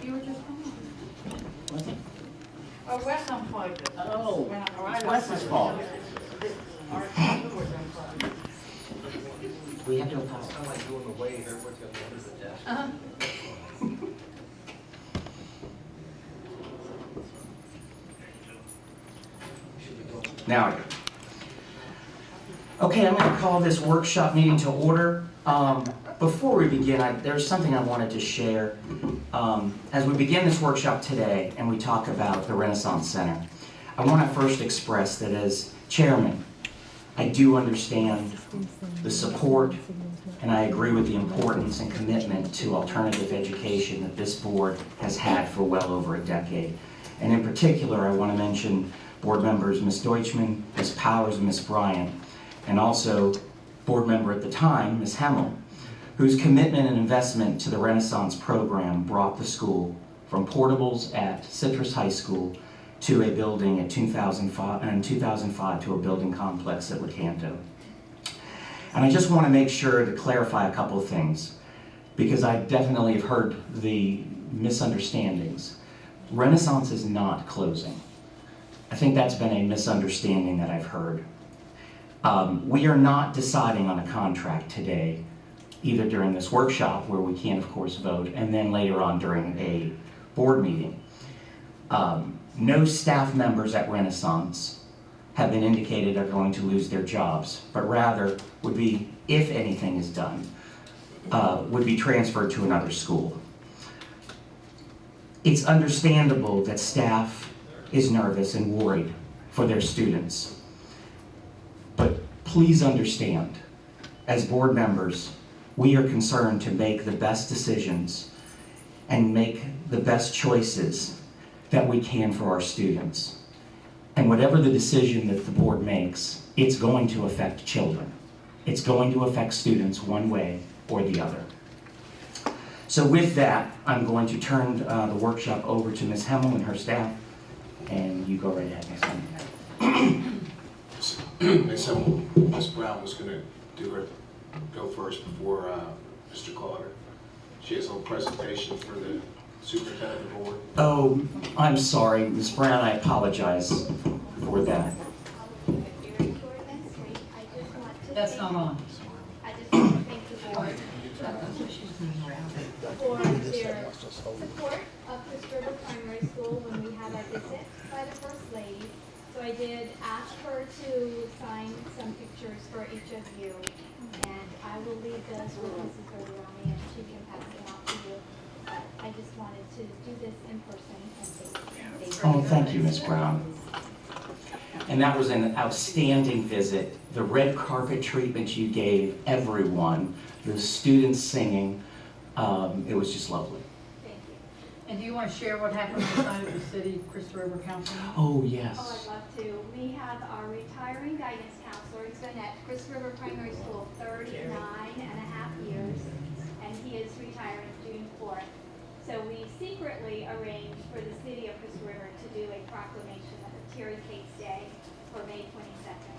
You were just Oh, Wes unplugged it. Oh, it's Wes's fault. We have to apologize. I'm like doing the wave, everyone's gonna be under the desk. Now, okay, I'm going to call this workshop meeting to order. Before we begin, there's something I wanted to share. As we begin this workshop today and we talk about the Renaissance Center, I want to first express that as chairman, I do understand the support and I agree with the importance and commitment to alternative education that this board has had for well over a decade. And in particular, I want to mention board members Ms. Deutschman, Ms. Powers, and Ms. Bryant, and also board member at the time, Ms. Hemmel, whose commitment and investment to the Renaissance program brought the school from portables at Citrus High School to a building in 2005 to a building complex at Lecanto. And I just want to make sure to clarify a couple of things, because I definitely have heard the misunderstandings. Renaissance is not closing. I think that's been a misunderstanding that I've heard. We are not deciding on a contract today, either during this workshop, where we can, of course, vote, and then later on during a board meeting. No staff members at Renaissance have been indicated are going to lose their jobs, but rather would be, if anything is done, would be transferred to another school. It's understandable that staff is nervous and worried for their students. But please understand, as board members, we are concerned to make the best decisions and make the best choices that we can for our students. And whatever the decision that the board makes, it's going to affect children. It's going to affect students one way or the other. So with that, I'm going to turn the workshop over to Ms. Hemmel and her staff, and you go right ahead, Ms. Hemmel. Ms. Hemmel, Ms. Brown was going to go first before Mr. Carter. She has a little presentation for the superintendent of the board. Oh, I'm sorry, Ms. Brown, I apologize for that. That's not on. I just want to thank the board for their support of Chris River Primary School when we had our visit by the First Lady. So I did ask her to sign some pictures for each of you, and I will leave those with Mrs. Bergeroni and she can pass them out to you. But I just wanted to do this in person and thank you. Oh, thank you, Ms. Brown. And that was an outstanding visit. The red carpet treatment you gave everyone, the students singing, it was just lovely. Thank you. And do you want to share what happened inside of the city Chris River Council? Oh, yes. Oh, I'd love to. We have our retiring guidance counselor. He's been at Chris River Primary School 39.5 years, and he is retiring June 4th. So we secretly arranged for the city of Chris River to do a proclamation of the Terry Cates Day for May 22nd.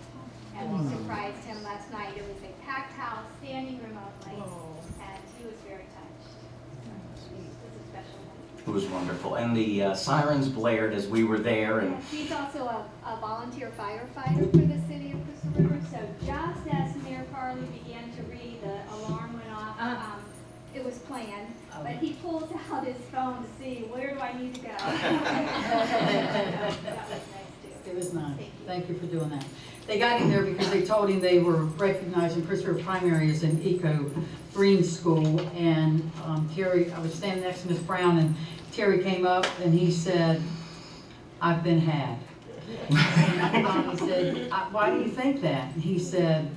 And we surprised him last night. It was a packed house, standing room only, and he was very touched. It was a special one. It was wonderful. And the sirens blared as we were there. And He's also a volunteer firefighter for the city of Crystal River, so just as Mayor Farley began to read, the alarm went off. It was planned, but he pulls out his phone to see, where do I need to go? That was nice too. It was nice. Thank you. Thank you for doing that. They got him there because they told him they were recognizing Chris River Primary as an eco-green school. And Terry, I was standing next to Ms. Brown, and Terry came up and he said, "I've been had." And he said, "Why do you think that?" And he said,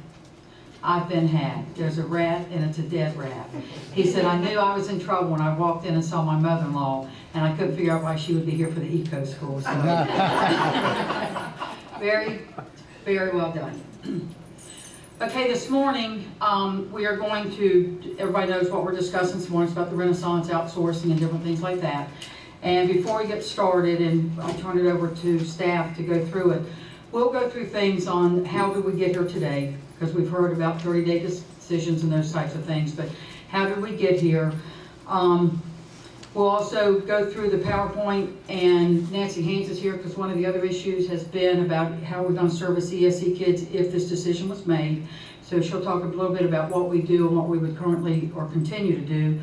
"I've been had. There's a rat and it's a dead rat." He said, "I knew I was in trouble when I walked in and saw my mother-in-law, and I couldn't figure out why she would be here for the eco school." So, very, very well done. Okay, this morning we are going to, everybody knows what we're discussing this morning. It's about the Renaissance outsourcing and different things like that. And before we get started, and I'll turn it over to staff to go through it, we'll go through things on how did we get here today, because we've heard about 30-day decisions and those types of things, but how did we get here? We'll also go through the PowerPoint, and Nancy Haynes is here because one of the other issues has been about how we're going to service ESC kids if this decision was made. So she'll talk a little bit about what we do and what we would currently or continue to do.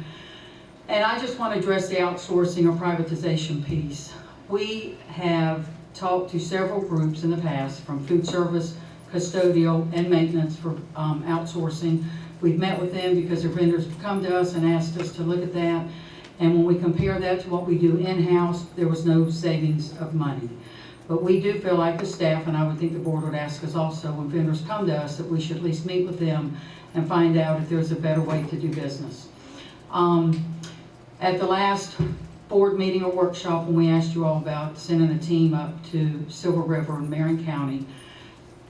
And I just want to address the outsourcing or privatization piece. We have talked to several groups in the past, from food service, custodial, and maintenance for outsourcing. We've met with them because their vendors have come to us and asked us to look at that. And when we compare that to what we do in-house, there was no savings of money. But we do feel like the staff, and I would think the board would ask us also, when vendors come to us, that we should at least meet with them and find out if there's a better way to do business. At the last board meeting or workshop, when we asked you all about sending a team up to Silver River in Marion County,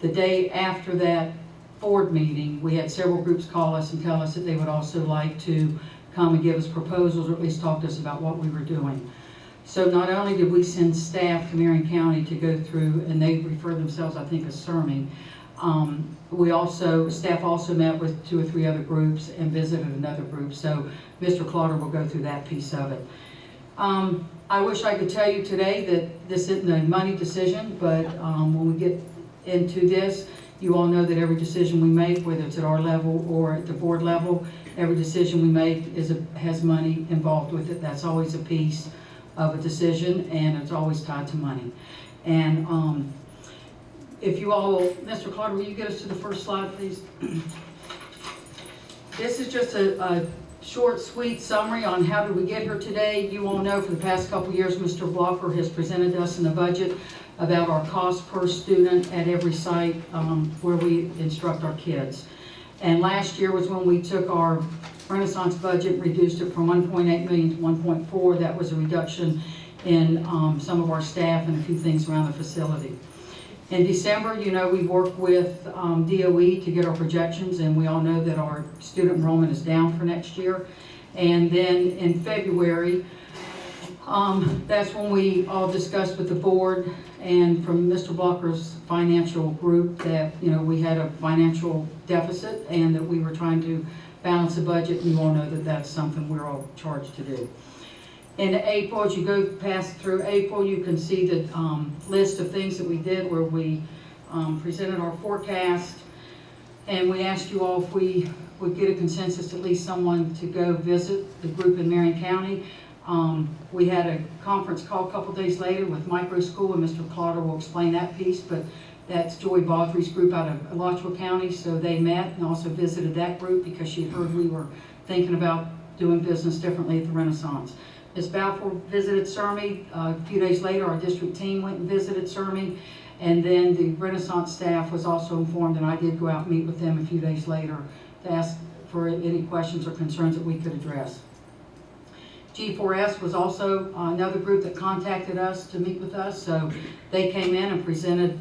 the day after that board meeting, we had several groups call us and tell us that they would also like to come and give us proposals, or at least talk to us about what we were doing. So not only did we send staff to Marion County to go through, and they refer themselves, I think, as CERMI, staff also met with 2 or 3 other groups and visited another group. So Mr. Clotter will go through that piece of it. I wish I could tell you today that this isn't a money decision, but when we get into this, you all know that every decision we make, whether it's at our level or at the board level, every decision we make has money involved with it. That's always a piece of a decision, and it's always tied to money. And if you all will, Mr. Clark, will you get us to the first slide, please? This is just a short, sweet summary on how did we get here today. You all know for the past couple of years, Mr. Blocker has presented us in the budget about our cost per student at every site where we instruct our kids. And last year was when we took our Renaissance budget, reduced it from 1.8 million to 1.4. That was a reduction in some of our staff and a few things around the facility. In December, you know, we worked with DOE to get our projections, and we all know that our student enrollment is down for next year. And then in February, that's when we all discussed with the board and from Mr. Blocker's financial group that, you know, we had a financial deficit and that we were trying to balance the budget, and you all know that that's something we're all charged to do. In April, as you go past through April, you can see the list of things that we did where we presented our forecast, and we asked you all if we would get a consensus, at least someone to go visit the group in Marion County. We had a conference call a couple days later with Micro School, and Mr. Clotter will explain that piece, but that's Joy Baldry's group out of Alachua County, so they met and also visited that group because she had heard we were thinking about doing business differently at the Renaissance. Ms. Balfour visited CERMI. A few days later, our district team went and visited CERMI, and then the Renaissance staff was also informed, and I did go out and meet with them a few days later to ask for any questions or concerns that we could address. G4S was also another group that contacted us to meet with us, so they came in and presented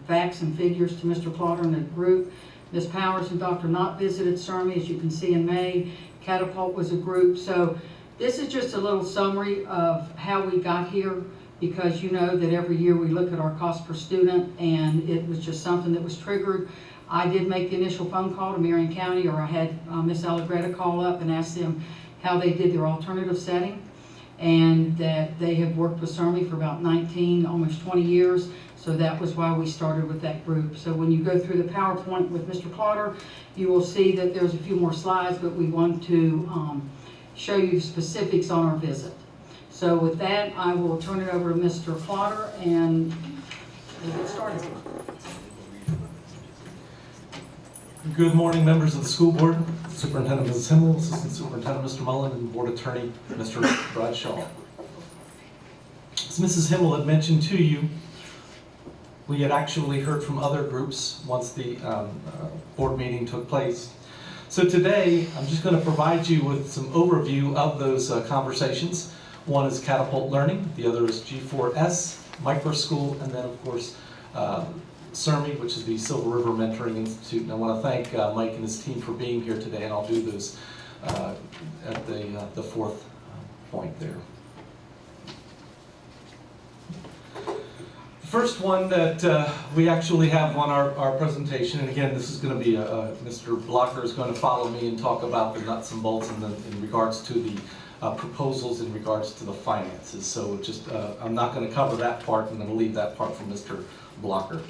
facts and figures to Mr. Clotter and the group. Ms. Powers and Dr. Knott visited CERMI, as you can see in May. Catapult was a group. So this is just a little summary of how we got here, because you know that every year we look at our cost per student, and it was just something that was triggered. I did make the initial phone call to Marion County, or I had Ms. Allegretta call up and ask them how they did their alternative setting, and that they have worked with CERMI for about 19, almost 20 years, so that was why we started with that group. So when you go through the PowerPoint with Mr. Clotter, you will see that there's a few more slides, but we want to show you specifics on our visit. So with that, I will turn it over to Mr. Clotter, and we'll get started. Good morning, members of the school board, Superintendent Mrs. Himmel, Assistant Superintendent Mr. Mullen, and Board Attorney Mr. Bradshaw. As Mrs. Himmel had mentioned to you, we had actually heard from other groups once the board meeting took place. So today, I'm just going to provide you with some overview of those conversations. One is Catapult Learning, the other is G4S, Micro School, and then of course CERMI, which is the Silver River Mentoring Institute. And I want to thank Mike and his team for being here today, and I'll do those at the fourth point there. The First one that we actually have on our presentation, and again, this is going to be Mr. Blocker is going to follow me and talk about the nuts and bolts in regards to the proposals in regards to the finances. So just, I'm not going to cover that part. I'm going to leave that part for Mr. Blocker.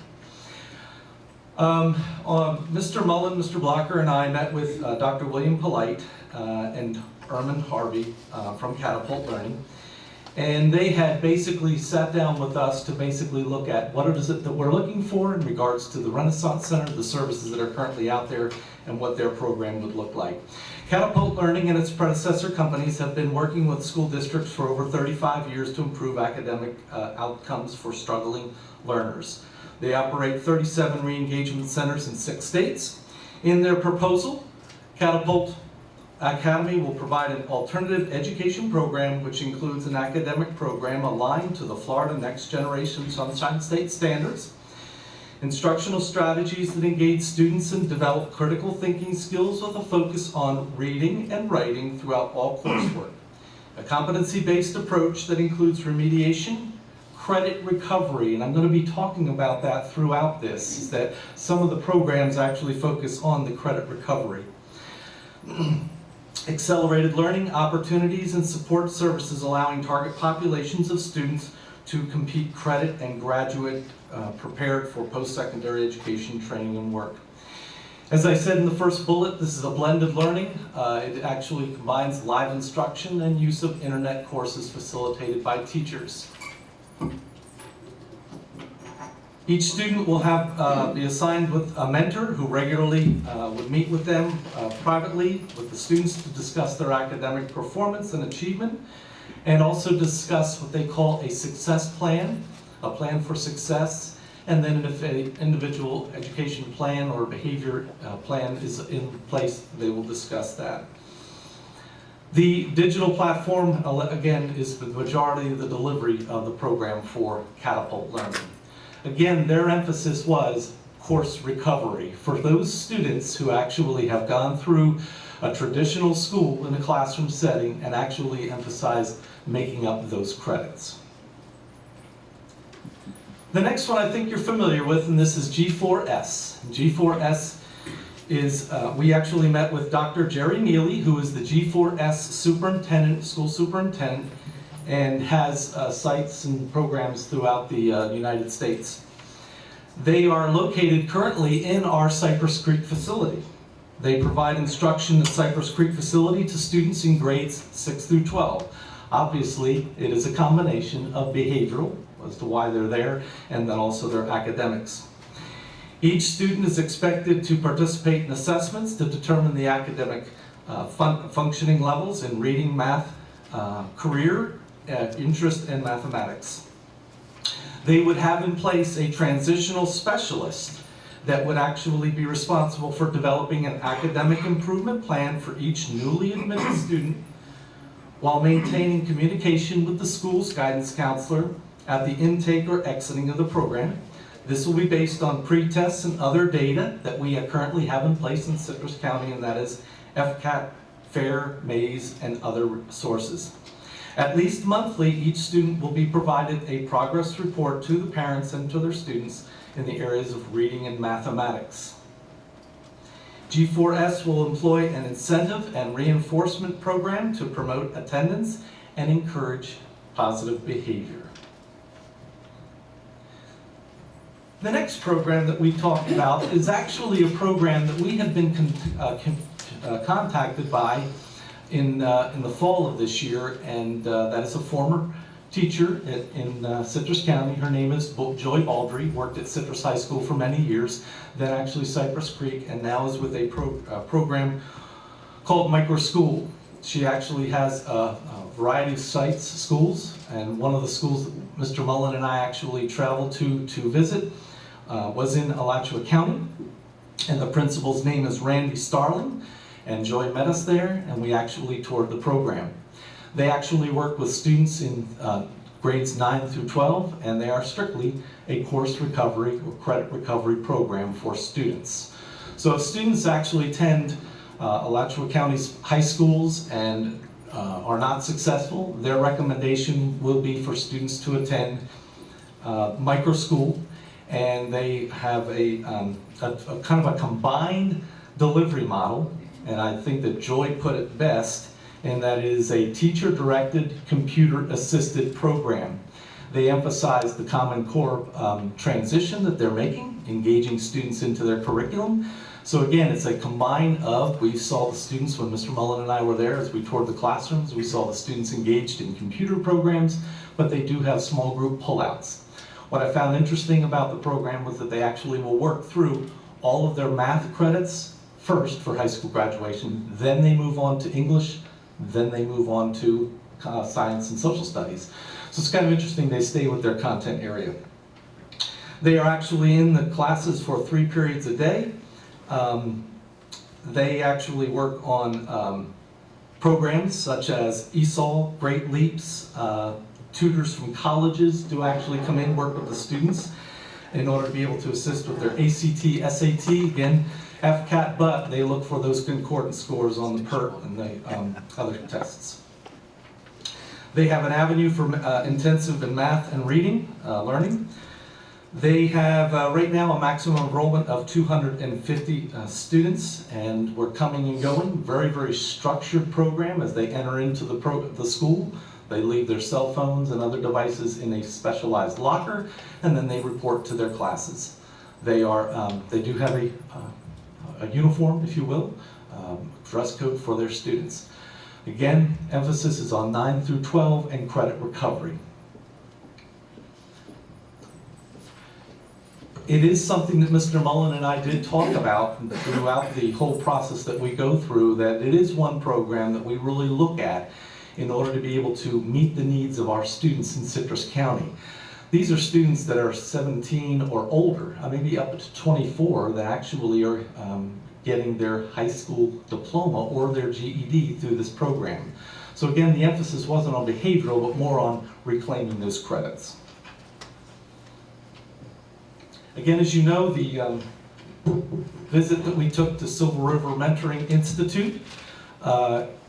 Mr. Mullen, Mr. Blocker, and I met with Dr. William Polite and Erman Harvey from Catapult Learning. And they had basically sat down with us to basically look at what is it that we're looking for in regards to the Renaissance Center, the services that are currently out there, and what their program would look like. Catapult Learning and its predecessor companies have been working with school districts for over 35 years to improve academic outcomes for struggling learners. They operate 37 re-engagement centers in 6 states. In their proposal, Catapult Academy will provide an alternative education program which includes an academic program aligned to the Florida Next Generation Sunshine State standards, instructional strategies that engage students and develop critical thinking skills with a focus on reading and writing throughout all coursework, a competency-based approach that includes remediation, credit recovery, and I'm going to be talking about that throughout this, is that some of the programs actually focus on the credit recovery. Accelerated learning opportunities and support services allowing target populations of students to compete credit and graduate prepared for post-secondary education, training, and work. As I said in the first bullet, this is a blended learning. It actually combines live instruction and use of internet courses facilitated by teachers. Each student will be assigned with a mentor who regularly would meet with them privately with the students to discuss their academic performance and achievement, and also discuss what they call a success plan, a plan for success, and then if an individual education plan or behavior plan is in place, they will discuss that. The digital platform, again, is the majority of the delivery of the program for Catapult Learning. Again, their emphasis was course recovery for those students who actually have gone through a traditional school in a classroom setting and actually emphasized making up those credits. The next one I think you're familiar with, and this is G4S. G4S is, we actually met with Dr. Jerry Neely, who is the G4S superintendent, school superintendent, and has sites and programs throughout the United States. They are located currently in our Cypress Creek facility. They provide instruction at Cypress Creek facility to students in grades 6 through 12. Obviously, it is a combination of behavioral as to why they're there, and then also their academics. Each student is expected to participate in assessments to determine the academic functioning levels in reading, math, career, interest in mathematics. They would have in place a transitional specialist that would actually be responsible for developing an academic improvement plan for each newly admitted student while maintaining communication with the school's guidance counselor at the intake or exiting of the program. This will be based on pre-tests and other data that we currently have in place in Citrus County, and that is FCAT, FAIR, Maze, and other sources. At least monthly, each student will be provided a progress report to the parents and to their students in the areas of reading and mathematics. G4S will employ an incentive and reinforcement program to promote attendance and encourage positive behavior. The next program that we talked about is actually a program that we have been contacted by in the fall of this year, and that is a former teacher in Citrus County. Her name is Joy Baldry, worked at Citrus High School for many years, then actually Cypress Creek, and now is with a program called Micro School. She actually has a variety of sites, schools, and one of the schools that Mr. Mullen and I actually traveled to visit was in Alachua County, and the principal's name is Randy Starling, and Joy met us there, and we actually toured the program. They actually work with students in grades 9 through 12, and they are strictly a course recovery or credit recovery program for students. So if students actually attend Alachua County's high schools and are not successful, their recommendation will be for students to attend micro school, and they have a kind of a combined delivery model, and I think that Joy put it best, and that is a teacher-directed, computer-assisted program. They emphasize the Common Core transition that they're making, engaging students into their curriculum. So again, it's a combine of, we saw the students when Mr. Mullen and I were there as we toured the classrooms, we saw the students engaged in computer programs, but they do have small group pullouts. What I found interesting about the program was that they actually will work through all of their math credits first for high school graduation, then they move on to English, then they move on to science and social studies. So it's kind of interesting, they stay with their content area. They are actually in the classes for 3 periods a day. They actually work on programs such as ESOL, Great Leaps, tutors from colleges do actually come in, work with the students in order to be able to assist with their ACT, SAT, again, FCAT, but they look for those concordance scores on the PERT and the other tests. They have an avenue for intensive in math and reading, learning. They have right now a maximum enrollment of 250 students, and we're coming and going. Very, very structured program as they enter into the school. They leave their cell phones and other devices in a specialized locker, and then they report to their classes. They do have a uniform, if you will, dress code for their students. Again, emphasis is on 9 through 12 and credit recovery. It is something that Mr. Mullen and I did talk about throughout the whole process that we go through, that it is one program that we really look at in order to be able to meet the needs of our students in Citrus County. These are students that are 17 or older, maybe up to 24, that actually are getting their high school diploma or their GED through this program. So again, the emphasis wasn't on behavioral, but more on reclaiming those credits. Again, as you know, the visit that we took to Silver River Mentoring Institute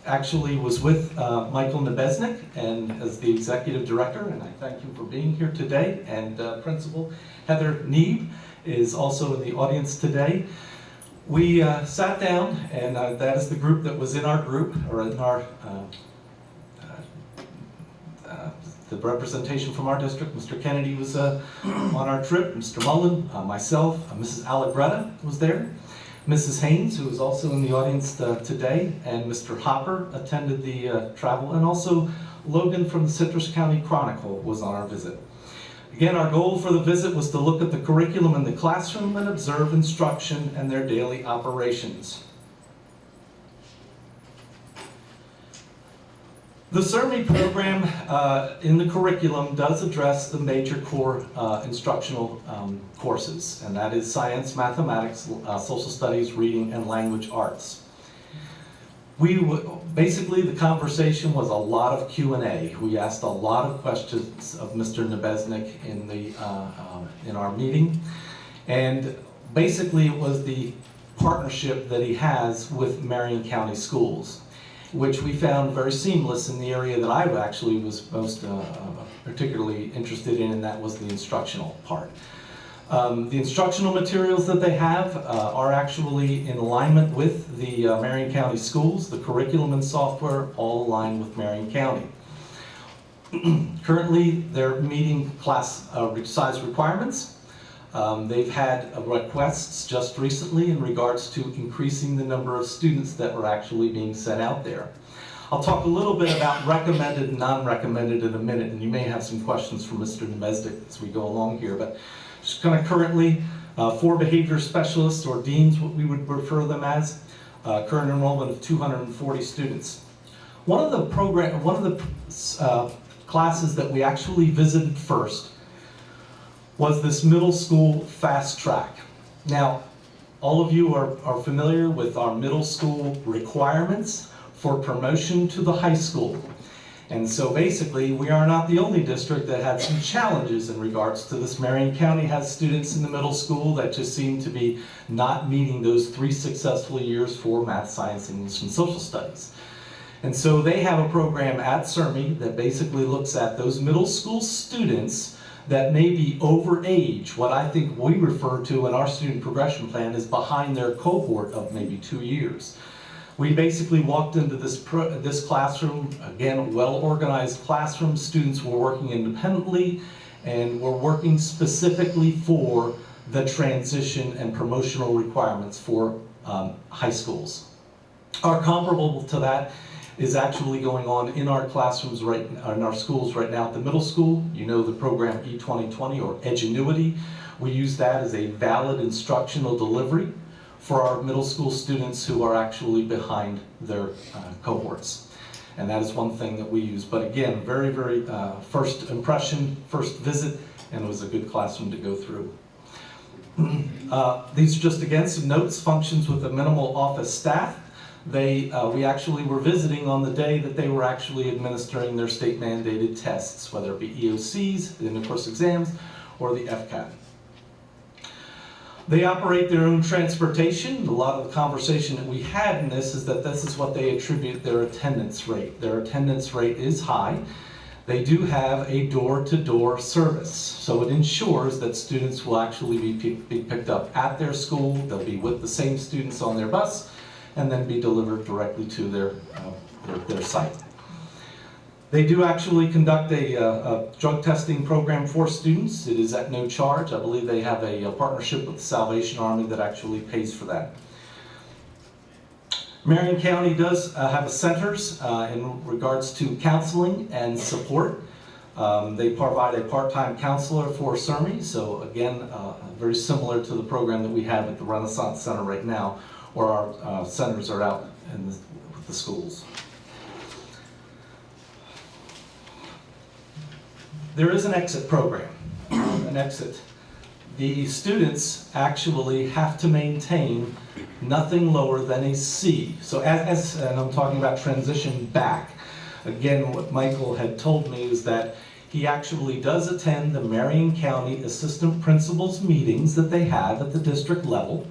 actually was with Michael Nebesnik and as the executive director, and I thank him for being here today, and Principal Heather Neeb is also in the audience today. We sat down, and that is the group that was in our group, or in our the representation from our district. Mr. Kennedy was on our trip, Mr. Mullen, myself, Mrs. Allegretta was there, Mrs. Haynes, who is also in the audience today, and Mr. Hopper attended the travel, and also Logan from the Citrus County Chronicle was on our visit. Again, our goal for the visit was to look at the curriculum in the classroom and observe instruction and their daily operations. The CERMI program in the curriculum does address the major core instructional courses, and that is science, mathematics, social studies, reading, and language arts. Basically, the conversation was a lot of Q&A. We asked a lot of questions of Mr. Nebesnik in our meeting, and basically it was the partnership that he has with Marion County Schools, which we found very seamless in the area that I actually was most particularly interested in, and that was the instructional part. The instructional materials that they have are actually in alignment with the Marion County Schools. The curriculum and software all align with Marion County. Currently, they're meeting class size requirements. They've had requests just recently in regards to increasing the number of students that were actually being sent out there. I'll talk a little bit about recommended and non-recommended in a minute, and you may have some questions for Mr. Nebesnik as we go along here, but just kind of currently 4 behavior specialists, or deans, what we would refer them as, current enrollment of 240 students. One of the classes that we actually visited first was this middle school fast track. Now, all of you are familiar with our middle school requirements for promotion to the high school. And so basically, we are not the only district that had some challenges in regards to this. Marion County has students in the middle school that just seem to be not meeting those 3 successful years for math, science, English, and social studies. And so they have a program at CERMI that basically looks at those middle school students that may be over age, what I think we refer to in our student progression plan is behind their cohort of maybe 2 years. We basically walked into this classroom, again, well-organized classroom. Students were working independently and were working specifically for the transition and promotional requirements for high schools. Our comparable to that is actually going on in our classrooms in our schools right now at the middle school. You know the program E2020 or Edgenuity. We use that as a valid instructional delivery for our middle school students who are actually behind their cohorts. And that is one thing that we use. But again, very, very first impression, first visit, and it was a good classroom to go through. These are just, again, some notes, functions with a minimal office staff. We actually were visiting on the day that they were actually administering their state mandated tests, whether it be EOCs, the end of course exams, or the FCAT. They operate their own transportation. A lot of the conversation that we had in this is that this is what they attribute their attendance rate. Their attendance rate is high. They do have a door-to-door service, so it ensures that students will actually be picked up at their school. They'll be with the same students on their bus, and then be delivered directly to their site. They do actually conduct a drug testing program for students. It is at no charge. I believe they have a partnership with the Salvation Army that actually pays for that. Marion County does have centers in regards to counseling and support. They provide a part-time counselor for CERMI, so again, very similar to the program that we have at the Renaissance Center right now, where our centers are out with the schools. There is an exit program, an exit. The students actually have to maintain nothing lower than a C. So and I'm talking about transition back. Again, what Michael had told me is that he actually does attend the Marion County Assistant Principals meetings that they have at the district level.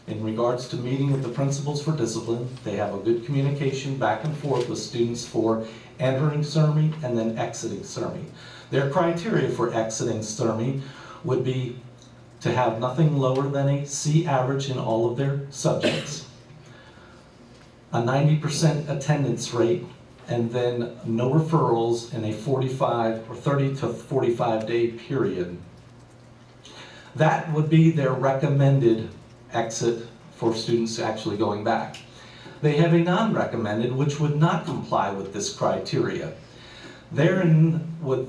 In regards to meeting with the principals for discipline, they have a good communication back and forth with students for entering CERMI and then exiting CERMI. Their criteria for exiting CERMI would be to have nothing lower than a C average in all of their subjects, a 90% attendance rate, and then no referrals in a 45 or 30 to 45 day period. That would be their recommended exit for students actually going back. They have a non-recommended which would not comply with this criteria. Therein, what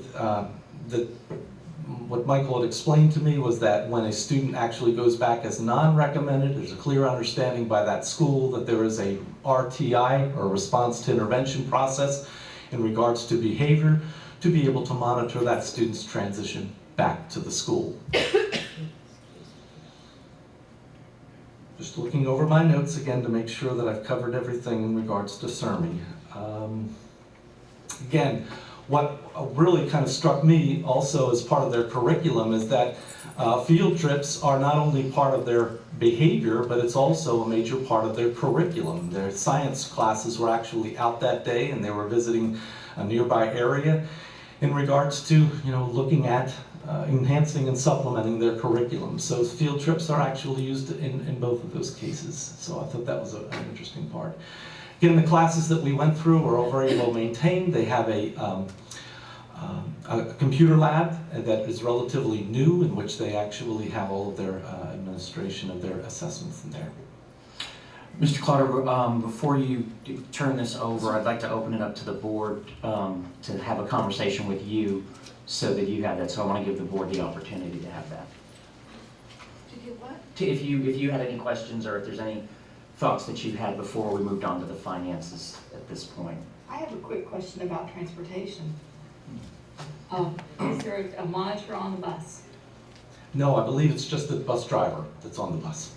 Michael had explained to me was that when a student actually goes back as non-recommended, there's a clear understanding by that school that there is a RTI, or response to intervention process, in regards to behavior, to be able to monitor that student's transition back to the school. Just looking over my notes again to make sure that I've covered everything in regards to CERMI. Again, what really kind of struck me also as part of their curriculum is that field trips are not only part of their behavior, but it's also a major part of their curriculum. Their science classes were actually out that day, and they were visiting a nearby area in regards to, looking at enhancing and supplementing their curriculum. So field trips are actually used in both of those cases. So I thought that was an interesting part. Again, the classes that we went through are all very well maintained. They have a computer lab that is relatively new, in which they actually have all of their administration of their assessments in there. Mr. Clotter, before you turn this over, I'd like to open it up to the board to have a conversation with you so that you have that. So I want to give the board the opportunity to have that. To do what? If you had any questions or if there's any thoughts that you had before we moved on to the finances at this point. I have a quick question about transportation. Is there a monitor on the bus? No, I believe it's just the bus driver that's on the bus.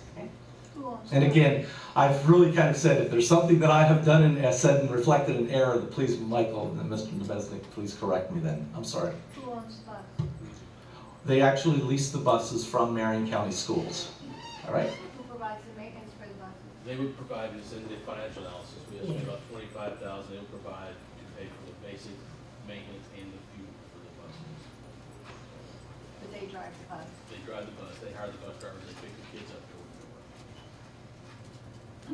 Who owns And that? again, I've really kind of said, if there's something that I have done and said and reflected in error, please, Michael and Mr. Nebesnik, please correct me then. I'm sorry. Who owns the bus? They actually lease the buses from Marion County Schools. All right? Who provides the maintenance for the buses? They would provide this in the financial analysis. We estimate about $25,000 they would provide to pay for the basic maintenance and the fuel for the buses. they drive the bus? They drive the bus, they hire the bus drivers, they pick the kids up door to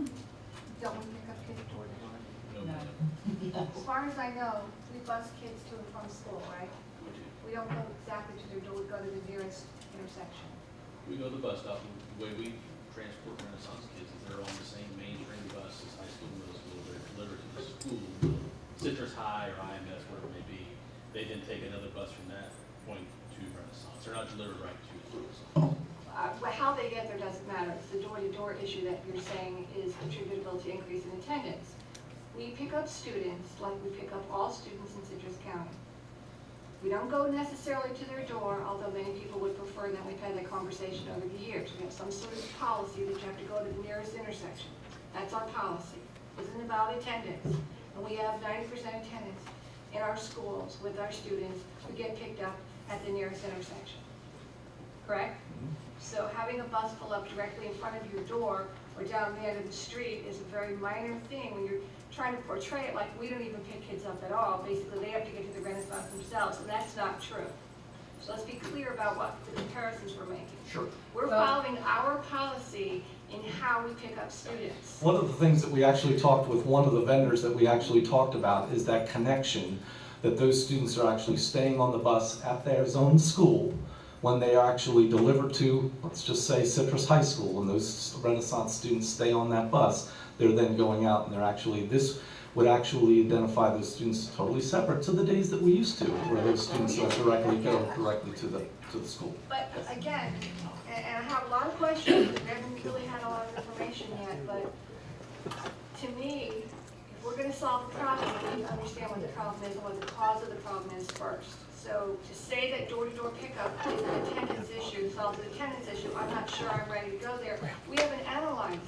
Don't we pick up kids door to door? door. No. As far as I know, we bus kids to and from school, right? We do. We don't go exactly to their door, we go to the nearest intersection. We go to the bus stop, and the way we transport Renaissance kids is they're on the same mainstream bus as high school, middle school, they're delivered to the school, Citrus High or IMS, whatever it may be. They then take another bus from that point to Renaissance. They're not delivered right to Renaissance. How they get there doesn't matter. It's the door-to-door issue that you're saying is attributable to increase in attendance. We pick up students like we pick up all students in Citrus County. We don't go necessarily to their door, although many people would prefer that. We've had that conversation over the years. We have some sort of policy that you have to go to the nearest intersection. That's our policy. It isn't about attendance. And we have 90% attendance in our schools with our students who get picked up at the nearest intersection. Correct? So having a bus pull up directly in front of your door or down the end of the street is a very minor thing when you're trying to portray it like we don't even pick kids up at all. Basically, they have to get to the Renaissance themselves, and that's not true. So let's be clear about what the comparisons we're making. Sure. We're following our policy in how we pick up students. One of the things that we actually talked with one of the vendors that we actually talked about is that connection, that those students are actually staying on the bus at their own school when they are actually delivered to, let's just say, Citrus High School, and those Renaissance students stay on that bus. They're then going out and they're actually, this would actually identify those students totally separate to the days that we used to, where those students don't directly go directly to the school. But again, and I have a lot of questions, we haven't really had a lot of information yet, but to me, if we're gonna solve the problem, we need to understand what the problem is and what the cause of the problem is first. So to say that door-to-door pickup is an attendance issue, solves the attendance issue, I'm not sure I'm ready to go there. We haven't analyzed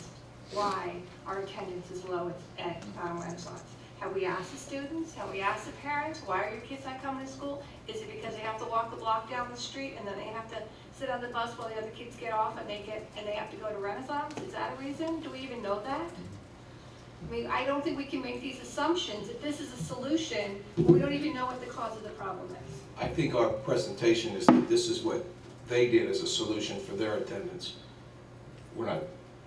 why our attendance is low at Renaissance. Have we asked the students? Have we asked the parents? Why are your kids not coming to school? Is it because they have to walk the block down the street and then they have to sit on the bus while the other kids get off and they have to go to Renaissance? Is that a reason? Do we even know that? I mean, I don't think we can make these assumptions that this is a solution when we don't even know what the cause of the problem is. I think our presentation is that this is what they did as a solution for their attendance. We're not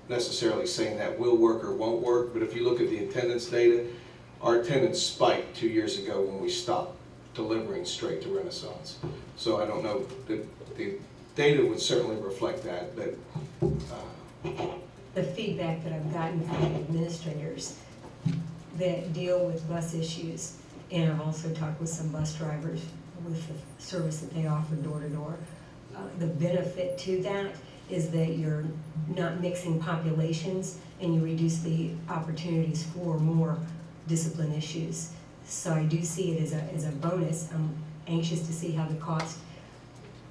necessarily saying that will work or won't work, but if you look at the attendance data, our attendance spiked 2 years ago when we stopped delivering straight to Renaissance. So I don't know, the data would certainly reflect that, The feedback that I've gotten from administrators that deal with bus issues, and I've also talked with some bus drivers with the service that they offer door to door. The benefit to that is that you're not mixing populations and you reduce the opportunities for more discipline issues. So I do see it as a bonus. I'm anxious to see how the cost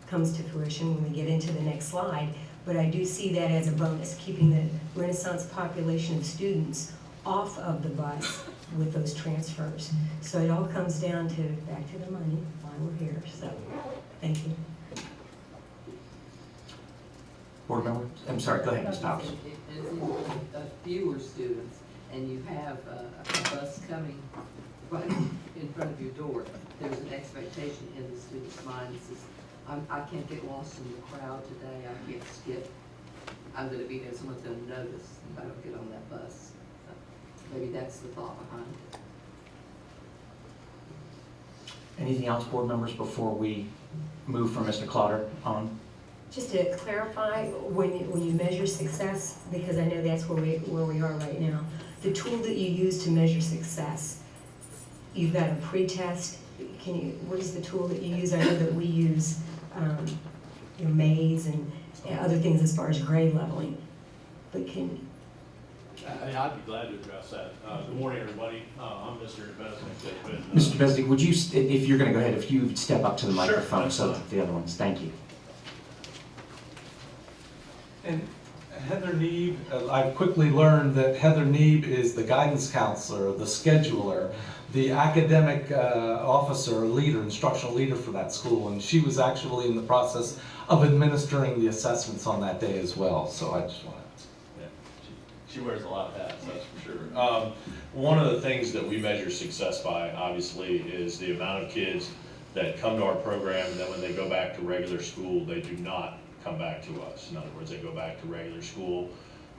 comes to fruition when we get into the next slide. But I do see that as a bonus, keeping the Renaissance population of students off of the bus with those transfers. So it all comes down to, back to the money, why we're here, so, thank you. Board member? I'm sorry, go ahead, Ms. Powers. If there's fewer students and you have a bus coming right in front of your door, there's an expectation in the student's mind that says, I can't get lost in the crowd today, I can't skip. I'm gonna be there, someone's gonna notice if I don't get on that bus. So maybe that's the thought behind it. Anything else, board members, before we move from Mr. Clotter on? Just to clarify, when you measure success, because I know that's where we are right now, the tool that you use to measure success, you've got a pre-test. What is the tool that you use? I know that we use Maze and other things as far as grade leveling, but I'd be glad to address that. Good morning, everybody. I'm Mr. Besnick. Mr. Besnick, would you, if you're going to go ahead, if you step up to the microphone, that's so fine. that the other ones, thank you. And Heather Neeb, I've quickly learned that Heather Neeb is the guidance counselor, the scheduler, the academic officer, leader, instructional leader for that school, and she was actually in the process of administering the assessments on that day as well, so I just want to... Yeah, she wears a lot of hats, that's for sure. One of the things that we measure success by, obviously, is the amount of kids that come to our program, and then when they go back to regular school, they do not come back to us. In other words, they go back to regular school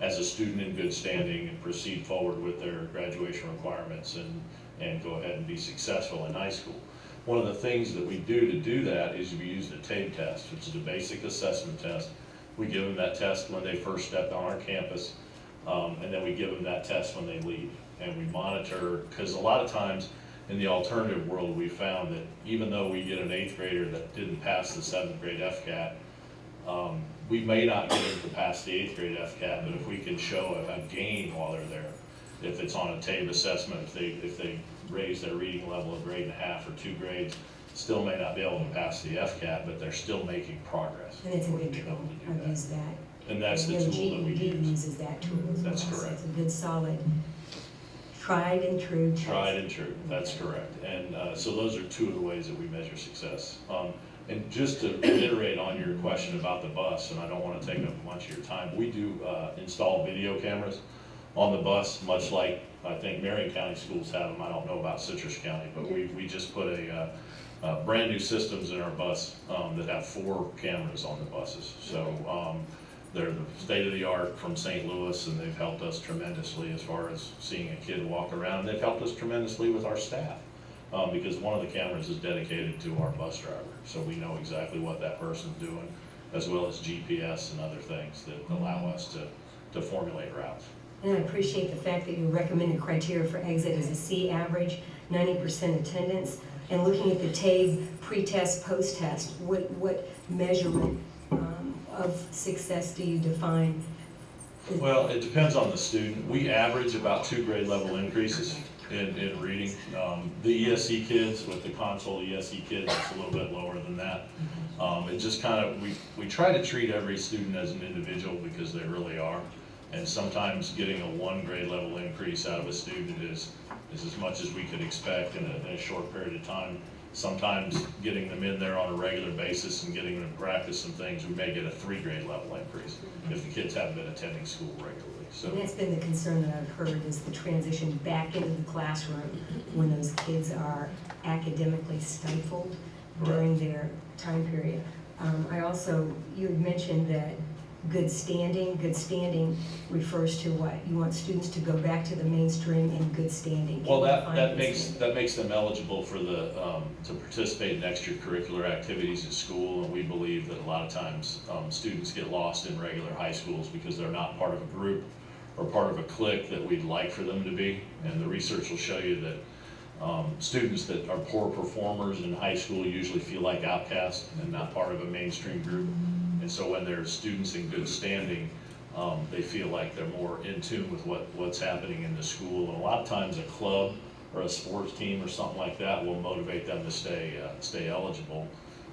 as a student in good standing and proceed forward with their graduation requirements and go ahead and be successful in high school. One of the things that we do to do that is we use the TABE test, which is a basic assessment test. We give them that test when they first step on our campus, and then we give them that test when they leave. And we monitor, because a lot of times in the alternative world, we found that even though we get an 8th grader that didn't pass the 7th grade FCAT, we may not get them to pass the 8th grade FCAT, but if we can show a gain while they're there, if it's on a TABE assessment, if they raise their reading level a grade and a half or 2 grades, still may not be able to pass the FCAT, but they're still making progress. And it's a We're good being tool, able to do I've that. used that. And that's the And tool that we GED use. uses that tool as well. That's So correct. it's a good, solid, tried and true test. Tried and true, that's correct. And so those are two of the ways that we measure success. And just to reiterate on your question about the bus, and I don't want to take up much of your time, we do install video cameras on the bus, much like I think Marion County schools have them. I don't know about Citrus County, but we just put a brand new systems in our bus that have 4 cameras on the buses. So they're the state of the art from St. Louis, and they've helped us tremendously as far as seeing a kid walk around. They've helped us tremendously with our staff because one of the cameras is dedicated to our bus driver. So we know exactly what that person's doing, as well as GPS and other things that allow us to formulate routes. And I appreciate the fact that your recommended criteria for exit is a C average, 90% attendance, and looking at the TABE pre-test, post-test, what measurement of success do you define? Well, it depends on the student. We average about 2 grade level increases in reading. The ESE kids, with the console ESE kids, it's a little bit lower than that. It just kind of, we try to treat every student as an individual because they really are. And sometimes getting a 1 grade level increase out of a student is as much as we could expect in a short period of time. Sometimes getting them in there on a regular basis and getting them to practice some things, we may get a 3 grade level increase if the kids haven't been attending school regularly. So And that's been the concern that I've heard, is the transition back into the classroom when those kids are academically stifled during their time period. I also, you had mentioned that good standing refers to what? You want students to go back to the mainstream in good standing. well, Can you define that good standing? makes them eligible for the to participate in extracurricular activities at school, and we believe that a lot of times students get lost in regular high schools because they're not part of a group or part of a clique that we'd like for them to be. And the research will show you that students that are poor performers in high school usually feel like outcasts and not part of a mainstream group. And so when they're students in good standing, they feel like they're more in tune with what's happening in the school. And a lot of times a club or a sports team or something like that will motivate them to stay eligible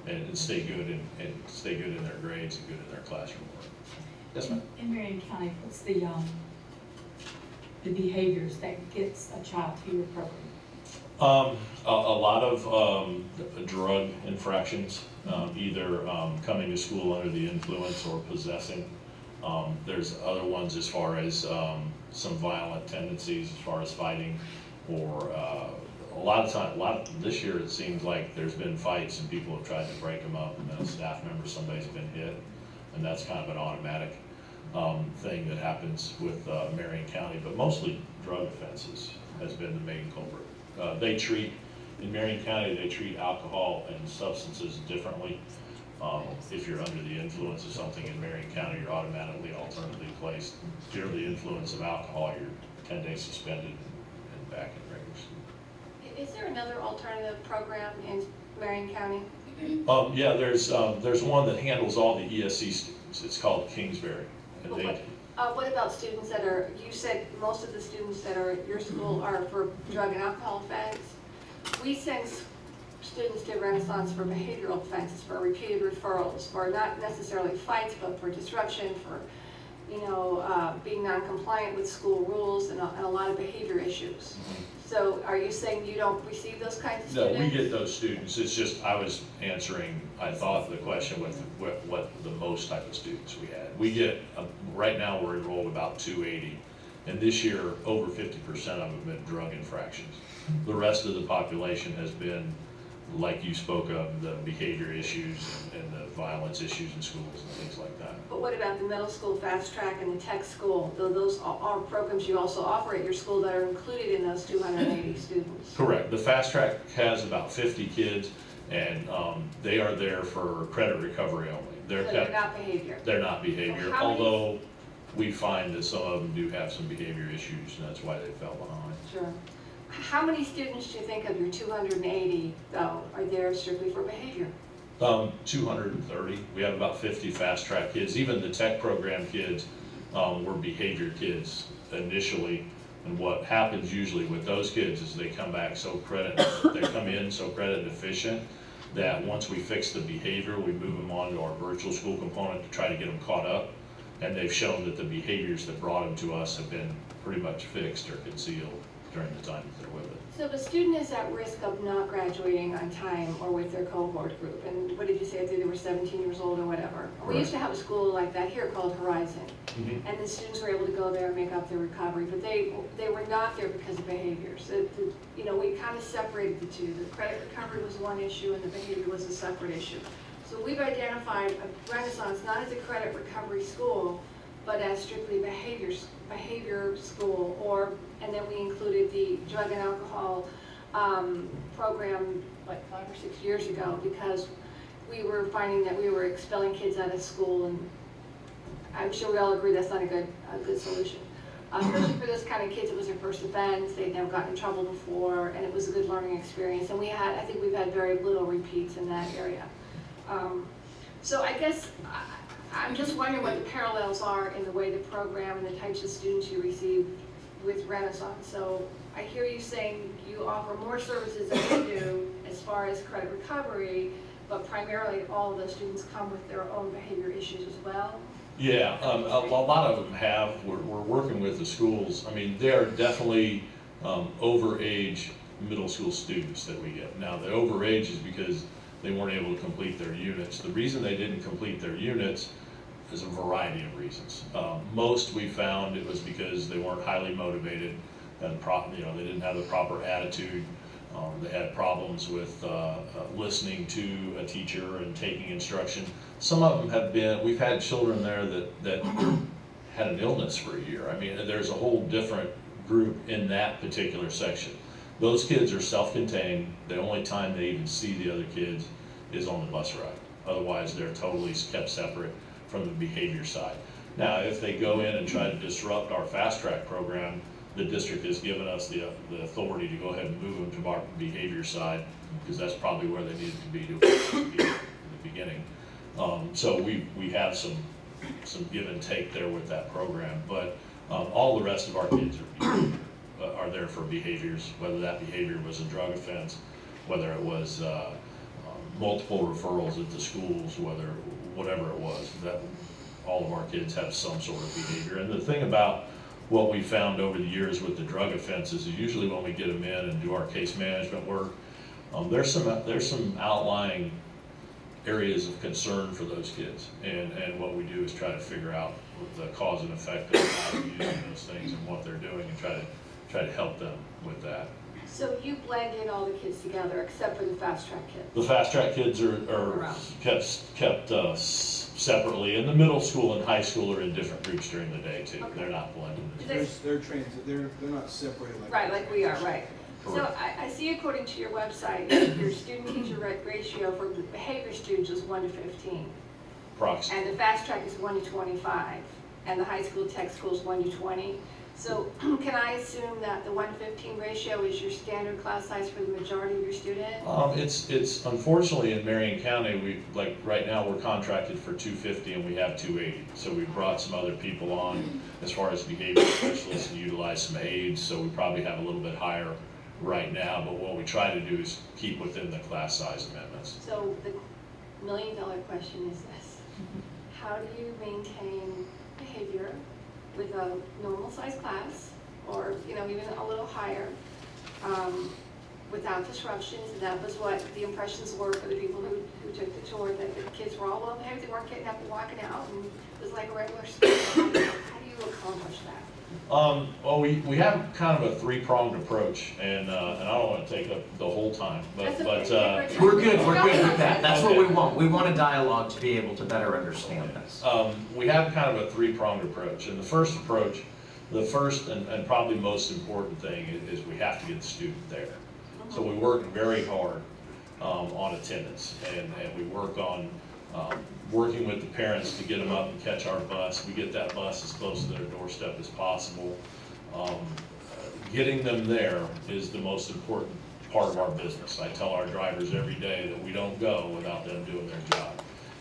and stay good in their grades and good in their classroom work. Yes, ma'am. In Marion County, what's the behaviors that gets a child to your program? A lot of drug infractions, either coming to school under the influence or possessing. There's other ones as far as some violent tendencies, as far as fighting, or this year it seems like there's been fights and people have tried to break them up, and then a staff member, somebody's been hit, and that's kind of an automatic thing that happens with Marion County, but mostly drug offenses has been the main culprit. In Marion County, they treat alcohol and substances differently. If you're under the influence of something in Marion County, you're automatically alternatively placed. If you're under the influence of alcohol, you're 10 days suspended and back in regular school. Is there another alternative program in Marion County? Yeah, there's one that handles all the ESC students. It's called Kingsbury. And What about students that are, you said most of the students that are at your school are for drug and alcohol offense. We send students to Renaissance for behavioral offenses, for repeated referrals, for not necessarily fights, but for disruption, for being non-compliant with school rules and a lot of behavior issues. So are you saying you don't receive those kinds of No, students? we get those students. It's just, I was answering, I thought the question with what the most type of students we had. We get, right now we're enrolled about 280. And this year, over 50% of them have been drug infractions. The rest of the population has been like you spoke of, the behavior issues and the violence issues in schools and things like that. But what about the middle school fast track and the tech school? Those are programs you also offer at your school that are included in those 280 students? Correct. The fast track has about 50 kids, and they are there for credit recovery only. So they're not behavior? They're not behavior, So how many- although we find that some of them do have some behavior issues, and that's why they fell behind. Sure. How many students do you think of your 280, though, are there strictly for behavior? 230. We have about 50 fast track kids. Even the tech program kids were behavior kids initially. And what happens usually with those kids is they come back they come in so credit deficient that once we fix the behavior, we move them on to our virtual school component to try to get them caught up. And they've shown that the behaviors that brought them to us have been pretty much fixed or concealed during the time that they're with it. So if a student is at risk of not graduating on time or with their cohort group, and what did you say, they were 17 years old or whatever? We used to have a school like that here called Horizon. And the students were able to go there and make up their recovery, but they were not there because of behaviors. We kind of separated the two. The credit recovery was one issue and the behavior was a separate issue. So we've identified a Renaissance not as a credit recovery school, but as strictly behavior school, and then we included the drug and alcohol program like 5 or 6 years ago, because we were finding that we were expelling kids out of school, and I'm sure we all agree that's not a good solution. Especially for those kind of kids, it was their first offense, they'd never gotten in trouble before, and it was a good learning experience. And I think we've had very little repeats in that area. So I guess I'm just wondering what the parallels are in the way the program and the types of students you receive with Renaissance. So I hear you saying you offer more services than we do as far as credit recovery, but primarily all of those students come with their own behavior issues as well? Yeah, a lot of them have. We're working with the schools. I mean, they are definitely overage middle school students that we get. Now, the overage is because they weren't able to complete their units. The reason they didn't complete their units is a variety of reasons. Most we found it was because they weren't highly motivated, and they didn't have the proper attitude. They had problems with listening to a teacher and taking instruction. Some of them have been, we've had children there that had an illness for a year. I mean, there's a whole different group in that particular section. Those kids are self-contained. The only time they even see the other kids is on the bus ride. Otherwise, they're totally kept separate from the behavior side. Now, if they go in and try to disrupt our fast track program, the district has given us the authority to go ahead and move them to our behavior side, because that's probably where they needed to be in the beginning. So we have some give and take there with that program, but all the rest of our kids are there for behaviors, whether that behavior was a drug offense, whether it was multiple referrals at the schools, whatever it was, that all of our kids have some sort of behavior. And the thing about what we found over the years with the drug offenses is usually when we get them in and do our case management work, there's some outlying areas of concern for those kids. And what we do is try to figure out the cause and effect of how they're using those things and what they're doing, and try to help them with that. So you blend in all the kids together except for the fast track kids? The fast track kids are kept separately, and the middle school and high school are in different groups during the day too. Okay. They're not blended. They're not separated like. Right, like we are, right. Correct. So I see according to your website, your student-teacher ratio for the behavior students is 1 to 15. Approximately. And the fast track is 1 to 25. And the high school tech school is 1 to 20. So can I assume that the 1 to 15 ratio is your standard class size for the majority of your students? It's unfortunately in Marion County, right now we're contracted for 250 and we have 280. So we brought some other people on as far as behavior specialists and utilize some aides. So we probably have a little bit higher right now, but what we try to do is keep within the class size amendments. So the million-dollar question is this: how do you maintain behavior with a normal size class, or even a little higher, without disruptions? And that was what the impressions were for the people who took the tour, that the kids were all well behaved, they weren't getting up and walking out, and it was like a regular school. How do you accomplish that? Well, we have kind of a three-pronged approach, and I don't want to take up the whole time, but We're good with that. That's what we want. We want a dialogue to be able to better understand this. we have kind of a three-pronged approach. And the first approach, the first and probably most important thing is we have to get the student there. So we work very hard on attendance, and we work on working with the parents to get them up and catch our bus. We get that bus as close to their doorstep as possible. Getting them there is the most important part of our business. I tell our drivers every day that we don't go without them doing their job.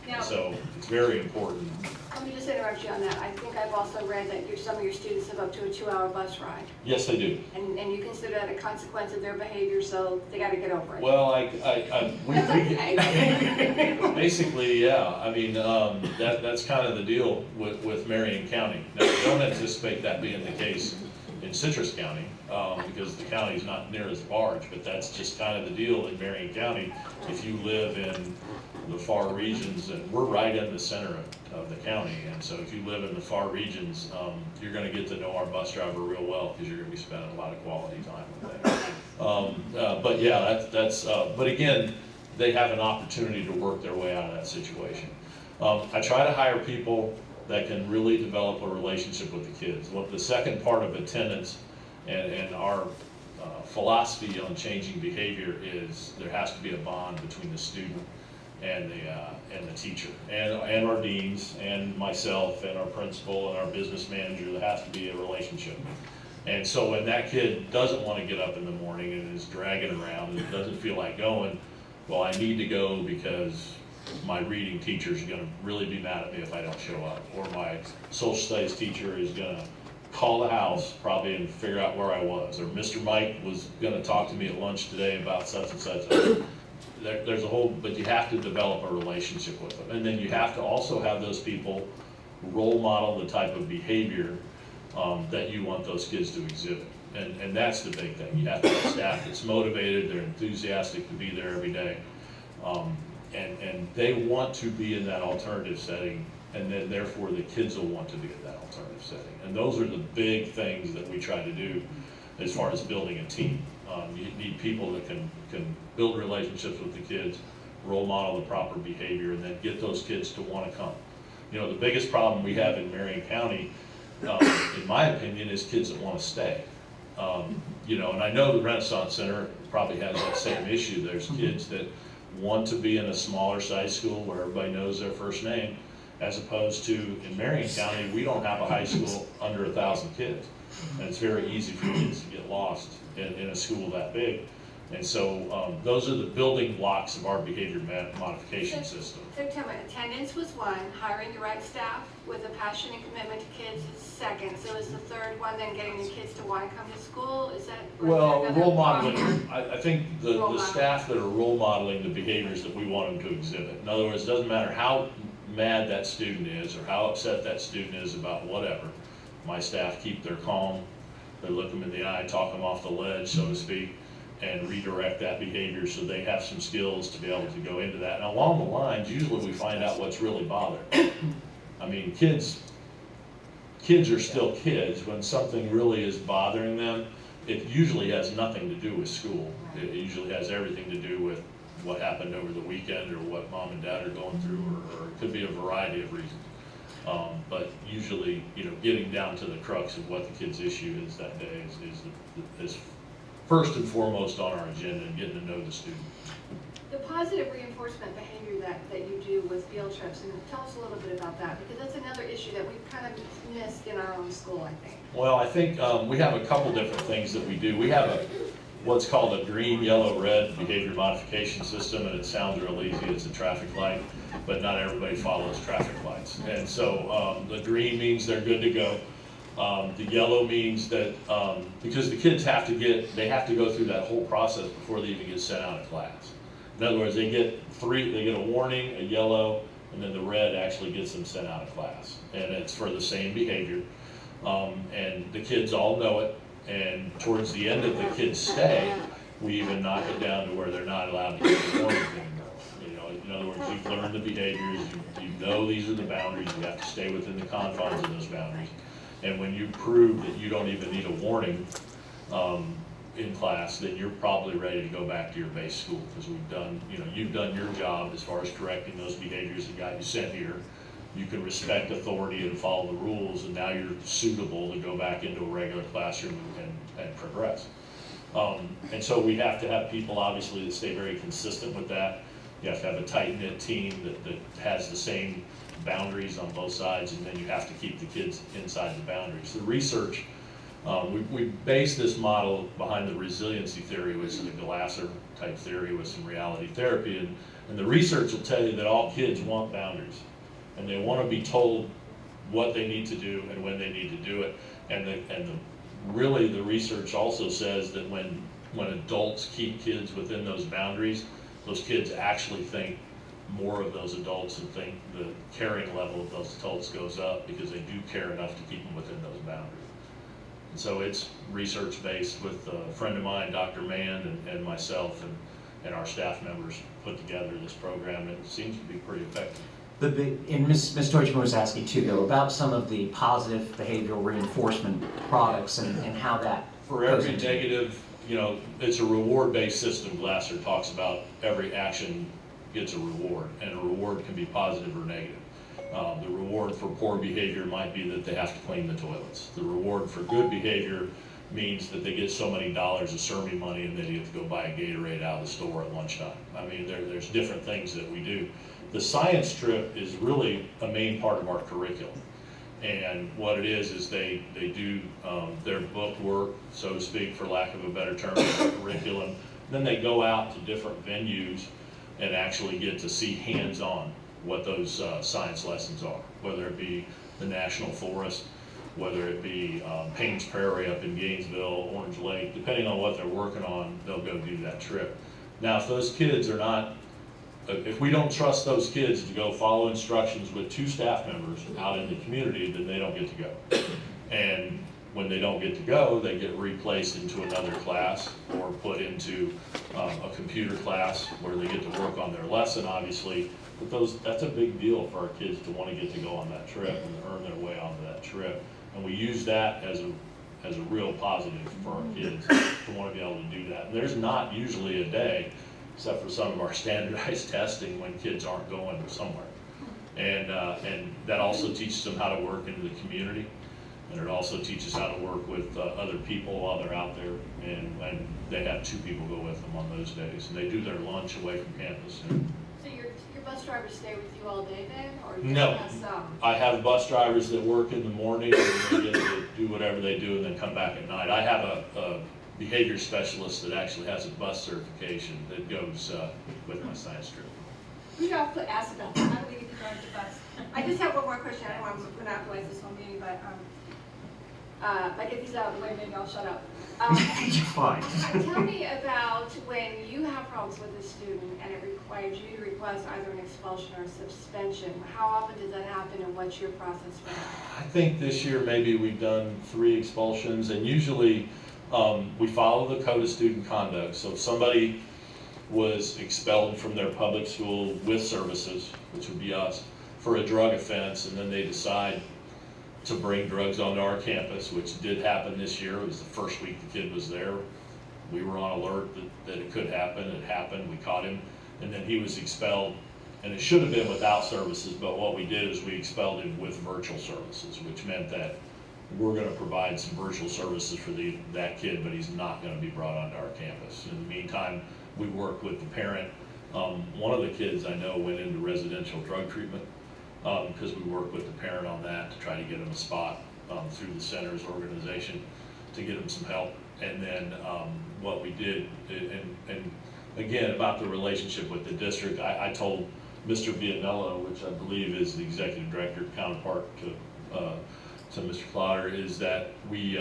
Now, So it's very important. let me just interrupt you on that. I think I've also read that some of your students have up to a 2-hour bus ride. Yes, they do. And you consider that a consequence of their behavior, so they gotta get over it. Well, Okay. basically, yeah. I mean, that's kind of the deal with Marion County. Now, we don't anticipate that being the case in Citrus County, because the county's not near as large, but that's just kind of the deal in Marion County. If you live in the far regions, and we're right in the center of the county, and so if you live in the far regions, you're gonna get to know our bus driver real well, because you're gonna be spending a lot of quality time with them. But yeah, but again, they have an opportunity to work their way out of that situation. I try to hire people that can really develop a relationship with the kids. Well, the second part of attendance and our philosophy on changing behavior is there has to be a bond between the student and the teacher, and our deans, and myself, and our principal, and our business manager. There has to be a relationship. And so when that kid doesn't want to get up in the morning and is dragging around and doesn't feel like going, well, I need to go because my reading teacher is going to really be mad at me if I don't show up, or my social studies teacher is going to call the house probably and figure out where I was, or Mr. Mike was going to talk to me at lunch today about such and such. There's a whole, but you have to develop a relationship with them, and then you have to also have those people role model the type of behavior that you want those kids to exhibit, and that's the big thing. You have to have staff that's motivated, they're enthusiastic to be there every day, and they want to be in that alternative setting, and then therefore the kids will want to be in that alternative setting. And those are the big things that we try to do as far as building a team. You need people that can build relationships with the kids, role model the proper behavior, and then get those kids to want to come. You know, the biggest problem we have in Marion County, in my opinion, is kids that want to stay. You know, and I know the Renaissance Center probably has that same issue. There's kids that want to be in a smaller size school where everybody knows their first name, as opposed to in Marion County, we don't have a high school under 1,000 kids. And it's very easy for kids to get lost in a school that big. And so those are the building blocks of our behavior modification system. So tell me, attendance was one, hiring the right staff with a passion and commitment to kids is second. So is the third one then getting the kids to want to come to school? Is that? Well, another role problem? modeling, I think Role the modeling. staff that are role modeling the behaviors that we want them to exhibit. In other words, it doesn't matter how mad that student is or how upset that student is about whatever. My staff keep their calm, they look them in the eye, talk them off the ledge, so to speak, and redirect that behavior so they have some skills to be able to go into that. And along the lines, usually we find out what's really bothering them. I mean, kids are still kids. When something really is bothering them, it usually has nothing to do with school. It usually has everything to do with what happened over the weekend or what mom and dad are going through, or it could be a variety of reasons. But usually, you know, getting down to the crux of what the kid's issue is that day is first and foremost on our agenda, and getting to know the student. The positive reinforcement behavior that you do with field trips, and tell us a little bit about that, because that's another issue that we've kind of missed in our own school, I think. Well, I think we have a couple different things that we do. We have what's called a green, yellow, red behavior modification system, and it sounds real easy. It's a traffic light, but not everybody follows traffic lights. And so the green means they're good to go. The yellow means that because the kids have to go through that whole process before they even get sent out of class. In other words, they get a warning, a yellow, and then the red actually gets them sent out of class. And it's for the same behavior. And the kids all know it. And towards the end of the kids' stay, we even knock it down to where they're not allowed to get the warnings anymore. You know, in other words, you've learned the behaviors, you know these are the boundaries, you have to stay within the confines of those boundaries. And when you prove that you don't even need a warning in class, then you're probably ready to go back to your base school, because we've done, you've done your job as far as correcting those behaviors that got you sent here. You can respect authority and follow the rules, and now you're suitable to go back into a regular classroom and progress. And so we have to have people, obviously, that stay very consistent with that. You have to have a tight-knit team that has the same boundaries on both sides, and then you have to keep the kids inside the boundaries. The research, we base this model behind the resiliency theory, which is a Glasser type theory with some reality therapy, and the research will tell you that all kids want boundaries, and they want to be told what they need to do and when they need to do it. Really, the research also says that when adults keep kids within those boundaries, those kids actually think more of those adults and think the caring level of those adults goes up, because they do care enough to keep them within those boundaries. And so it's research-based with a friend of mine, Dr. Mann, and myself, and our staff members put together this program. It seems to be pretty effective. And Ms. Deutschman was asking too, though, about some of the positive behavioral reinforcement products and how that For goes every into negative, it's a reward-based system. Glasser talks about every action gets a reward, and a reward can be positive or negative. The reward for poor behavior might be that they have to clean the toilets. The reward for good behavior means that they get so many dollars of CERMI money and then you have to go buy a Gatorade out of the store at lunchtime. I mean, there's different things that we do. The science trip is really a main part of our curriculum. And what it is they do their book work, so to speak, for lack of a better term, curriculum. Then they go out to different venues and actually get to see hands-on what those science lessons are, whether it be the National Forest, whether it be Paynes Prairie up in Gainesville, Orange Lake. Depending on what they're working on, they'll go do that trip. Now, if those kids are not, if we don't trust those kids to go follow instructions with 2 staff members out in the community, then they don't get to go. And when they don't get to go, they get replaced into another class or put into a computer class where they get to work on their lesson, obviously. But that's a big deal for our kids to want to get to go on that trip and earn their way onto that trip. And we use that as a real positive for our kids to want to be able to do that. And there's not usually a day, except for some of our standardized testing, when kids aren't going somewhere. And that also teaches them how to work into the community. And it also teaches how to work with other people while they're out there. And they have 2 people go with them on those days. And they do their lunch away from campus. So your bus drivers stay with you all day then, or you No. have some? I have bus drivers that work in the morning and they get to do whatever they do and then come back at night. I have a behavior specialist that actually has a bus certification that goes with my science trip. We got to ask about that. How do we get to drive the bus? I just have one more question. I don't want to monopolize this whole meeting, but if I get these out of the way, maybe I'll shut up. You're fine. Tell me about when you have problems with a student and it requires you to request either an expulsion or a suspension. How often does that happen, and what's your process for that? I think this year maybe we've done 3 expulsions, and usually we follow the code of student conduct. So if somebody was expelled from their public school with services, which would be us, for a drug offense, and then they decide to bring drugs onto our campus, which did happen this year. It was the first week the kid was there. We were on alert that it could happen. It happened. We caught him, and then he was expelled. And it should have been without services, but what we did is we expelled him with virtual services, which meant that we're going to provide some virtual services for that kid, but he's not going to be brought onto our campus. In the meantime, we worked with the parent. One of the kids I know went into residential drug treatment because we worked with the parent on that to try to get him a spot through the center's organization to get him some help. And then what we did, and again, about the relationship with the district, I told Mr. Vianello, which I believe is the executive director counterpart to Mr. Clotter, is that we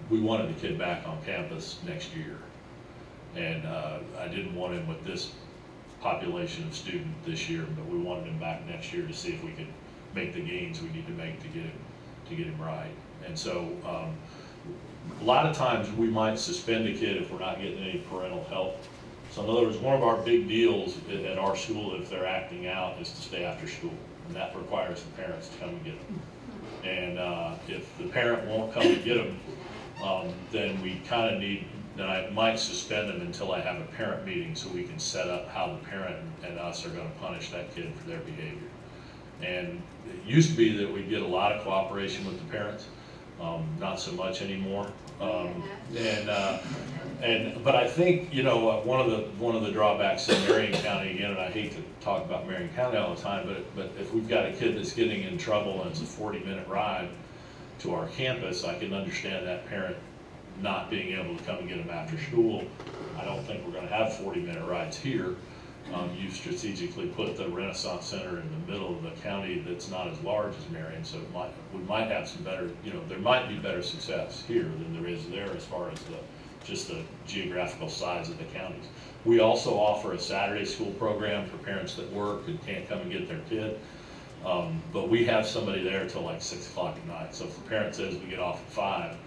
wanted the kid back on campus next year. And I didn't want him with this population of student this year, but we wanted him back next year to see if we could make the gains we need to make to get him right. And so a lot of times we might suspend a kid if we're not getting any parental help. So in other words, one of our big deals at our school, if they're acting out, is to stay after school. And that requires the parents to come and get them. And if the parent won't come and get them, then we kind of need, then I might suspend them until I have a parent meeting so we can set up how the parent and us are going to punish that kid for their behavior. And it used to be that we get a lot of cooperation with the parents, not so much anymore. But I think, you know, one of the drawbacks in Marion County, again, and I hate to talk about Marion County all the time, but if we've got a kid that's getting in trouble and it's a 40-minute ride to our campus, I can understand that parent not being able to come and get them after school. I don't think we're going to have 40-minute rides here. You strategically put the Renaissance Center in the middle of the county that's not as large as Marion, so we might have some better, you know, there might be better success here than there is there as far as just the geographical size of the counties. We also offer a Saturday school program for parents that work and can't come and get their kid. But we have somebody there till like 6 o'clock at night. So if the parent says we get off at 5,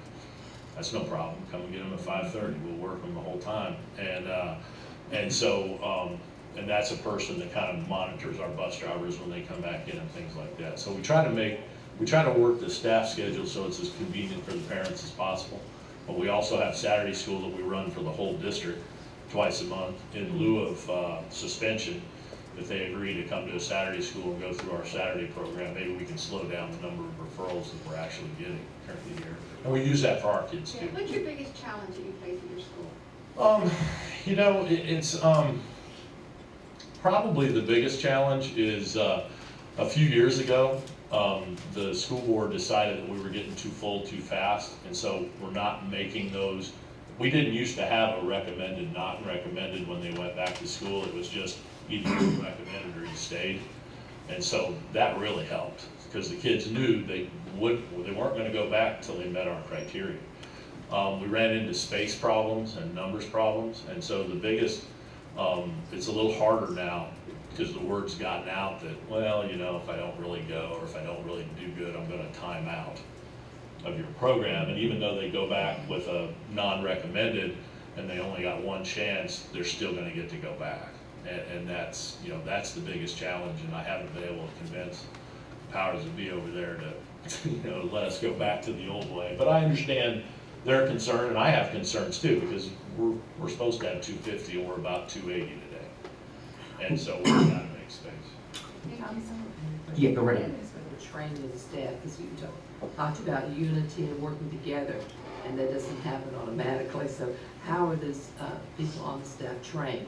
that's no problem. Come and get them at 5:30. We'll work them the whole time. And that's a person that kind of monitors our bus drivers when they come back in and things like that. So we try to work the staff schedule so it's as convenient for the parents as possible. But we also have Saturday school that we run for the whole district twice a month in lieu of suspension. If they agree to come to a Saturday school and go through our Saturday program, maybe we can slow down the number of referrals that we're actually getting currently here. And we use that for our kids too. What's your biggest challenge that you face at your school? You know, it's probably the biggest challenge is a few years ago, the school board decided that we were getting too full too fast, and so we're not making those. We didn't used to have a recommended, not recommended when they went back to school. It was just either you recommended or you stayed. And so that really helped because the kids knew they weren't going to go back until they met our criteria. We ran into space problems and numbers problems, and so the biggest, it's a little harder now because the word's gotten out that, well, you know, if I don't really go or if I don't really do good, I'm going to time out of your program. And even though they go back with a non-recommended and they only got one chance, they're still going to get to go back. And that's, you know, that's the biggest challenge, and I haven't been able to convince the powers that be over there to you know, let us go back to the old way. But I understand their concern, and I have concerns too, because we're supposed to have 250 and we're about 280 today. And so we're trying to make space. Yeah, go right ahead. The training of the staff, because you talked about unity and working together, and that doesn't happen automatically. So how are those people on the staff trained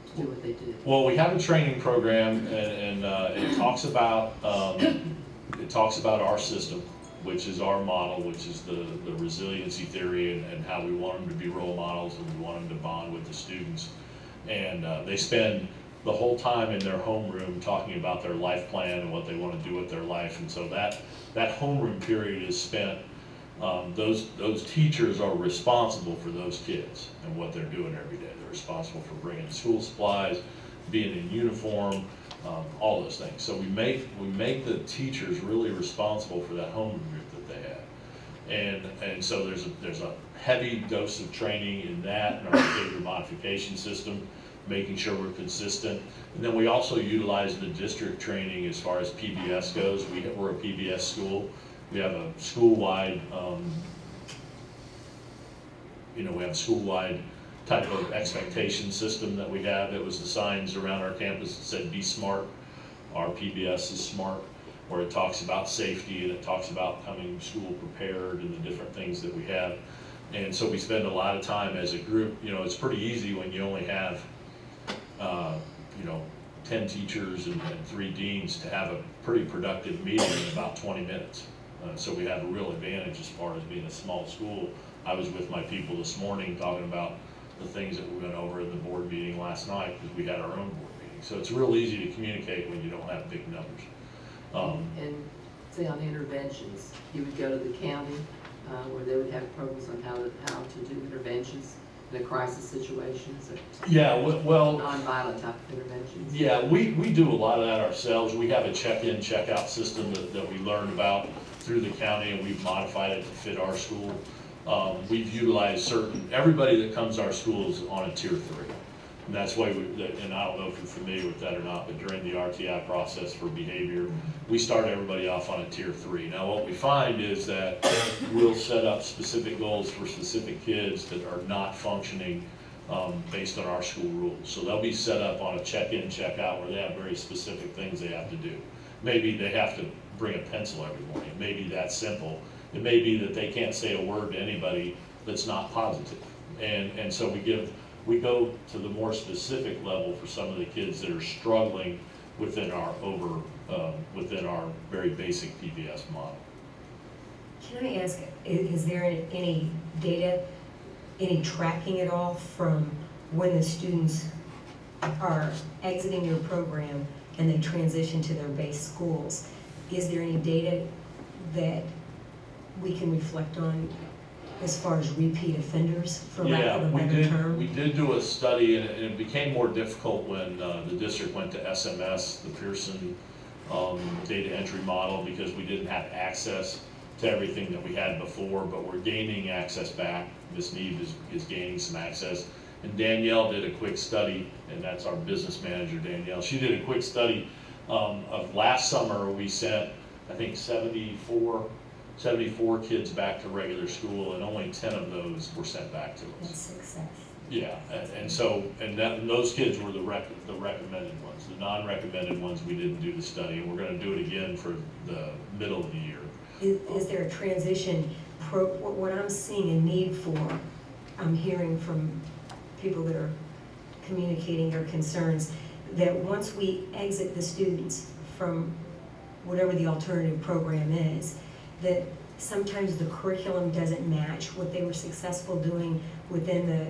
to do what they do? Well, we have a training program, and it talks about our system, which is our model, which is the resiliency theory, and how we want them to be role models, and we want them to bond with the students. And they spend the whole time in their homeroom talking about their life plan and what they want to do with their life. And so that homeroom period is spent, those teachers are responsible for those kids and what they're doing every day. They're responsible for bringing school supplies, being in uniform, all those things. So we make the teachers really responsible for that homeroom group that they have. And so there's a heavy dose of training in that and our behavior modification system, making sure we're consistent. And then we also utilize the district training as far as PBS goes. We're a PBS school. We have a school-wide, we have a school-wide type of expectation system that we have. It was the signs around our campus that said, "Be smart." Our PBS is smart, where it talks about safety and it talks about coming to school prepared and the different things that we have. And so we spend a lot of time as a group. You know, it's pretty easy when you only have 10 teachers and 3 deans to have a pretty productive meeting in about 20 minutes. So we have a real advantage as far as being a small school. I was with my people this morning talking about the things that we went over in the board meeting last night because we had our own board meeting. So it's real easy to communicate when you don't have big numbers. And say on interventions, you would go to the county where they would have programs on how to do interventions in a crisis situation. So Yeah, well, non-violent type of interventions. yeah, we do a lot of that ourselves. We have a check-in, check-out system that we learned about through the county, and we've modified it to fit our school. We've utilized everybody that comes to our school is on a tier 3. And that's why and I don't know if you're familiar with that or not, but during the RTI process for behavior, we start everybody off on a tier 3. Now what we find is that we'll set up specific goals for specific kids that are not functioning based on our school rules. So they'll be set up on a check-in, check-out where they have very specific things they have to do. Maybe they have to bring a pencil every morning. It may be that simple. It may be that they can't say a word to anybody that's not positive. And so we go to the more specific level for some of the kids that are struggling within our very basic PBS model. Can I ask, is there any data, any tracking at all from when the students are exiting your program and they transition to their base schools? Is there any data that we can reflect on as far as repeat offenders, for lack of a better term? We did do a study, and it became more difficult when the district went to SMS, the Pearson data entry model, because we didn't have access to everything that we had before, but we're gaining access back. Ms. Neve is gaining some access. And Danielle did a quick study, and that's our business manager, Danielle. She did a quick study of last summer. We sent, I think, 74 kids back to regular school, and only 10 of those were sent back to us. That's success. Yeah, and those kids were the recommended ones. The non-recommended ones, we didn't do the study, and we're going to do it again for the middle of the year. Is there a transition, what I'm seeing a need for, I'm hearing from people that are communicating their concerns, that once we exit the students from whatever the alternative program is, that sometimes the curriculum doesn't match what they were successful doing within the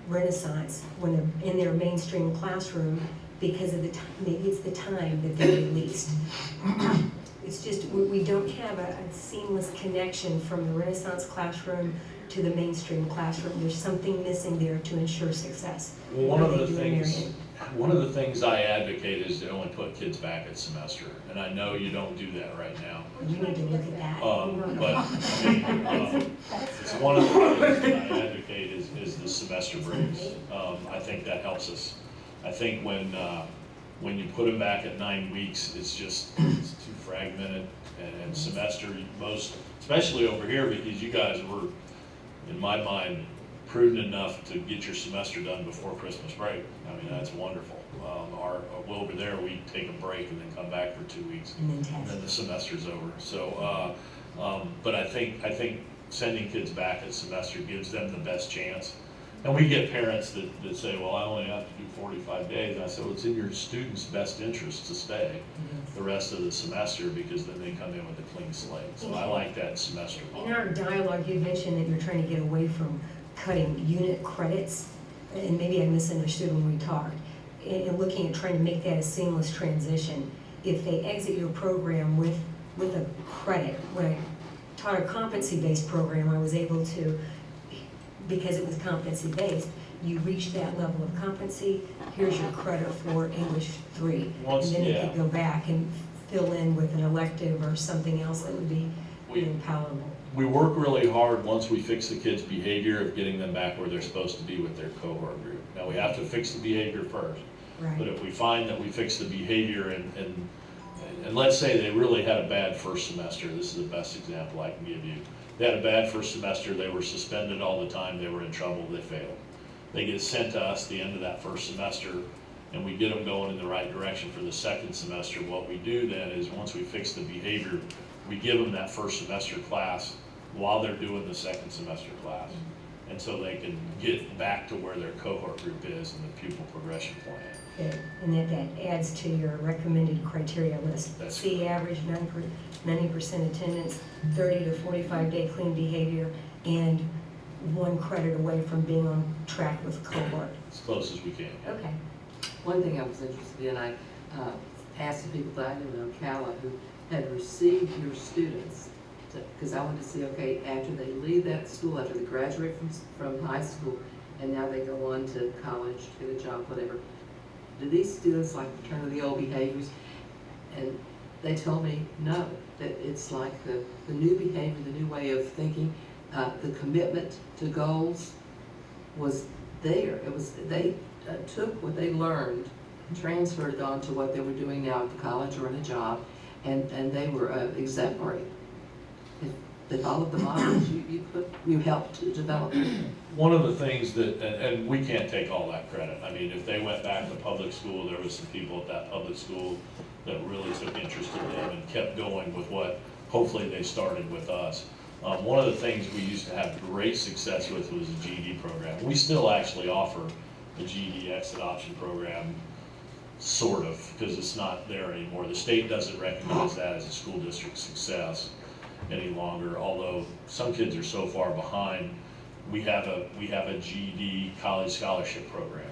Renaissance when they're in their mainstream classroom, because of the time, maybe it's the time that they released. It's just, we don't have a seamless connection from the Renaissance classroom to the mainstream classroom. There's something missing there to ensure success. Well, one of the things I advocate is to only put kids back at semester, and I know you don't do that right now. You need to look at that. But I mean, it's one of the things that I advocate is the semester breaks. I think that helps us. I think when you put them back at 9 weeks, it's too fragmented, and semester, especially over here, because you guys were, in my mind, prudent enough to get your semester done before Christmas break. I mean, that's wonderful. Over there, we take a break and then come back for 2 weeks, and then the semester's over. So, but I think sending kids back at semester gives them the best chance. And we get parents that say, well, I only have to do 45 days. And I said, well, it's in your student's best interest to stay the rest of the semester, because then they come in with a clean slate. So I like that semester model. In our dialogue, you mentioned that you're trying to get away from cutting unit credits, and maybe I misunderstood when we talked, and looking at trying to make that a seamless transition. If they exit your program with a credit, when I taught a competency-based program, I was able to, because it was competency-based, you reach that level of competency, here's your credit for English 3. And then you could go back and fill in with an elective or something else that would be palatable. We work really hard once we fix the kids' behavior of getting them back where they're supposed to be with their cohort group. Now, we have to fix the behavior first. Right. But if we find that we fix the behavior and let's say they really had a bad first semester, this is the best example I can give you. They had a bad first semester, they were suspended all the time, they were in trouble, they failed. They get sent to us the end of that first semester, and we get them going in the right direction for the second semester. What we do then is, once we fix the behavior, we give them that first semester class while they're doing the second semester class. And so they can get back to where their cohort group is in the pupil progression plan. Okay. And that adds to your recommended criteria list. That's C average, 90% attendance, 30 to 45-day clean behavior, and 1 credit away from being on track with cohort. As close as we can. Okay. One thing I was interested in, I asked the people that I knew in Ocala who had received your students, because I wanted to see, okay, after they leave that school, after they graduate from high school, and now they go on to college, get a job, whatever, do these students like return to the old behaviors? And they told me no, that it's like the new behavior, the new way of thinking, the commitment to goals was there. It was, they took what they learned, transferred it on to what they were doing now at the college or in a job, and they were exemplary. They followed the models you helped to develop. One of the things that, and we can't take all that credit. I mean, if they went back to public school, there was some people at that public school that really took interest in them and kept going with what hopefully they started with us. One of the things we used to have great success with was the GED program. We still actually offer the GED exit option program, sort of, because it's not there anymore. The state doesn't recognize that as a school district success any longer, although some kids are so far behind. We have a GED college scholarship program,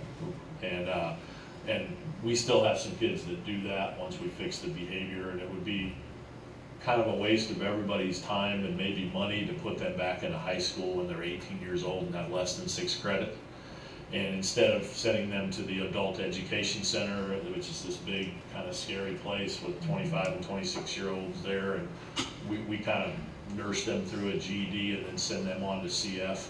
and we still have some kids that do that once we fix the behavior, and it would be kind of a waste of everybody's time and maybe money to put them back into high school when they're 18 years old and have less than 6 credit. And instead of sending them to the adult education center, which is this big kind of scary place with 25 and 26-year-olds there, and we kind of nurse them through a GED and then send them on to CF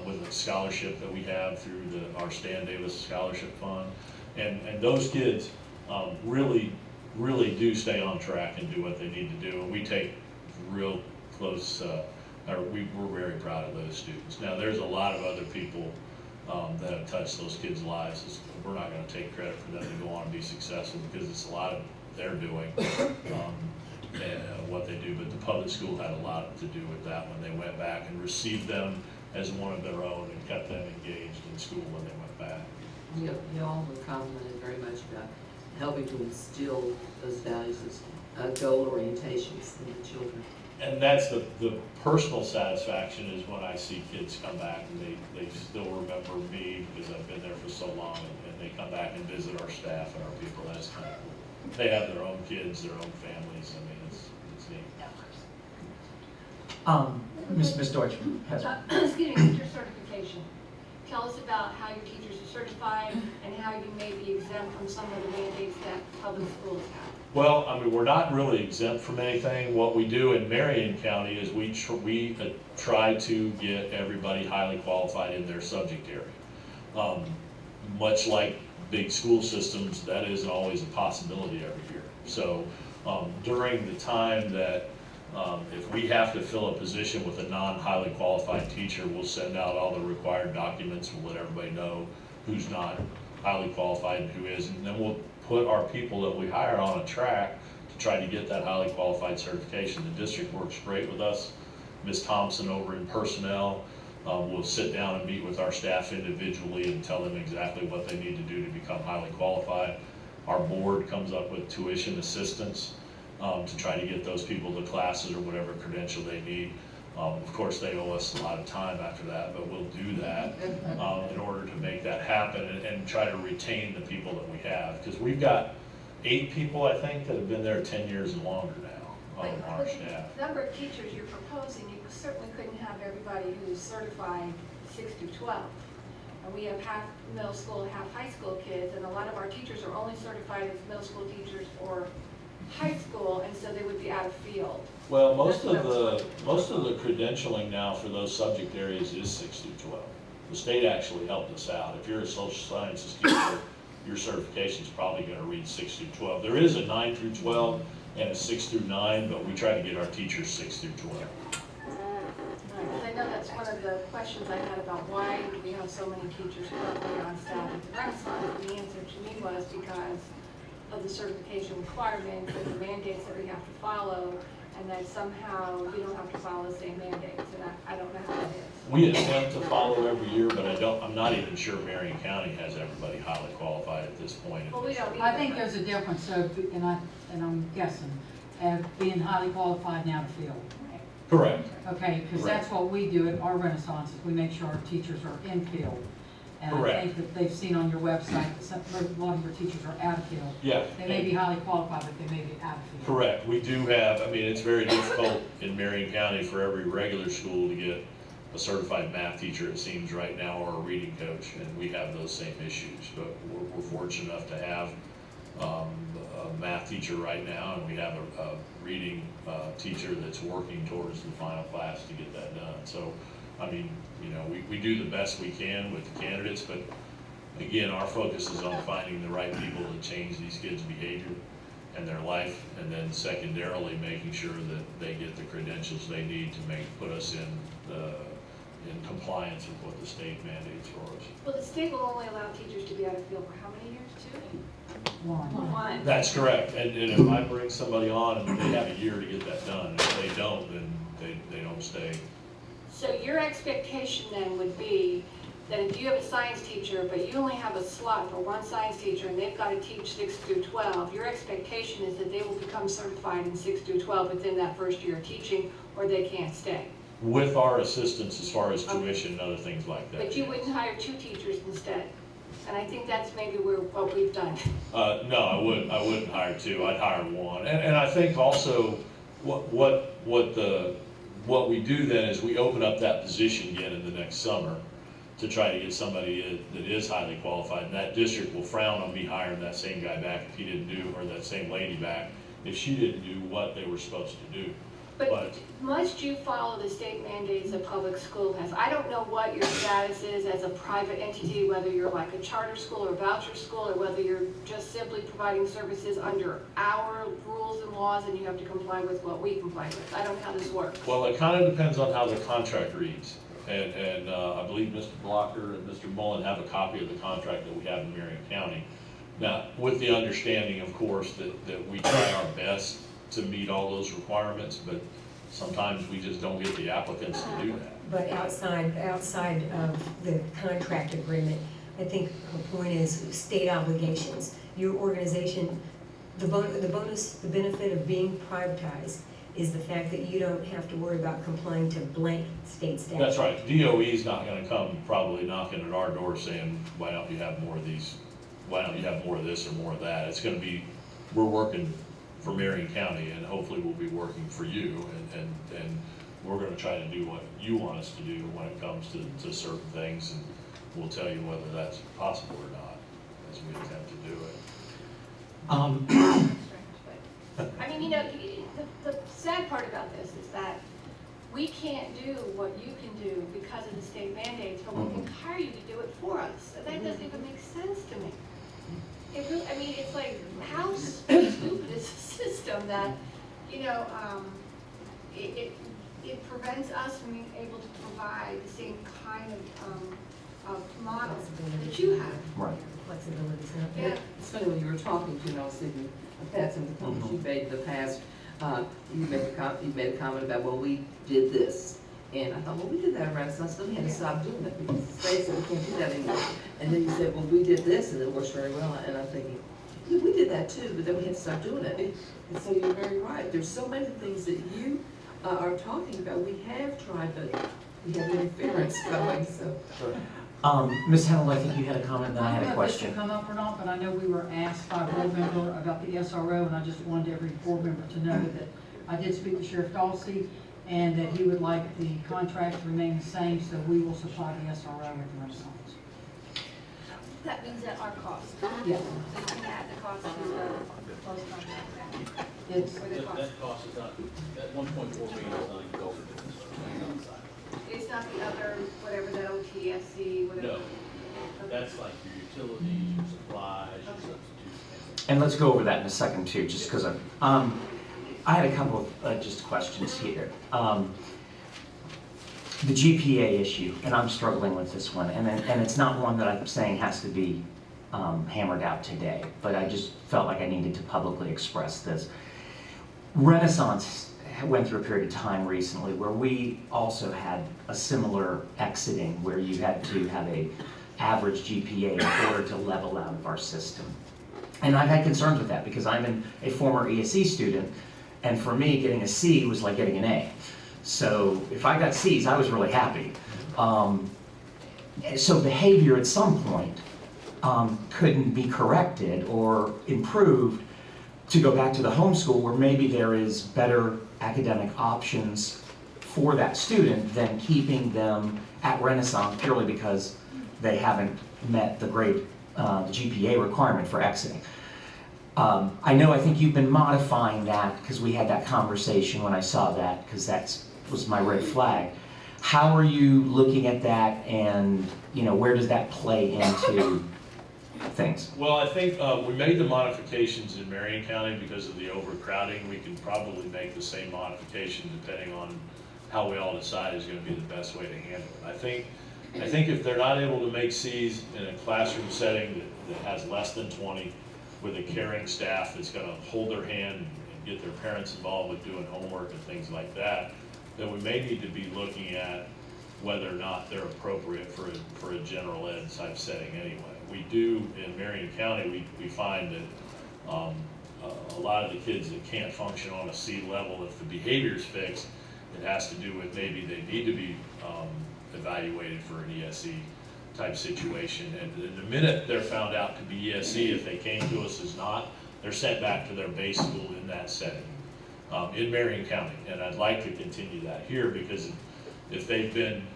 with a scholarship that we have through our Stan Davis Scholarship Fund. And those kids really do stay on track and do what they need to do. And we take real close, we're very proud of those students. Now, there's a lot of other people that have touched those kids' lives. We're not going to take credit for them to go on and be successful because it's a lot of their doing and what they do. But the public school had a lot to do with that when they went back and received them as one of their own and kept them engaged in school when they went back. You all were complimented very much about helping to instill those values as goal orientations in the children. And that's the personal satisfaction is when I see kids come back and they still remember me because I've been there for so long, and they come back and visit our staff and our people. That's kind of cool. They have their own kids, their own families. I mean, it's neat. Ms. Deutsch has. Excuse me, teacher certification. Tell us about how your teachers are certified and how you may be exempt from some of the mandates that public schools have. Well, I mean, we're not really exempt from anything. What we do in Marion County is we try to get everybody highly qualified in their subject area. Much like big school systems, that isn't always a possibility every year. So during the time that if we have to fill a position with a non-highly qualified teacher, we'll send out all the required documents. We'll let everybody know who's not highly qualified and who is, and then we'll put our people that we hire on a track to try to get that highly qualified certification. The district works great with us. Ms. Thompson over in personnel will sit down and meet with our staff individually and tell them exactly what they need to do to become highly qualified. Our board comes up with tuition assistance to try to get those people to classes or whatever credential they need. Of course, they owe us a lot of time after that, but we'll do that in order to make that happen and try to retain the people that we have. Because we've got 8 people, I think, that have been there 10 years and longer now on our staff. The number of teachers you're proposing, you certainly couldn't have everybody who's certified 6 through 12. And we have half middle school, half high school kids, and a lot of our teachers are only certified as middle school teachers or high school, and so they would be out of field. Well, most of the credentialing now for those subject areas is 6 through 12. The state actually helped us out. If you're a social sciences teacher, your certification is probably going to read 6 through 12. There is a 9 through 12 and a 6 through 9, but we try to get our teachers 6 through 12. I know that's one of the questions I had about why do we have so many teachers currently on staff at the Renaissance, and the answer to me was because of the certification requirements and the mandates that we have to follow, and that somehow we don't have to follow the same mandates, and I don't know how that is. We attempt to follow every year, but I'm not even sure Marion County has everybody highly qualified at this point. Well, we don't I think there's a difference, so, and I'm guessing, being highly qualified and out of field. Correct. Okay, because that's what we do at our Renaissance, is we make sure our teachers are in field. And Correct. I think that they've seen on your website that a lot of your teachers are out of field. Yeah. They may be highly qualified, but they may be out of field. Correct. We do have, I mean, it's very difficult in Marion County for every regular school to get a certified math teacher, it seems right now, or a reading coach, and we have those same issues. But we're fortunate enough to have a math teacher right now, and we have a reading teacher that's working towards the final class to get that done. So, I mean, you know, we do the best we can with the candidates, but Again, our focus is on finding the right people to change these kids' behavior and their life, and then secondarily, making sure that they get the credentials they need to put us in compliance with what the state mandates for us. Well, the state will only allow teachers to be out of field for how many years, 2? One. That's correct, and if I bring somebody on and they have a year to get that done, if they don't, then they don't stay. So your expectation then would be that if you have a science teacher, but you only have a slot for one science teacher and they've got to teach 6 through 12, your expectation is that they will become certified in 6 through 12 within that first year of teaching, or they can't stay. With our assistance as far as tuition and other things like that. But you yes. wouldn't hire 2 teachers instead. And I think that's maybe what we've done. No, I wouldn't hire 2, I'd hire 1. And I think also, what we do then is we open up that position again in the next summer to try to get somebody that is highly qualified, and that district will frown on me hiring that same guy back if he didn't do, or that same lady back, if she didn't do what they were supposed to do. But must you follow the state mandates a public school has? I don't know what your status is as a private entity, whether you're like a charter school or voucher school, or whether you're just simply providing services under our rules and laws and you have to comply with what we comply with. I don't know how this works. Well, it kind of depends on how the contract reads. And I believe Mr. Blocker and Mr. Mullen have a copy of the contract that we have in Marion County. Now, with the understanding, of course, that we try our best to meet all those requirements, but sometimes we just don't get the applicants to do that. But outside of the contract agreement, I think the point is state obligations. Your organization, the benefit of being privatized is the fact that you don't have to worry about complying to blank state statute. That's right. DOE is not gonna come probably knocking at our door saying, why don't you have more of these, why don't you have more of this or more of that? It's gonna be, we're working for Marion County, and hopefully we'll be working for you, and we're gonna try to do what you want us to do when it comes to certain things, and we'll tell you whether that's possible or not as we attempt to do it. I mean, the sad part about this is that we can't do what you can do because of the state mandates, but we can hire you to do it for us. So that doesn't even make sense to me. It really, I mean, it's like, how stupid is the system that, it prevents us from being able to provide the same kind of model that you have. Right. Flexibility. Yeah. It's funny, when you were talking to me, I was thinking, I've had some of the comments you made in the past. You made a comment about, well, we did this. And I thought, well, we did that at Renaissance, then we had to stop doing it because the state said we can't do that anymore. And then you said, well, we did this and it works very well. And I'm thinking, yeah, we did that too, but then we had to stop doing it. And so you're very right. There's so many things that you are talking about. We have tried, but we have interference going, so. Ms. Hennell, I think you had a comment, then I had a don't know if this question. will come up or not, but I know we were asked by a board member about the SRO, and I just wanted every board member to know that I did speak to Sheriff Dalsey, and that he would like the contract to remain the same, so we will supply the SRO with the Renaissance. That means at our cost. Yes. So you can add the cost to the close contract. It's, Or the That cost. cost is not, that 1.4 million is not even over the outside. It's not the other, whatever that OTSC, whatever. No, that's like your utilities, your supplies, your substitutes. And let's go over that in a second too, just because I had a couple of just questions here. The GPA issue, and I'm struggling with this one, and it's not one that I'm saying has to be hammered out today, but I just felt like I needed to publicly express this. Renaissance went through a period of time recently where we also had a similar exiting, where you had to have a average GPA in order to level out of our system. And I've had concerns with that because I'm a former ESE student, and for me, getting a C was like getting an A. So if I got C's, I was really happy. So behavior at some point couldn't be corrected or improved to go back to the homeschool where maybe there is better academic options for that student than keeping them at Renaissance purely because they haven't met the grade, the GPA requirement for exiting. I think you've been modifying that because we had that conversation when I saw that, because that was my red flag. How are you looking at that, and where does that play into things? Well, I think we made the modifications in Marion County because of the overcrowding. We can probably make the same modification depending on how we all decide is going to be the best way to handle it. I think if they're not able to make Cs in a classroom setting that has less than 20, with a caring staff that's going to hold their hand and get their parents involved with doing homework and things like that, then we may need to be looking at whether or not they're appropriate for a general ed type setting anyway. We do, in Marion County, we find that a lot of the kids that can't function on a C level, if the behavior's fixed, it has to do with maybe they need to be evaluated for an ESE type situation. And the minute they're found out to be ESE, if they came to us as not, they're sent back to their base school in that setting, in Marion County. And I'd like to continue that here, because if they've been,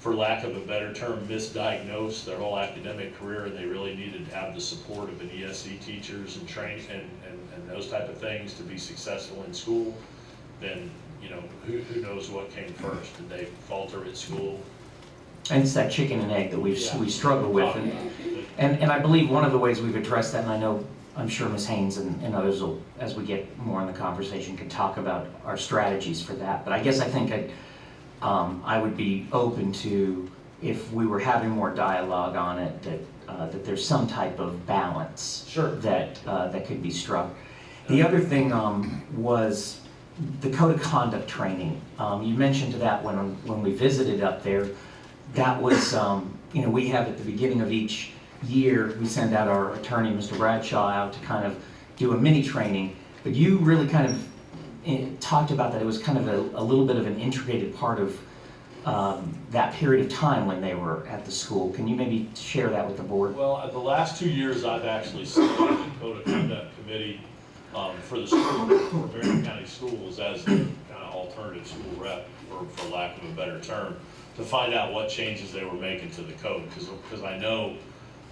for lack of a better term, misdiagnosed their whole academic career, and they really needed to have the support of an ESE teachers and train and those type of things to be successful in school, then, you know, who knows what came first? Did they falter at school? And it's that chicken and egg that we struggle with. And I believe one of the ways we've addressed that, and I know, I'm sure Ms. Haynes and others will, as we get more in the conversation, can talk about our strategies for that. But I guess I think I would be open to, if we were having more dialogue on it, that there's some type of balance that could be struck. The other thing was the code of conduct training. You mentioned that when we visited up there. That was, you know, we have at the beginning of each year, we send out our attorney, Mr. Bradshaw, out to kind of do a mini training. But you really kind of talked about that. It was kind of a little bit of an integrated part of that period of time when they were at the school. Can you maybe share that with the board? Well, the last 2 years, I've actually served on the Code of Conduct Committee for the school, for Marion County Schools, as the kind of alternative school rep, for lack of a better term, to find out what changes they were making to the code. Because I know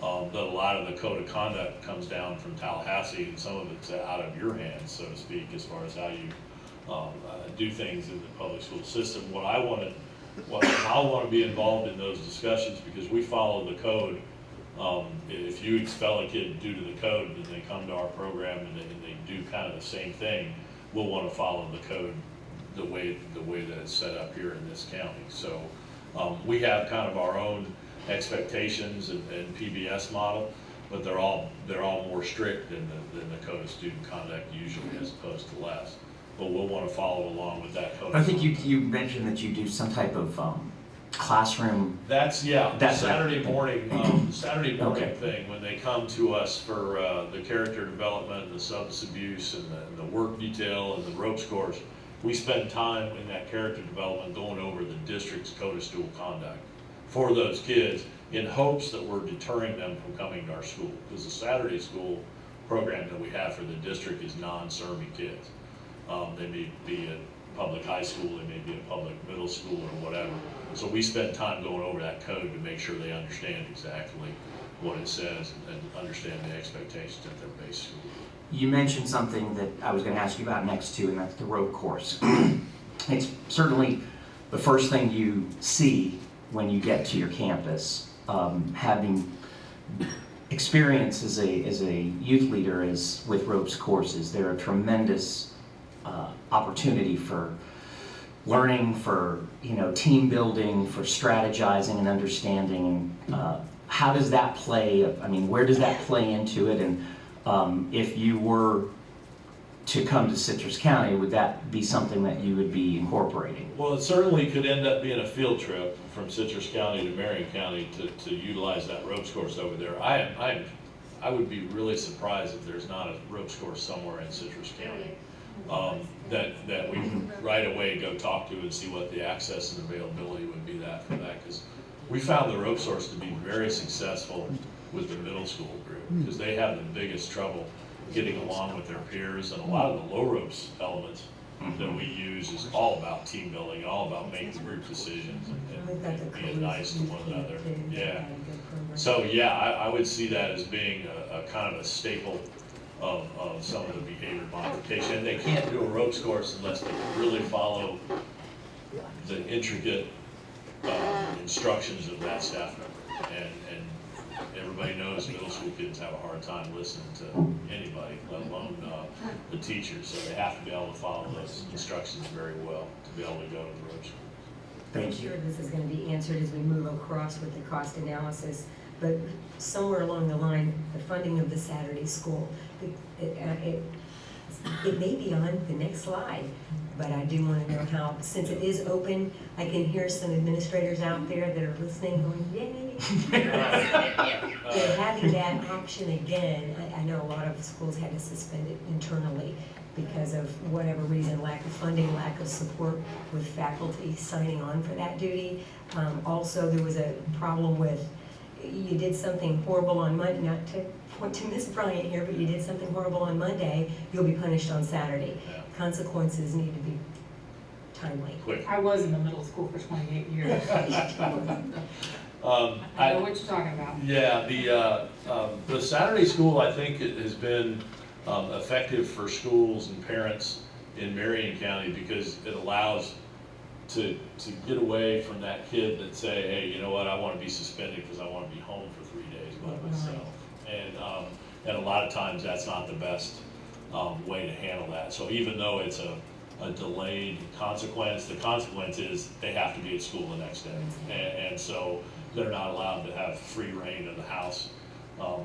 that a lot of the Code of Conduct comes down from Tallahassee, and some of it's out of your hands, so to speak, as far as how you do things in the public school system. I want to be involved in those discussions, because we follow the code. If you expel a kid due to the code, and they come to our program and they do kind of the same thing, we'll want to follow the code the way that it's set up here in this county. So we have kind of our own expectations and PBS model, but they're all more strict than the Code of Student Conduct usually, as opposed to less. But we'll want to follow along with that code. I think you mentioned that you do some type of classroom. That's Saturday morning. Okay. Thing when they come to us for the character development, the substance abuse, and the work detail, and the ropes course. We spend time in that character development going over the district's Code of Student Conduct for those kids, in hopes that we're deterring them from coming to our school. Because the Saturday school program that we have for the district is non-serving kids. They may be at public high school, they may be at public middle school, or whatever. So we spend time going over that code to make sure they understand exactly what it says and understand the expectations at their base school. You mentioned something that I was going to ask you about next too, and that's the rope course. It's certainly the first thing you see when you get to your campus. Having experience as a youth leader with ropes courses, they're a tremendous opportunity for learning, for team building, for strategizing and understanding. How does that play? I mean, where does that play into it? And if you were to come to Citrus County, would that be something that you would be incorporating? Well, it certainly could end up being a field trip from Citrus County to Marion County to utilize that ropes course over there. I would be really surprised if there's not a ropes course somewhere in Citrus County that we can right away go talk to and see what the access and availability would be for that. Because we found the ropes course to be very successful with the middle school group, because they have the biggest trouble getting along with their peers, and a lot of the low ropes elements that we use is all about team building, all about making group decisions and being nice to one another. Yeah. So yeah, I would see that as being a kind of a staple of some of the behavior modification. They can't do a ropes course unless they really follow the intricate instructions of that staff member. And everybody knows middle school kids have a hard time listening to anybody, let alone the teachers. So they have to be able to follow those instructions very well to be able to go to the road school. Thank I'm you. sure this is gonna be answered as we move across with the cost analysis, but somewhere along the line, the funding of the Saturday school, it may be on the next slide, but I do wanna know how, since it is open, I can hear some administrators out there that are listening going, yay. They're having that option again. I know a lot of schools had to suspend it internally because of whatever reason, lack of funding, lack of support with faculty signing on for that duty. Also, there was a problem with, you did something horrible on Monday, not to point to Ms. Bryant here, but you did something horrible on Monday, you'll be punished on Saturday. Yeah. Consequences need to be timely. Quick. I was in the middle school for 28 years. I know what you're talking about. Yeah, the Saturday school, I think, it has been effective for schools and parents in Marion County because it allows to get away from that kid that say, hey, you know what, I want to be suspended because I want to be home for 3 days by myself. And a lot of times that's not the best way to handle that. So even though it's a delayed consequence, the consequence is they have to be at school the next day. And so they're not allowed to have free reign of the house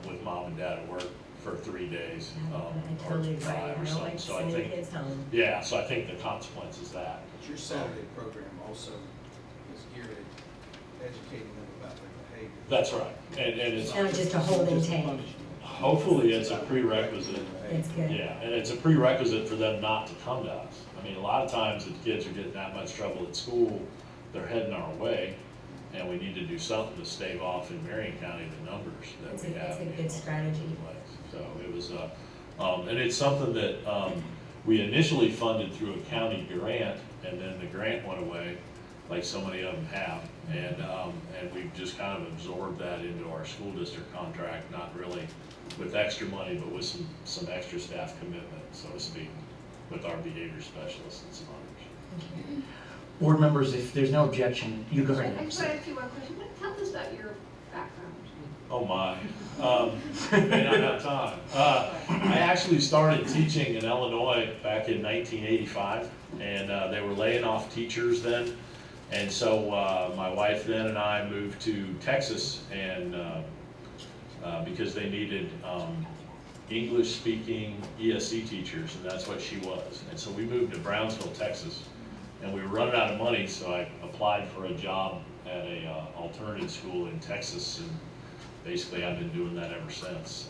with mom and dad at work for 3 days I or totally agree. 5 I or don't something. like So I sending think, kids home. yeah, so I think the consequence is that. But your Saturday program also is geared at educating them about their behavior. That's right. And it's, It's not just a holding tank. punishment. hopefully it's a prerequisite. That's good. Yeah, and it's a prerequisite for them not to come to us. I mean, a lot of times if kids are getting that much trouble at school, they're heading our way, and we need to do something to stave off in Marion County the numbers that That's we a have. good strategy. So it was, and it's something that we initially funded through a county grant, and then the grant went away, like so many of them have. And we've just kind of absorbed that into our school district contract, not really with extra money, but with some extra staff commitment, so to speak, with our behavior specialists and some others. Board members, if there's no objection, you go I ahead. just want to ask you one question. Tell us about your background. Oh my, may not have time. I actually started teaching in Illinois back in 1985, and they were laying off teachers then. And so my wife then and I moved to Texas, and because they needed English-speaking ESC teachers, and that's what she was. And so we moved to Brownsville, Texas, and we were running out of money, so I applied for a job at a alternative school in Texas, and basically I've been doing that ever since.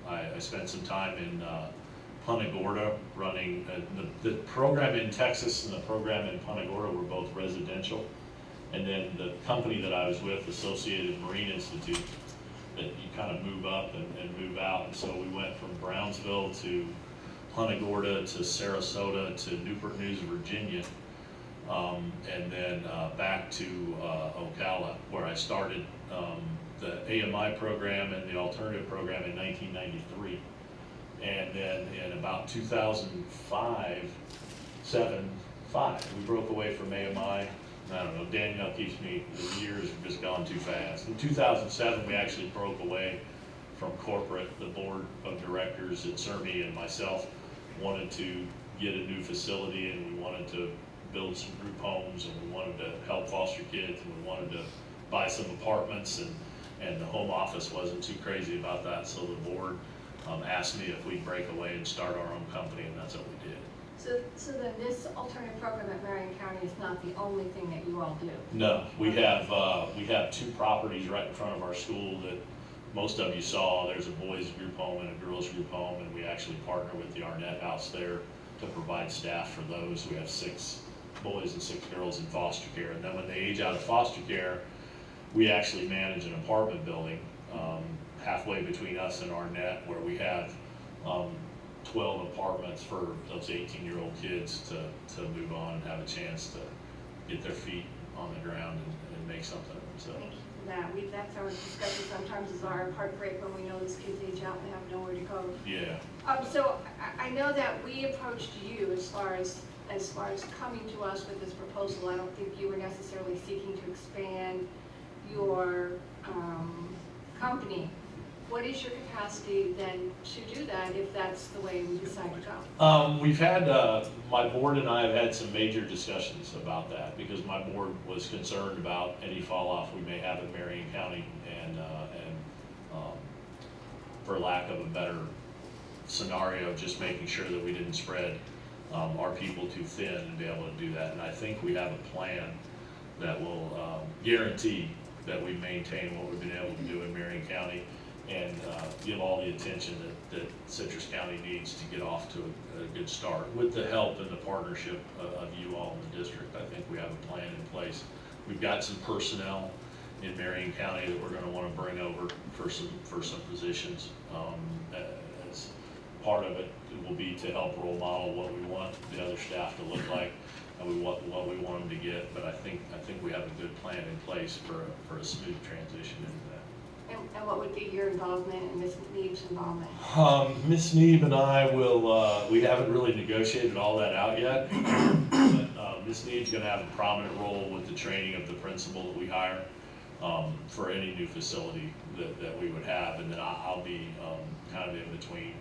I spent some time in Punta Gorda running, the program in Texas and the program in Punta Gorda were both residential. And then the company that I was with, Associated Marine Institute, that you kind of move up and move out. And so we went from Brownsville to Punta Gorda to Sarasota to Newport News, Virginia. And then back to Ocala, where I started the AMI program and the alternative program in 1993. And then in about 2005, we broke away from AMI. I don't know, Danielle keeps me, the years have just gone too fast. In 2007, we actually broke away from corporate. The board of directors at CERMI and myself wanted to get a new facility, and we wanted to build some group homes, and we wanted to help foster kids, and we wanted to buy some apartments, and the home office wasn't too crazy about that, so the board asked me if we'd break away and start our own company, and that's what we did. So then this alternative program at Marion County is not the only thing that you all do? No, we have 2 properties right in front of our school that most of you saw. There's a boys group home and a girls group home, and we actually partner with the Arnett House there to provide staff for those. We have 6 boys and 6 girls in foster care, and then when they age out of foster care, we actually manage an apartment building halfway between us and Arnett, where we have 12 apartments for those 18-year-old kids to move on and have a chance to get their feet on the ground and make something of themselves. That's our discussion sometimes, is our heartbreak when we know these kids age out and have nowhere to go. Yeah. So I know that we approached you as far as coming to us with this proposal. I don't think you were necessarily seeking to expand your company, what is your capacity then to do that if that's the way we decide to go? We've had, my board and I have had some major discussions about that, because my board was concerned about any fall off we may have in Marion County, and for lack of a better scenario, just making sure that we didn't spread our people too thin and be able to do that. And I think we have a plan that will guarantee that we maintain what we've been able to do in Marion County, and give all the attention that Citrus County needs to get off to a good start. With the help and the partnership of you all in the district, I think we have a plan in place. We've got some personnel in Marion County that we're gonna wanna bring over for some positions. As part of it will be to help role model what we want the other staff to look like, and what we want them to get. But I think we have a good plan in place for a smooth transition into that. And what would be your involvement and Ms. Neve's involvement? Ms. Neve and I will, we haven't really negotiated all that out yet. But Ms. Neve's gonna have a prominent role with the training of the principal that we hire for any new facility that we would have. And then I'll be kind of in between,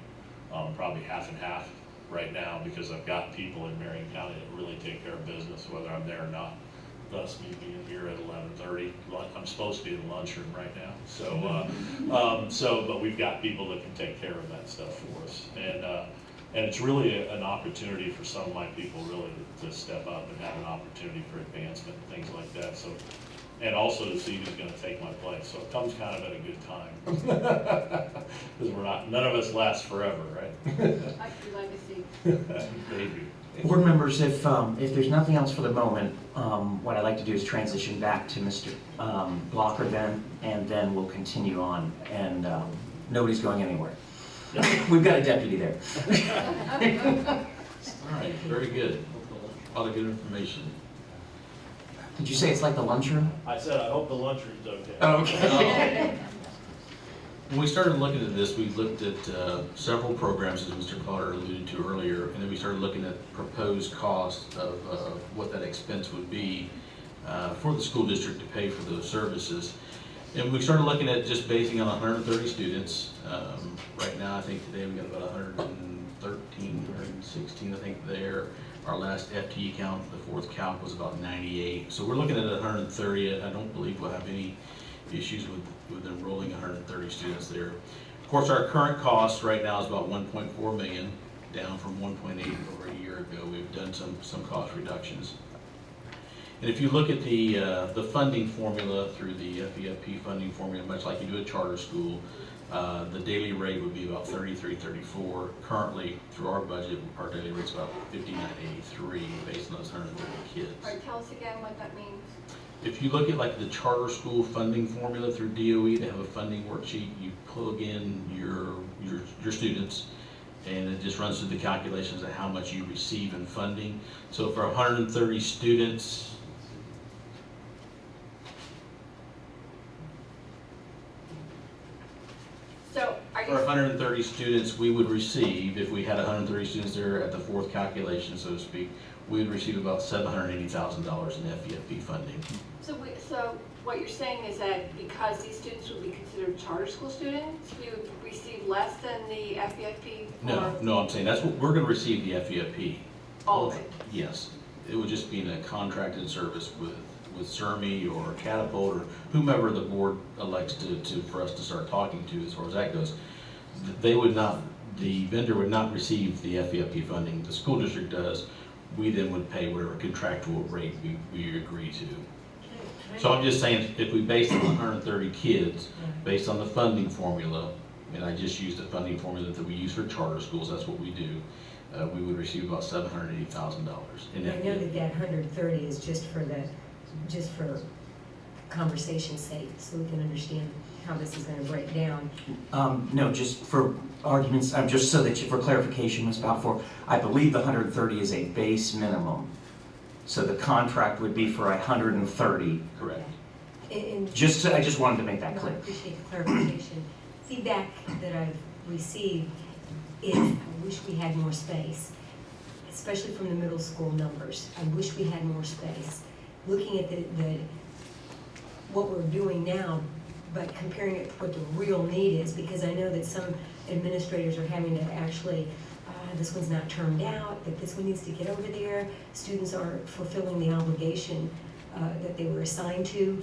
probably half and half right now, because I've got people in Marion County that really take care of business, whether I'm there or not. Thus me being here at 11:30. I'm supposed to be in the lunchroom right now. So, but we've got people that can take care of that stuff for us. And it's really an opportunity for some of my people really to step up and have an opportunity for advancement and things like that. So, and also to see who's gonna take my place. So it comes kind of at a good time. Because none of us last forever, right? Like your legacy. Maybe. Board members, if there's nothing else for the moment, what I'd like to do is transition back to Mr. Blocker then, and then we'll continue on, and nobody's going anywhere. We've got a deputy there. All right, very good. A lot of good information. Did you say it's like the lunchroom? I said I hope the lunchroom's okay. Okay. When we started looking at this, we looked at several programs, as Mr. Carter alluded to earlier, and then we started looking at proposed cost of what that expense would be for the school district to pay for those services. And we started looking at just basing on 130 students. Right now, I think today we got about 113, 116, I think there. Our last FTE count, the fourth count, was about 98. So we're looking at 130. I don't believe we'll have any issues with enrolling 130 students there. Of course, our current cost right now is about 1.4 million, down from 1.8 over a year ago. We've done some cost reductions. And if you look at the funding formula through the FEFP funding formula, much like you do at charter school, the daily rate would be about $33.34. Currently, through our budget, our daily rate's about $59.83 based on those 130 kids. All right, tell us again what that means. If you look at like the charter school funding formula through DOE, they have a funding worksheet. You plug in your students, and it just runs through the calculations of how much you receive in funding. So for 130 students, So are for you, 130 students, we would receive, if we had 130 students there at the fourth calculation, so to speak, we would receive about $780,000 in FEFP funding. so what you're saying is that because these students would be considered charter school students, we would receive less than the FEFP? No, I'm saying that's what we're going to receive, the FEFP. All of it? Yes, it would just be in a contracted service with CERMI or Catapult or whomever the board elects for us to start talking to as far as that goes. They would not, the vendor would not receive the FEFP funding. The school district does. We then would pay whatever contractual rate we agree to. So I'm just saying, if we base it on 130 kids, based on the funding formula, and I just used the funding formula that we use for charter schools, that's what we do, we would receive about $780,000 in I know FEFP. that 130 is just for conversation's sake, so we can understand how this is gonna break down. No, just for arguments, just so that for clarification, Ms. Balfour, I believe the 130 is a base minimum. So the contract would be for 130. Correct. And I just wanted to make that no, I clear. appreciate the clarification. Feedback that I've received is, I wish we had more space, especially from the middle school numbers. I wish we had more space. Looking at what we're doing now, but comparing it to what the real need is, because I know that some administrators are having to actually, this one's not termed out, but this one needs to get over there. Students aren't fulfilling the obligation that they were assigned to.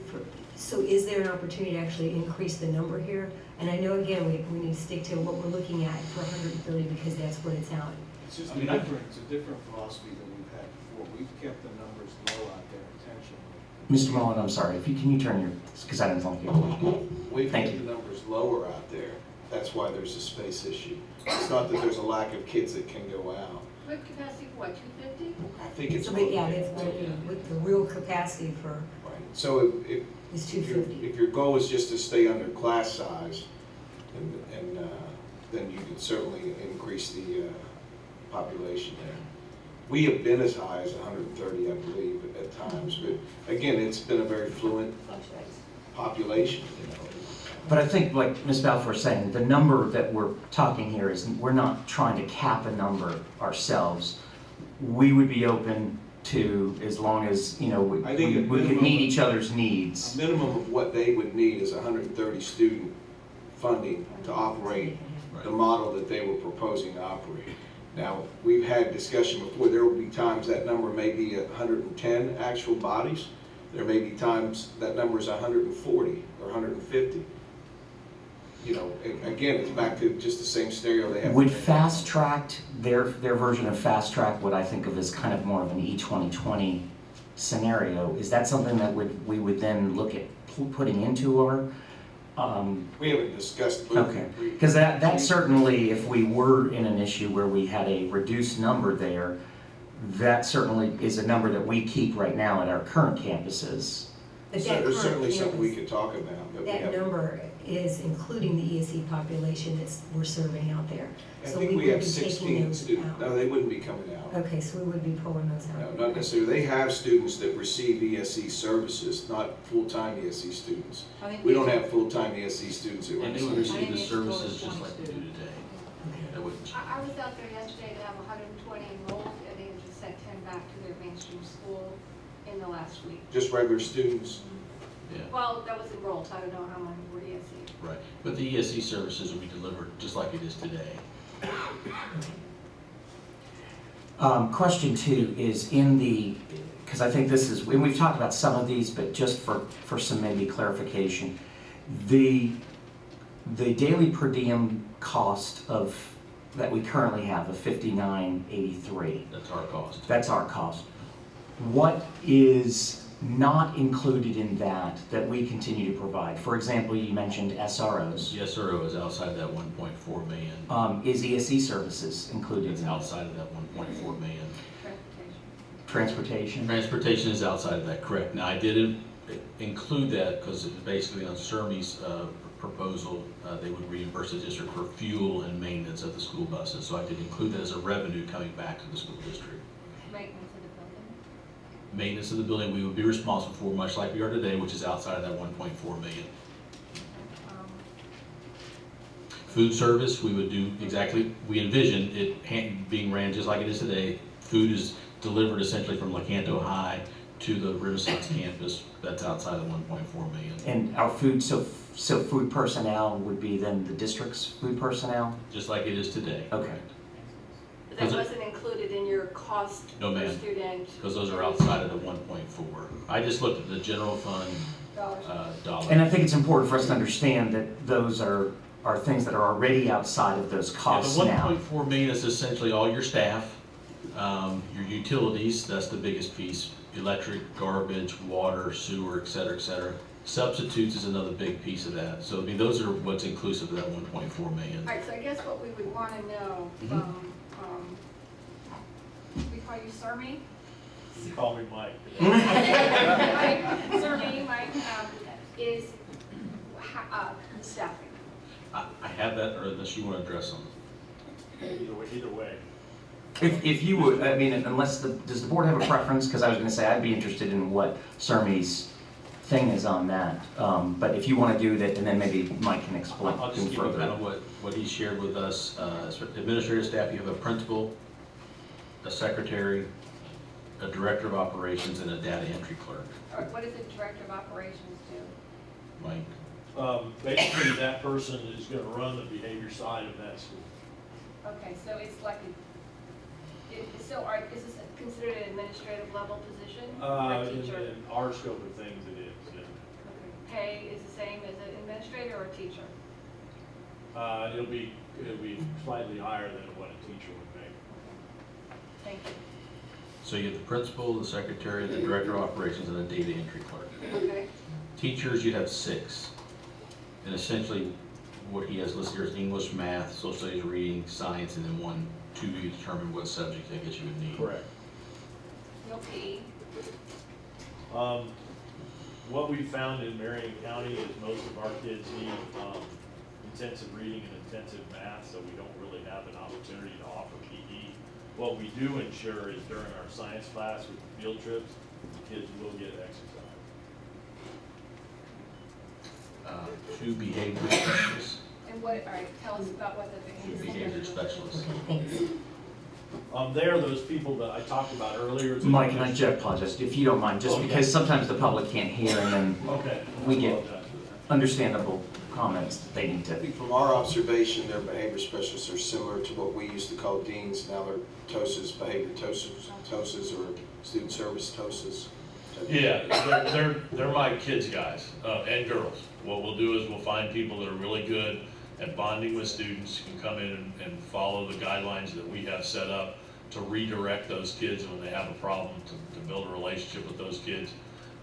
So is there an opportunity to actually increase the number here? And I know, again, we need to stick to what we're looking at for 130 because that's what it's out. It's just I mean, it's a different philosophy than we've had before. We've kept the numbers low out there intentionally. Mr. Mullen, I'm sorry, can you turn your, because I didn't think you. We've Thank kept you. the numbers lower out there. That's why there's a space issue. It's not that there's a lack of kids that can go out. What capacity for what, 250? I think it's. So, but yeah, that's what the real capacity for Right. So if, is if your, 250. if your goal is just to stay under class size, and then you can certainly increase the population there. We have been as high as 130, I believe, at times, but again, it's been a very fluent population, you know. But I think, like Ms. Balfour is saying, the number that we're talking here is, we're not trying to cap a number ourselves. We would be open to, as long as, you know, I think we at could minimum- meet each other's A needs. minimum of what they would need is 130 student funding to operate the model that they were proposing to operate. Now, we've had discussion before, there will be times that number may be 110 actual bodies. There may be times that number is 140 or 150. You know, again, it's back to just the same scenario they have. Would Fast Tracked, their version of Fast Track, what I think of as kind of more of an E2020 scenario, is that something that we would then look at putting into our, We haven't discussed. okay, because that certainly, if we were in an issue where we had a reduced number there, that certainly is a number that we keep right now at our current campuses. But So that there's current certainly something we campus, could talk about, but we that haven't. number is including the ESE population that's we're serving out there. I So think we would have be taking 16 those students. out. No, they wouldn't be coming out. Okay, so we would be pulling those No, out. not necessarily. They have students that receive ESE services, not full-time ESE students. I think We don't have full-time ESE students that And they would receive. receive the services just like they do today. That wouldn't change. I was out there yesterday to have 120 enrolled, and they had just sent 10 back to their mainstream school in the last week. Just regular students. Yeah, Well, that was enrolled, so I don't know how many were ESE. right. But the ESE services will be delivered just like it is today. Question two is in the, because I think this is, and we've talked about some of these, but just for some maybe clarification, the daily per diem cost of, that we currently have of $59.83, That's our cost. that's our cost. What is not included in that we continue to provide? For example, you mentioned SROs. The SRO is outside that 1.4 million. Is ESE services included It's in that? outside of that 1.4 million. Transportation. Transportation? Transportation is outside of that, correct. Now, I did include that because basically on CERMI's proposal, they would reimburse the district for fuel and maintenance of the school buses. So I did include that as a revenue coming back to the school district. Maintenance of the building. Maintenance of the building, we would be responsible for, much like we are today, which is outside of that 1.4 million. Food service, we would do exactly, we envision it being ran just like it is today. Food is delivered essentially from LaCanto High to the Renaissance campus. That's outside of 1.4 million. And our food, so food personnel would be then the district's food personnel? Just like it is today. Okay. But that wasn't included in your cost No, per ma'am. student? Because those are outside of the 1.4. I just looked at the general fund dollars. And I think it's important for us to understand that those are things that are already outside of those costs The now. 1.4 million is essentially all your staff, your utilities, that's the biggest piece, electric, garbage, water, sewer, et cetera, et cetera. Substitutes is another big piece of that. So I mean, those are what's inclusive of that 1.4 million. All right, so I guess what we would want to know Mhm. from, we call you CERMI? Call me Mike. Mike, CERMI, Mike, is the staffing. I have that, or unless you want to address them. Either way. If you would, I mean, does the board have a preference? Because I was gonna say, I'd be interested in what CERMI's thing is on that. But if you wanna do that, and then maybe Mike can explain I'll just give you further. kind of what he shared with us. As administrative staff, you have a principal, a secretary, a director of operations, and a data entry clerk. All right, what does the director of operations do? Mike, Basically, that person is gonna run the behavior side of that school. Okay, so it's like is this considered an administrative level position for a teacher? In our scope of things, it is, yeah. Okay. Pay is the same as an administrator or a teacher? It'll be slightly higher than what a teacher would make. Thank you. So you have the principal, the secretary, the director of operations, and the data entry clerk. Okay. Teachers, you have 6. And essentially, what he has listed here is English, math, social studies, reading, science, and then 1 to determine what subject I guess you would need. Correct. No PE? What we found in Marion County is most of our kids need intensive reading and intensive math, so we don't really have an opportunity to offer PE. What we do ensure is during our science class with the field trips, kids will get exercise. 2 behavior specialists. And what, all right, tell us about what the Behavior specialists. Okay, thanks. They're those people that I talked about earlier. Mike, and I just apologize, if you don't mind, just Okay. because sometimes the public can't hear and then Okay. we get Apologize for that. understandable comments that they need I to. think from our observation, their behavior specialists are similar to what we used to call deans. Now they're TOSAs, behavior TOSAs, or student service TOSAs. Yeah, they're my kids guys, and girls. What we'll do is we'll find people that are really good at bonding with students, can come in and follow the guidelines that we have set up to redirect those kids when they have a problem, to build a relationship with those kids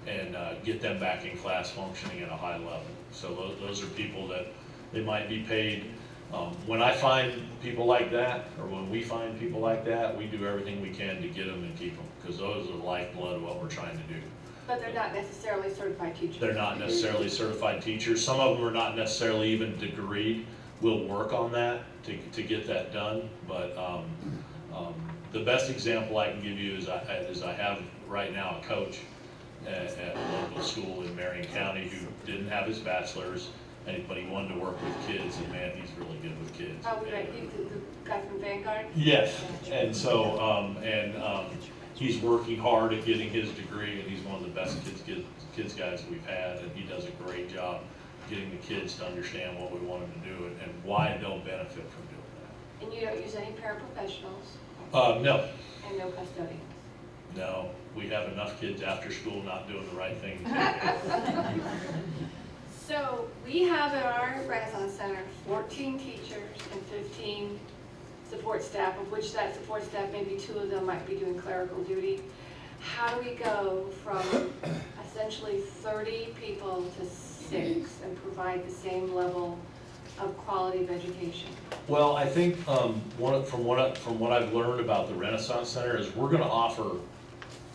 and get them back in class functioning at a high level. So those are people that they might be paid. When I find people like that, or when we find people like that, we do everything we can to get them and keep them, because those are the lifeblood of what we're trying to do. But they're not necessarily certified teachers. They're not necessarily certified teachers. Some of them are not necessarily even degreed. We'll work on that to get that done. But the best example I can give you is I have right now a coach at a local school in Marion County who didn't have his bachelor's, but he wanted to work with kids, and man, he's really good with kids. Oh, we right, the guy from Vanguard? Yes, and so, he's working hard at getting his degree, and he's one of the best kids guys we've had, and he does a great job getting the kids to understand what we want them to do and why they'll benefit from doing that. And you don't use any paraprofessionals No, and no custodians? no, we have enough kids after school not doing the right thing. So we have at our Renaissance Center 14 teachers and 15 support staff, of which that support staff, maybe 2 of them might be doing clerical duty. How do we go from essentially 30 people to 6 and provide the same level of quality of education? Well, I think from what I've learned about the Renaissance Center is we're going to offer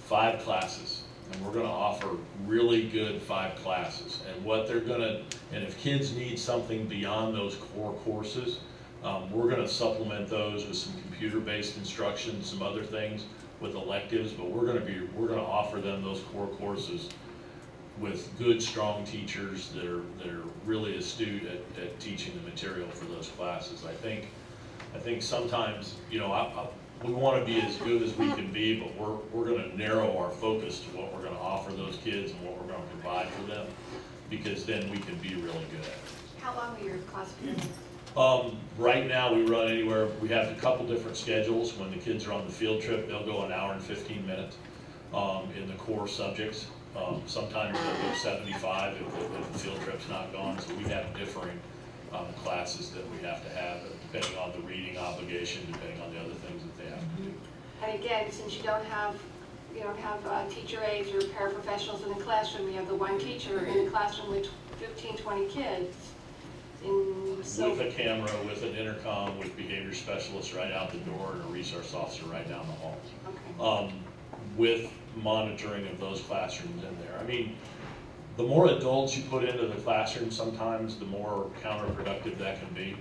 5 classes, and we're going to offer really good 5 classes. And what they're going to, and if kids need something beyond those core courses, we're going to supplement those with some computer-based instruction, some other things with electives. But we're going to offer them those core courses with good, strong teachers that are really astute at teaching the material for those classes. I think sometimes, we want to be as good as we can be, but we're going to narrow our focus to what we're going to offer those kids and what we're going to provide for them, because then we can be really good at it. How long are your class periods? Right now, we run anywhere, we have a couple different schedules. When the kids are on the field trip, they'll go 1 hour and 15 minutes in the core subjects. Sometimes they'll go 75 if the field trip's not gone. So we have differing classes that we have to have, depending on the reading obligation, depending on the other things that they have to do. And again, since you don't have teacher aides or paraprofessionals in the classroom, you have the one teacher in the classroom with 15, 20 kids. With a camera, with an intercom, with behavior specialists right out the door, and a resource officer right down the hall. Okay. With monitoring of those classrooms in there. I mean, the more adults you put into the classroom sometimes, the more counterproductive that can be.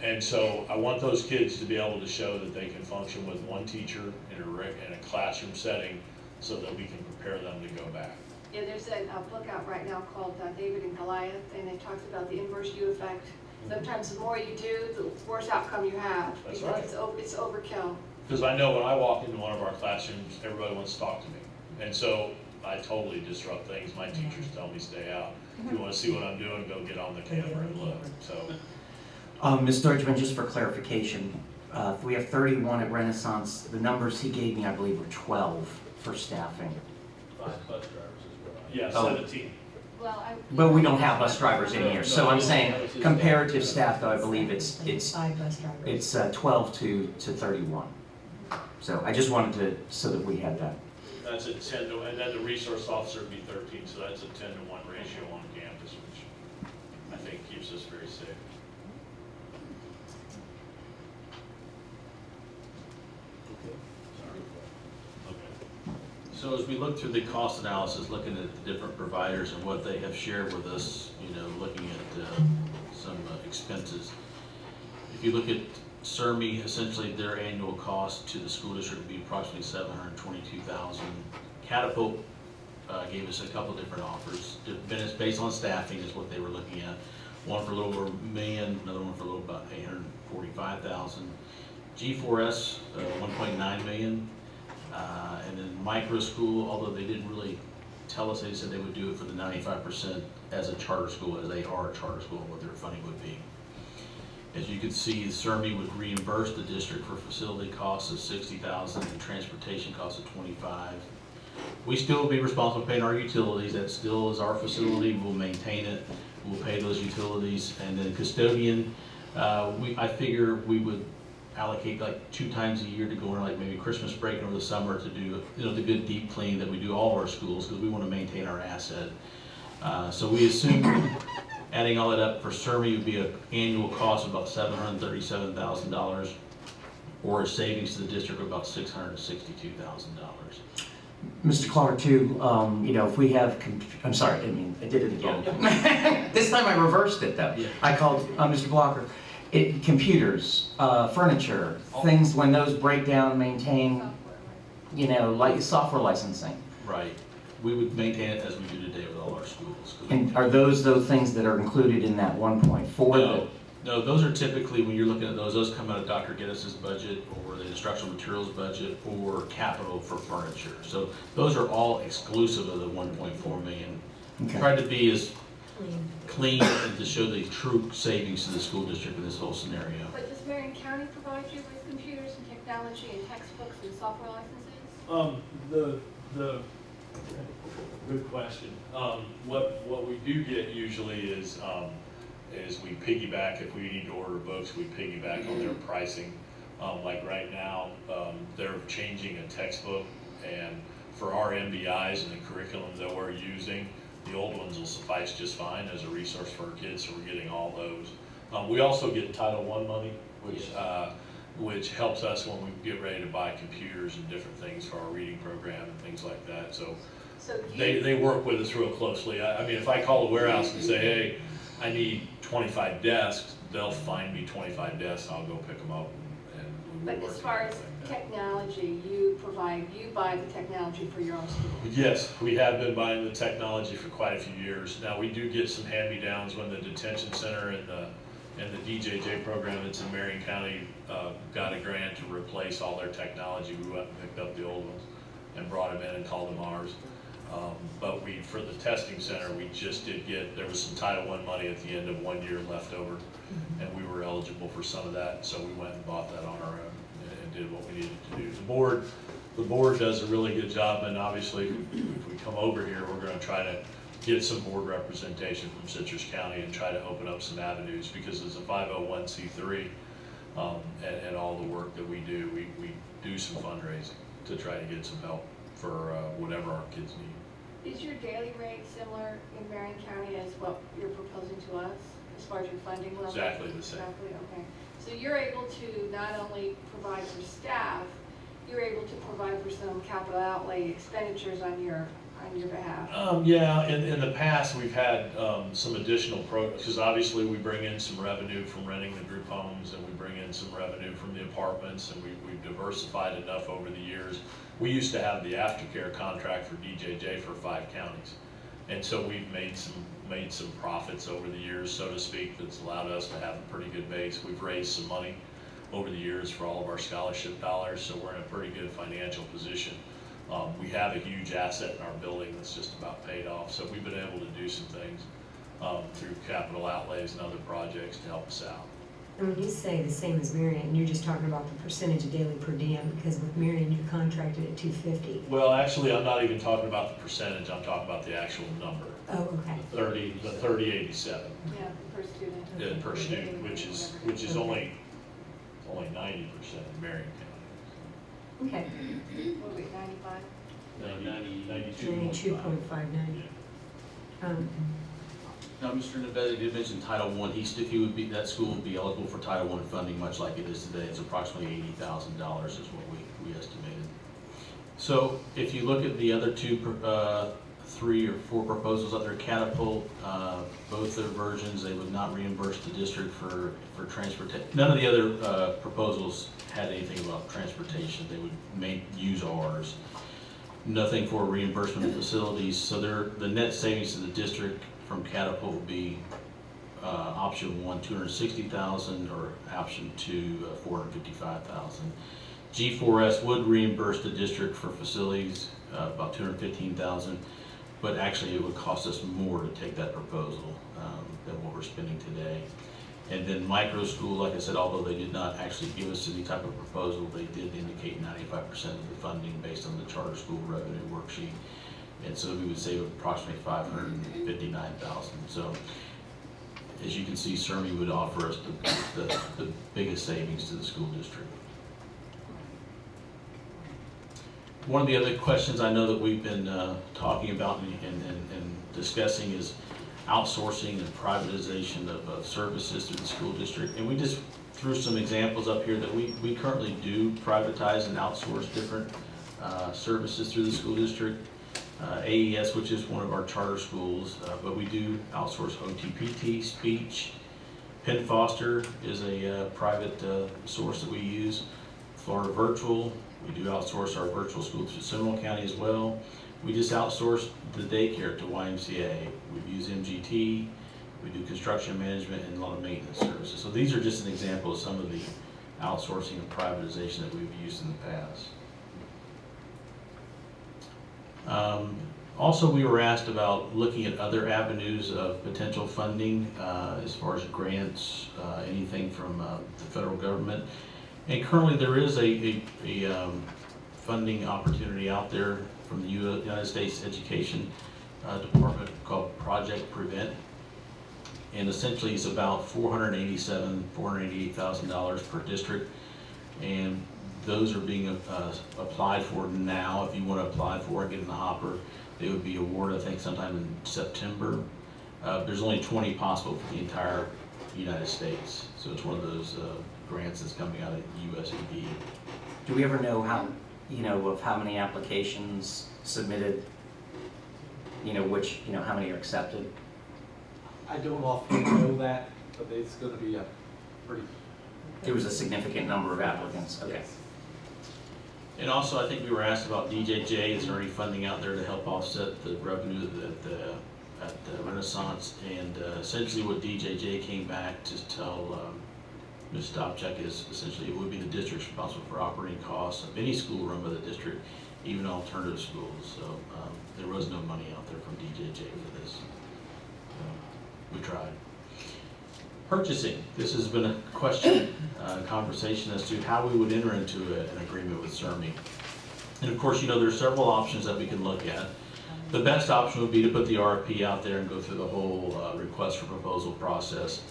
And so I want those kids to be able to show that they can function with one teacher in a classroom setting so that we can prepare them to go back. Yeah, there's a book out right now called David and Goliath, and it talks about the inverse U effect. Sometimes the more you do, the worse outcome you have. That's because right. It's overkill. Because I know when I walk into one of our classrooms, everybody wants to talk to me. And so I totally disrupt things. My teachers tell me stay out. If you wanna see what I'm doing, go get on the camera and look, so. Ms. Deutschman, just for clarification, if we have 31 at Renaissance, the numbers he gave me, I believe, were 12 for staffing. 5 bus drivers is what I. Yeah, Oh. 17. Well, But we don't have bus drivers in here, so I'm saying comparative staff, though, I believe it's 5 bus drivers. 12 to 31. So I just wanted to, so that we had that. That's a 10 to, and then the resource officer would be 13, so that's a 10-to-1 ratio on campus, which I think keeps us very safe. Okay. So as we look through the cost analysis, looking at the different providers and what they have shared with us, you know, looking at some expenses. If you look at CERMI, essentially their annual cost to the school district would be approximately $722,000. Catapult gave us a couple different offers. It's based on staffing is what they were looking at. One for a little over $1 million, another one for a little about $845,000. G4S, $1.9 million. And then Micro School, although they didn't really tell us, they said they would do it for the 95% as a charter school, as they are a charter school, and what their funding would be. As you can see, CERMI would reimburse the district for facility costs of $60,000 and transportation costs of $25,000. We still will be responsible for paying our utilities. That still is our facility. We'll maintain it. We'll pay those utilities. And then custodian, I figure we would allocate like 2 times a year to go in, like maybe Christmas break over the summer to do, you know, the good deep clean that we do all of our schools, because we want to maintain our asset. So we assume adding all that up for CERMI would be an annual cost of about $737,000, or a savings to the district of about $662,000. Mr. Clark, too, you know, if we have, I'm sorry, I did it again. This time I reversed it, though. Yeah. I called Mr. Blocker. Computers, furniture, things, when those break down, maintain, you know, like software licensing. Right. We would maintain it as we do today with all our schools. And are those things that are included in that 1.4? No, those are typically, when you're looking at those come out of Dr. Geddes' budget, or the instructional materials budget, or capital for furniture. So those are all exclusive of the 1.4 million. Okay. Tried to be as clean and to show the true savings to the school district in this whole scenario. But does Marion County provide you with computers and technology and textbooks and software licenses? Good question. What we do get usually is we piggyback, if we need to order books, we piggyback on their pricing. Like right now, they're changing a textbook, and for our MBIs and the curriculum that we're using, the old ones will suffice just fine as a resource for our kids, so we're getting all those. We also get Title I money, which helps us when we get ready to buy computers and different things for our reading program and things like that. So they work with us real closely. I mean, if I call the warehouse and say, hey, I need 25 desks, they'll find me 25 desks, and I'll go pick them up. And But as far as technology, you buy the technology for your own school? Yes, we have been buying the technology for quite a few years. Now, we do get some hand-me-downs when the detention center and the DJJ program that's in Marion County got a grant to replace all their technology. We went and picked up the old ones and brought them in and called them ours. But for the testing center, we just did there was some Title I money at the end of 1 year left over, and we were eligible for some of that, so we went and bought that on our own and did what we needed to do. The board does a really good job, and obviously, if we come over here, we're gonna try to get some board representation from Citrus County and try to open up some avenues, because as a 501c3, and all the work that we do some fundraising to try to get some help for whatever our kids need. Is your daily rate similar in Marion County as what you're proposing to us, as far as your funding level? Exactly the same. Exactly, okay. So you're able to not only provide for staff, you're able to provide for some capital outlay expenditures on your behalf? Yeah, in the past, we've had some additional because obviously we bring in some revenue from renting the group homes, and we bring in some revenue from the apartments, and we've diversified enough over the years. We used to have the aftercare contract for DJJ for 5 counties, and so we've made some profits over the years, so to speak, that's allowed us to have a pretty good base. We've raised some money over the years for all of our scholarship dollars, so we're in a pretty good financial position. We have a huge asset in our building that's just about paid off, so we've been able to do some things through capital outlays and other projects to help us out. And when you say the same as Marion, you're just talking about the percentage of daily per diem, because with Marion, you contracted at 250. Well, actually, I'm not even talking about the percentage, I'm talking about the actual number. Oh, okay. The 3087 Yeah, per student. per student, which is only 90% in Marion County. Okay. What was it, 95? 92.5. 92.59. Now, Mr. Nabezzi did mention Title I. That school would be eligible for Title I funding, much like it is today. It's approximately $80,000 is what we estimated. So if you look at the other three or four proposals up there, Catapult, both their versions, they would not reimburse the district for transportation. None of the other proposals had anything about transportation. They would use ours. Nothing for reimbursement of facilities. So the net savings to the district from Catapult will be option 1, $260,000, or option 2, $455,000. G4S would reimburse the district for facilities, about $215,000, but actually it would cost us more to take that proposal than what we're spending today. And then Micro School, like I said, although they did not actually give us any type of proposal, they did indicate 95% of the funding based on the charter school revenue worksheet. And so we would save approximately $559,000. So as you can see, CERMI would offer us the biggest savings to the school district. One of the other questions I know that we've been talking about and discussing is outsourcing and privatization of services through the school district. And we just threw some examples up here that we currently do privatize and outsource different services through the school district. AES, which is one of our charter schools, but we do outsource OTPT, speech. Penn Foster is a private source that we use. Florida Virtual, we do outsource our virtual school to Seminole County as well. We just outsourced the daycare to YMCA. We use MGT, we do construction management and a lot of maintenance services. So these are just an example of some of the outsourcing and privatization that we've used in the past. Also, we were asked about looking at other avenues of potential funding as far as grants, anything from the federal government. And currently there is a funding opportunity out there from the United States Education Department called Project Prevent. And essentially it's about $488,000 per district. And those are being applied for now. If you want to apply for it, get in the hopper, they would be awarded, I think, sometime in September. There's only 20 possible for the entire United States. So it's one of those grants that's coming out of USAID. Do we ever know how, of how many applications submitted, how many are accepted? I don't often know that, but it's going to be a pretty... There was a significant number of applicants, okay. Yes. And also, I think we were asked about DJJ. Is there any funding out there to help offset the revenue at the Renaissance? And essentially what DJJ came back to tell Ms. Stopchak is essentially it would be the district responsible for operating costs of any school run by the district, even alternative schools. So there was no money out there from DJJ for this. We tried. Purchasing. This has been a question, conversation as to how we would enter into an agreement with CERMI. And of course, there's several options that we can look at. The best option would be to put the RFP out there and go through the whole request for proposal process.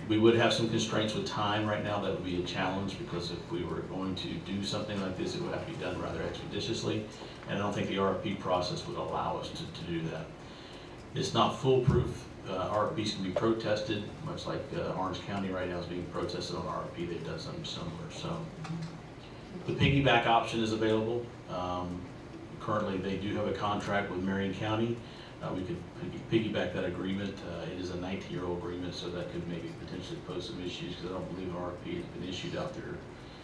We would have some constraints with time right now. That would be a challenge because if we were going to do something like this, it would have to be done rather expeditiously. And I don't think the RFP process would allow us to do that. It's not foolproof. RFPs can be protested, much like Orange County right now is being protested on RFP. They've done something similar. So the piggyback option is available. Currently, they do have a contract with Marion County. We could piggyback that agreement. It is a 19-year-old agreement, so that could maybe potentially pose some issues because I don't believe an RFP has been issued out there.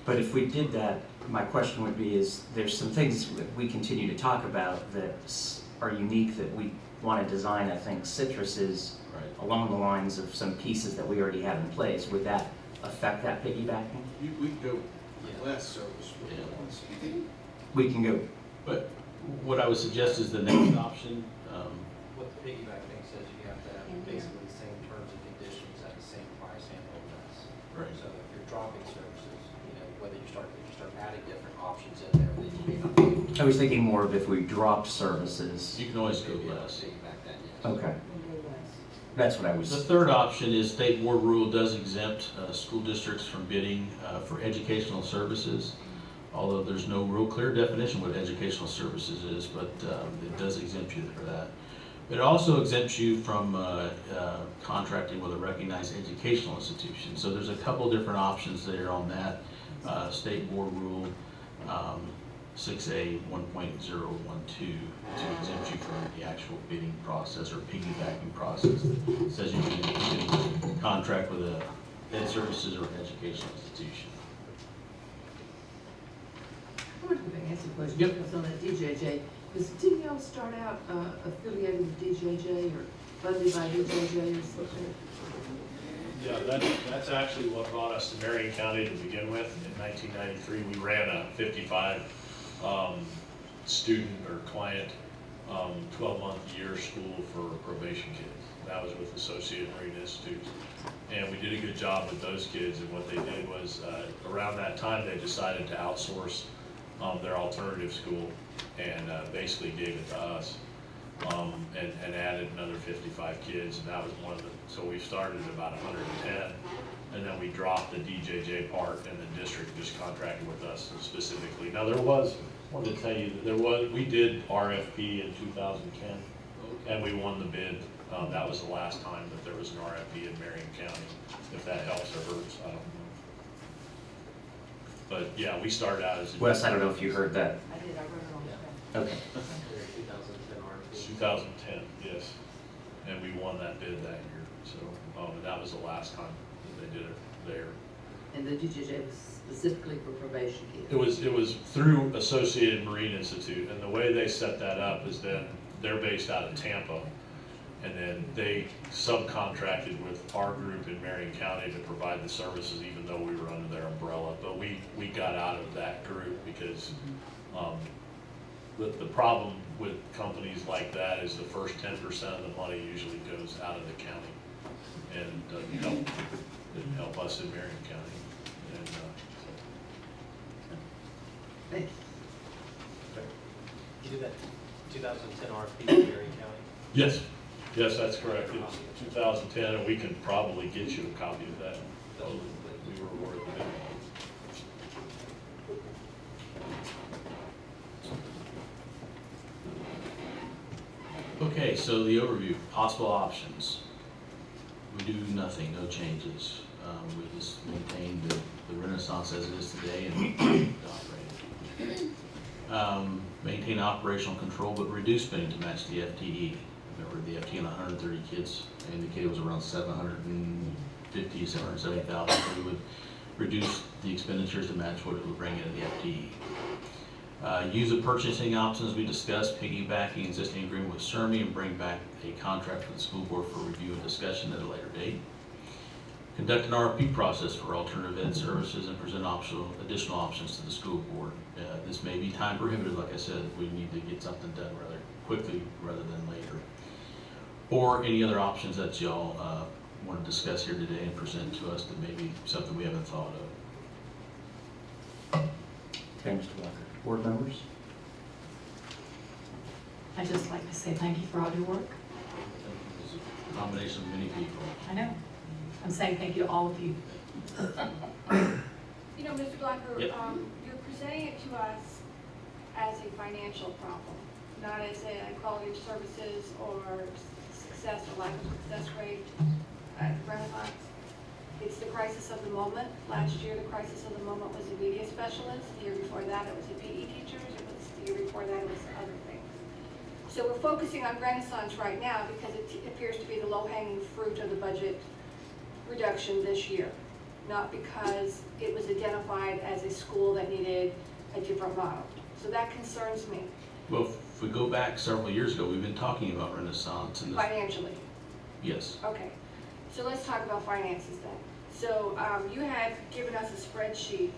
But if we did that, my question would be is there's some things that we continue to talk about that are unique that we want to design. I think Citrus is Right. along the lines of some pieces that we already have in place. Would that affect that piggybacking? We go less service with Yeah. the ones. we can go, But what I would suggest is the next option, What the piggyback thing says, you have to have basically the same terms and conditions at the same price and no less. Right. So if you're dropping services, whether if you start adding different options in there, then you may not be able to. I was thinking more of if we dropped services. you can always go less. Piggyback that, yes. Okay, that's what I The was, third option is state board rule does exempt school districts from bidding for educational services, although there's no real clear definition what educational services is, but it does exempt you for that. But it also exempts you from contracting with a recognized educational institution. So there's a couple different options there on that state board rule 6A 1.012 to exempt you from the actual bidding process or piggybacking process that says you can contract with a ed services or an educational institution. I wonder if I can ask a question, Yep. because on that DJJ, didn't y'all start out affiliated with DJJ or funded by DJJ or something? Yeah, that's actually what brought us to Marion County to begin with. In 1993, we ran a 55 student or client 12-month year school for probation kids. That was with Associated Marine Institute. And we did a good job with those kids, and what they did was, around that time, they decided to outsource their alternative school and basically gave it to us. And added another 55 kids, and that was one of the, so we started at about 110, and then we dropped the DJJ part, and the district just contracted with us specifically. Now I wanted to tell you that we did RFP in 2010, and we won the bid. That was the last time that there was an RFP in Marion County. If that helps or hurts, I don't know. But yeah, we started out as. Wes, I don't know if you heard that. I did, I wrote it on the Okay. 2010 RFP. 2010, yes, and we won that bid that year, so, and that was the last time that they did it there. And the DJJ was specifically for probation kids? It was through Associated Marine Institute, and the way they set that up is then, they're based out of Tampa, and then they subcontracted with our group in Marion County to provide the services, even though we were under their umbrella, but we got out of that group because, the problem with companies like that is the first 10% of the money usually goes out of the county and didn't help us in Marion County. And, Thank you. You did that 2010 RFP in Marion County? yes, that's correct. It was 2010, and we can probably get you a copy of that. We were awarded the bid. Okay, so the overview, possible options. We do nothing, no changes. We just maintain the Renaissance as it is today and operate it. Maintain operational control, but reduce spending to match the FTE. Remember, the FTE on 130 kids indicated was around 750, 770,000. So we would reduce the expenditures to match what it would bring into the FTE. Use the purchasing options we discussed, piggybacking existing agreement with CERMI, and bring back a contract for the school board for review and discussion at a later date. Conduct an RFP process for alternative ed services and present additional options to the school board. This may be time prohibitive, like I said, we need to get something done rather quickly rather than later. Or any other options that y'all want to discuss here today and present to us that may be something we haven't thought of. Okay, Mr. Walker. Board members? I'd just like to say thank you for all your work. It's a combination of many people. I know. I'm saying thank you to all of you. Mr. Blacker, Yep. you're presenting it to us as a financial problem, not as a quality of services or success or lack of success rate at Renaissance. It's the crisis of the moment. Last year, the crisis of the moment was a media specialist. The year before that, it was the PE teachers. The year before that, it was other things. So we're focusing on Renaissance right now because it appears to be the low-hanging fruit of the budget reduction this year, not because it was identified as a school that needed a different model. So that concerns me Well, if we go back several years ago, we've been talking about Renaissance and this, financially. yes. Okay, so let's talk about finances then. So you had given us a spreadsheet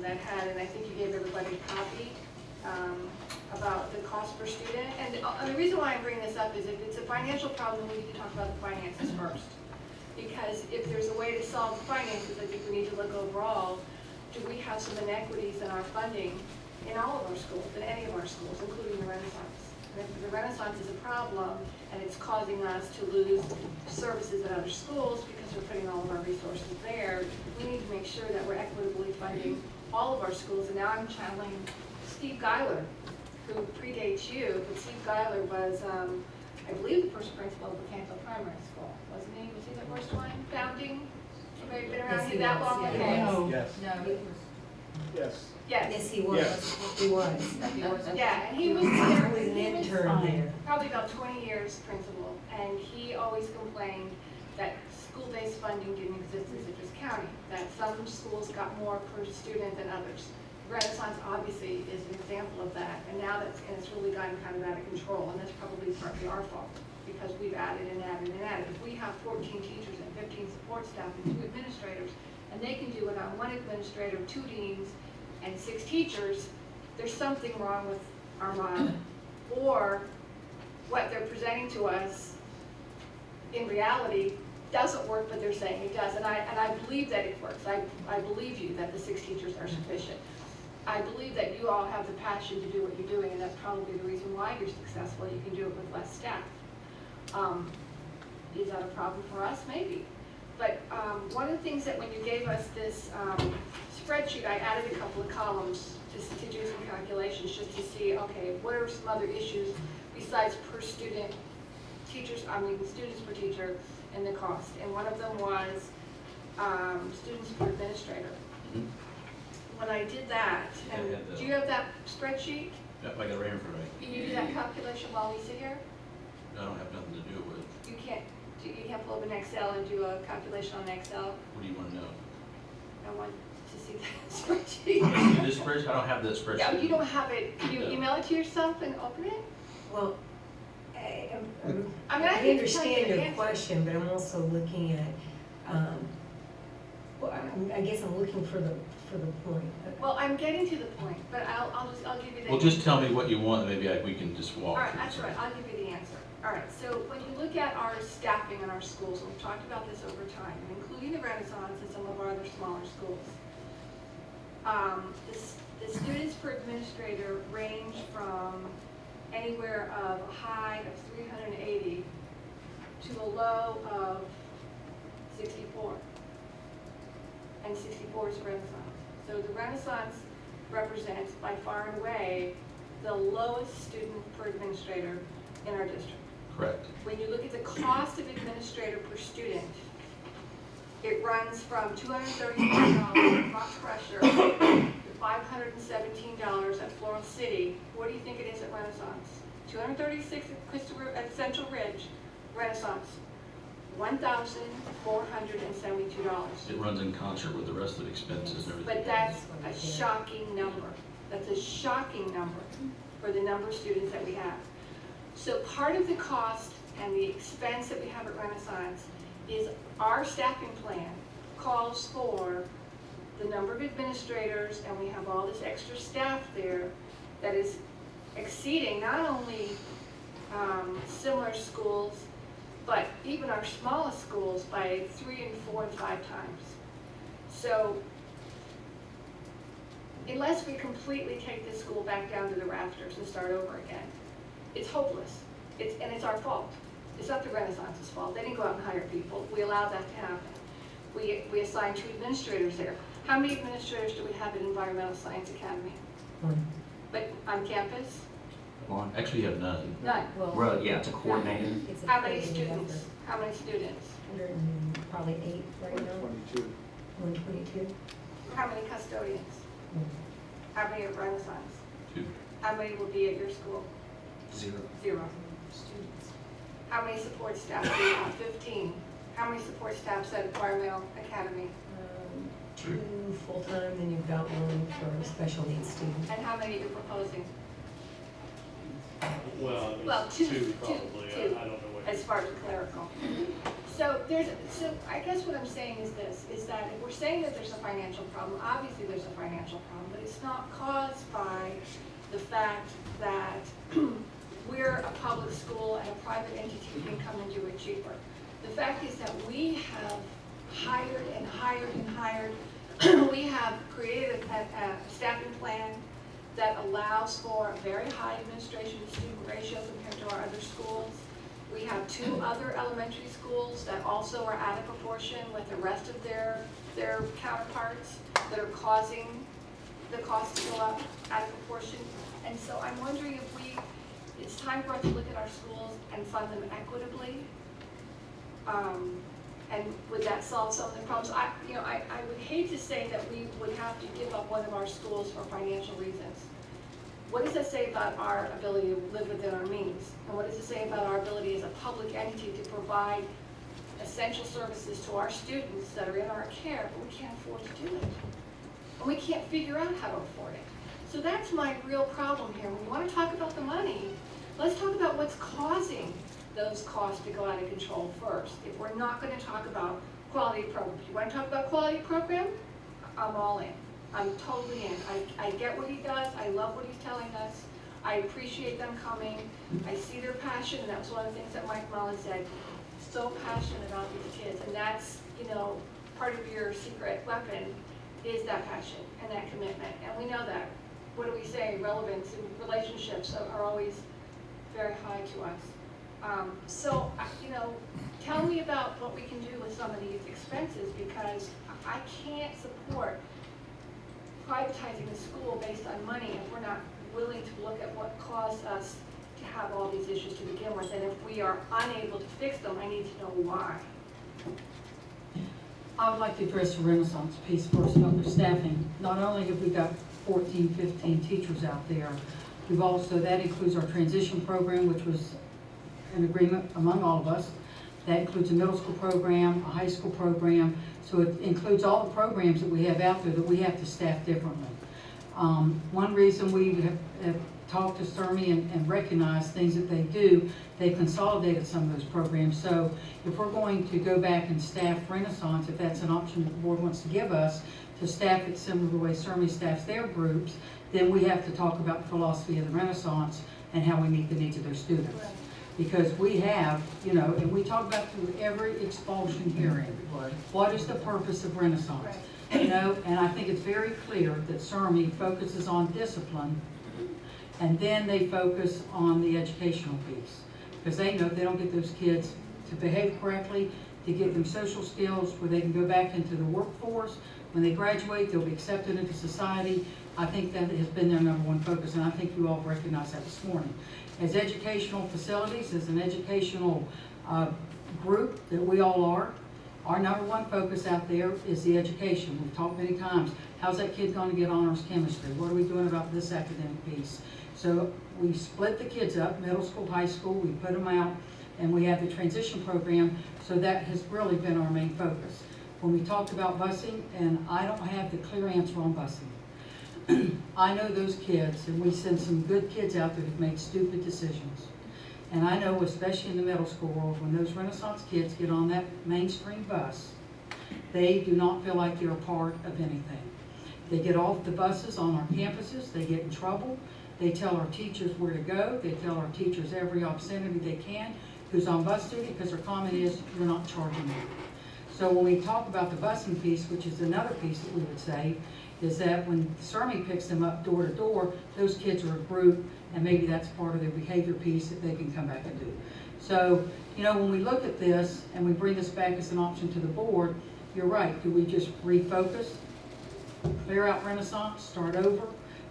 that had, and I think you gave everybody a copy, about the cost per student. And the reason why I'm bringing this up is if it's a financial problem, we need to talk about the finances first. Because if there's a way to solve the finances, I think we need to look overall, do we have some inequities in our funding in all of our schools, in any of our schools, including the Renaissance? And if the Renaissance is a problem and it's causing us to lose services at other schools because we're putting all of our resources there, we need to make sure that we're equitably funding all of our schools. And now I'm channeling Steve Geiler, who predates you, but Steve Geiler was, I believe, the first principal of Canto Primary School, wasn't he? Was he the first one founding? Anybody been around Yes, here he that was, long? yeah. Okay. No, Yes. no, it was. Yes. Yes. Yes, he was, he was. Yeah, and he was He there. was an he was intern there. Probably about 20 years principal, and he always complained that school-based funding didn't exist in Citrus County, that some schools got more per student than others. Renaissance obviously is an example of that, and now it's really gotten kind of out of control, and that's probably partly our fault, because we've added and added and added. If we have 14 teachers and 15 support staff and 2 administrators, and they can do it on 1 administrator, 2 deans, and 6 teachers, there's something wrong with our model. Or what they're presenting to us in reality doesn't work, but they're saying it does. And I believe that it works. I believe you that the 6 teachers are sufficient. I believe that you all have the passion to do what you're doing, and that's probably the reason why you're successful. You can do it with less staff. Is that a problem for us? Maybe. But one of the things that when you gave us this spreadsheet, I added a couple of columns just to do some calculations, just to see, okay, what are some other issues besides per student, students per teacher and the cost. And one of them was students per administrator. Mhm. When I did that, Yeah, I and had that. do you have that spreadsheet? Yep, I got it right in front of me. Can you do that calculation while we sit here? I don't have nothing to do with, You can't pull up an Excel and do a calculation on Excel? what do you want to know? I want to see that spreadsheet. See this spreadsheet? I don't have that spreadsheet. Yeah, you don't have it, can you No. email it to yourself and open it? Well, I mean, I I can tell you understand the your answer. question, but I'm also looking at, well, I guess I'm looking for the point. Well, I'm getting to the point, but I'll give you the. Well, just tell me what you want, and maybe we can just All walk. right, through that's some. right, I'll give you the answer. All right, so when you look at our staffing in our schools, and we've talked about this over time, including the Renaissance and some of our other smaller schools, the students per administrator range from anywhere of a high of 380 to a low of 64. And 64 is Renaissance. So the Renaissance represents by far and away the lowest student per administrator in our district. Correct. When you look at the cost of administrator per student, it runs from $234 at Fox Crusher to $517 at Floral City. What do you think it is at Renaissance? $236 at Central Ridge, Renaissance, $1,472. It runs in concert with the rest of the expenses and everything. But that's a shocking number. That's a shocking number for the number of students that we have. So part of the cost and the expense that we have at Renaissance is our staffing plan calls for the number of administrators, and we have all this extra staff there that is exceeding not only similar schools, but even our smallest schools by 3 and 4 and 5 times. So unless we completely take this school back down to the rafters and start over again, it's hopeless. And it's our fault. It's not the Renaissance's fault. They didn't go out and hire people. We allowed that to happen. We assigned 2 administrators there. How many administrators do we have at Environmental Science Academy? One. But on campus? One. Actually, you have none. None. Well, yeah, it's a coordinator. It's a How many coordinated students? effort. How many students? 108 right now. 22. 122. How many custodians? How many at Renaissance? 2. How many will be at your school? 0. 0. How many support staff do you have? 15. How many support staffs at Environmental Academy? 2 full-time, then you've got 1 for a special needs student. And how many are you proposing? Well, two, two probably, two, I don't know what. As far as clerical. So I guess what I'm saying is this, is that if we're saying that there's a financial problem, obviously there's a financial problem, but it's not caused by the fact that we're a public school and a private entity can come and do it cheaper. The fact is that we have hired and hired and hired. We have created a staffing plan that allows for a very high administration to student ratio compared to our other schools. We have 2 other elementary schools that also are out of proportion with the rest of their counterparts that are causing the cost to go up out of proportion. And so I'm wondering if it's time for us to look at our schools and fund them equitably. And would that solve some of the problems? I would hate to say that we would have to give up one of our schools for financial reasons. What does that say about our ability to live within our means? And what does it say about our ability as a public entity to provide essential services to our students that are in our care, but we can't afford to do it? And we can't figure out how to afford it. So that's my real problem here. When we want to talk about the money, let's talk about what's causing those costs to go out of control first. If we're not going to talk about quality program, if you want to talk about quality program, I'm all in. I'm totally in. I get what he does. I love what he's telling us. I appreciate them coming. I see their passion, and that was one of the things that Mike Mullen said. So passionate about these kids, and that's, part of your secret weapon is that passion and that commitment. And we know that. What do we say? Relevance and relationships are always very high to us. So, tell me about what we can do with some of these expenses, because I can't support privatizing the school based on money if we're not willing to look at what caused us to have all these issues to begin with. And if we are unable to fix them, I need to know why. I would like to address the Renaissance piece first about the staffing. Not only have we got 14, 15 teachers out there, we've also, that includes our transition program, which was an agreement among all of us. That includes a middle school program, a high school program. So it includes all the programs that we have out there that we have to staff differently. One reason we have talked to CERMI and recognized things that they do, they consolidated some of those programs. So if we're going to go back and staff Renaissance, if that's an option that the board wants to give us, to staff it similar to the way CERMI staffs their groups, then we have to talk about the philosophy of the Renaissance and how we meet the needs of those students. Right. Because we have, and we talk about through every expulsion hearing, what is the purpose of Renaissance? Right. And I think it's very clear that CERMI focuses on discipline, and then they focus on the educational piece. Because they know if they don't get those kids to behave correctly, to give them social skills where they can go back into the workforce, when they graduate, they'll be accepted into society. I think that has been their number one focus, and I think you all recognize that this morning. As educational facilities, as an educational group that we all are, our number one focus out there is the education. We've talked many times, how's that kid going to get honors chemistry? What are we doing about this academic piece? So we split the kids up, middle school, high school, we put them out, and we have the transition program, so that has really been our main focus. When we talked about busing, and I don't have the clear answer on busing. I know those kids, and we send some good kids out there who've made stupid decisions. And I know, especially in the middle school world, when those Renaissance kids get on that mainstream bus, they do not feel like they're a part of anything. They get off the buses on our campuses, they get in trouble, they tell our teachers where to go, they tell our teachers every obscenity they can, who's on bus duty, because their comment is, you're not charging them. So when we talk about the busing piece, which is another piece that we would say, is that when CERMI picks them up door to door, those kids are a group, and maybe that's part of their behavior piece that they can come back and do. So, when we look at this and we bring this back as an option to the board, you're right. Do we just refocus, clear out Renaissance, start over?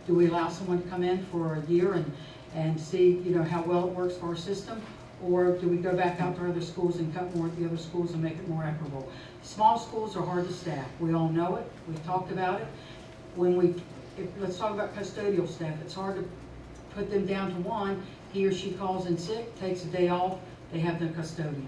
Do we allow someone to come in for a year and see, how well it works for our system? Or do we go back out to other schools and cut more at the other schools and make it more equitable? Small schools are hard to staff. We all know it. We've talked about it. Let's talk about custodial staff. It's hard to put them down to one. He or she calls in sick, takes a day off, they have their custodian.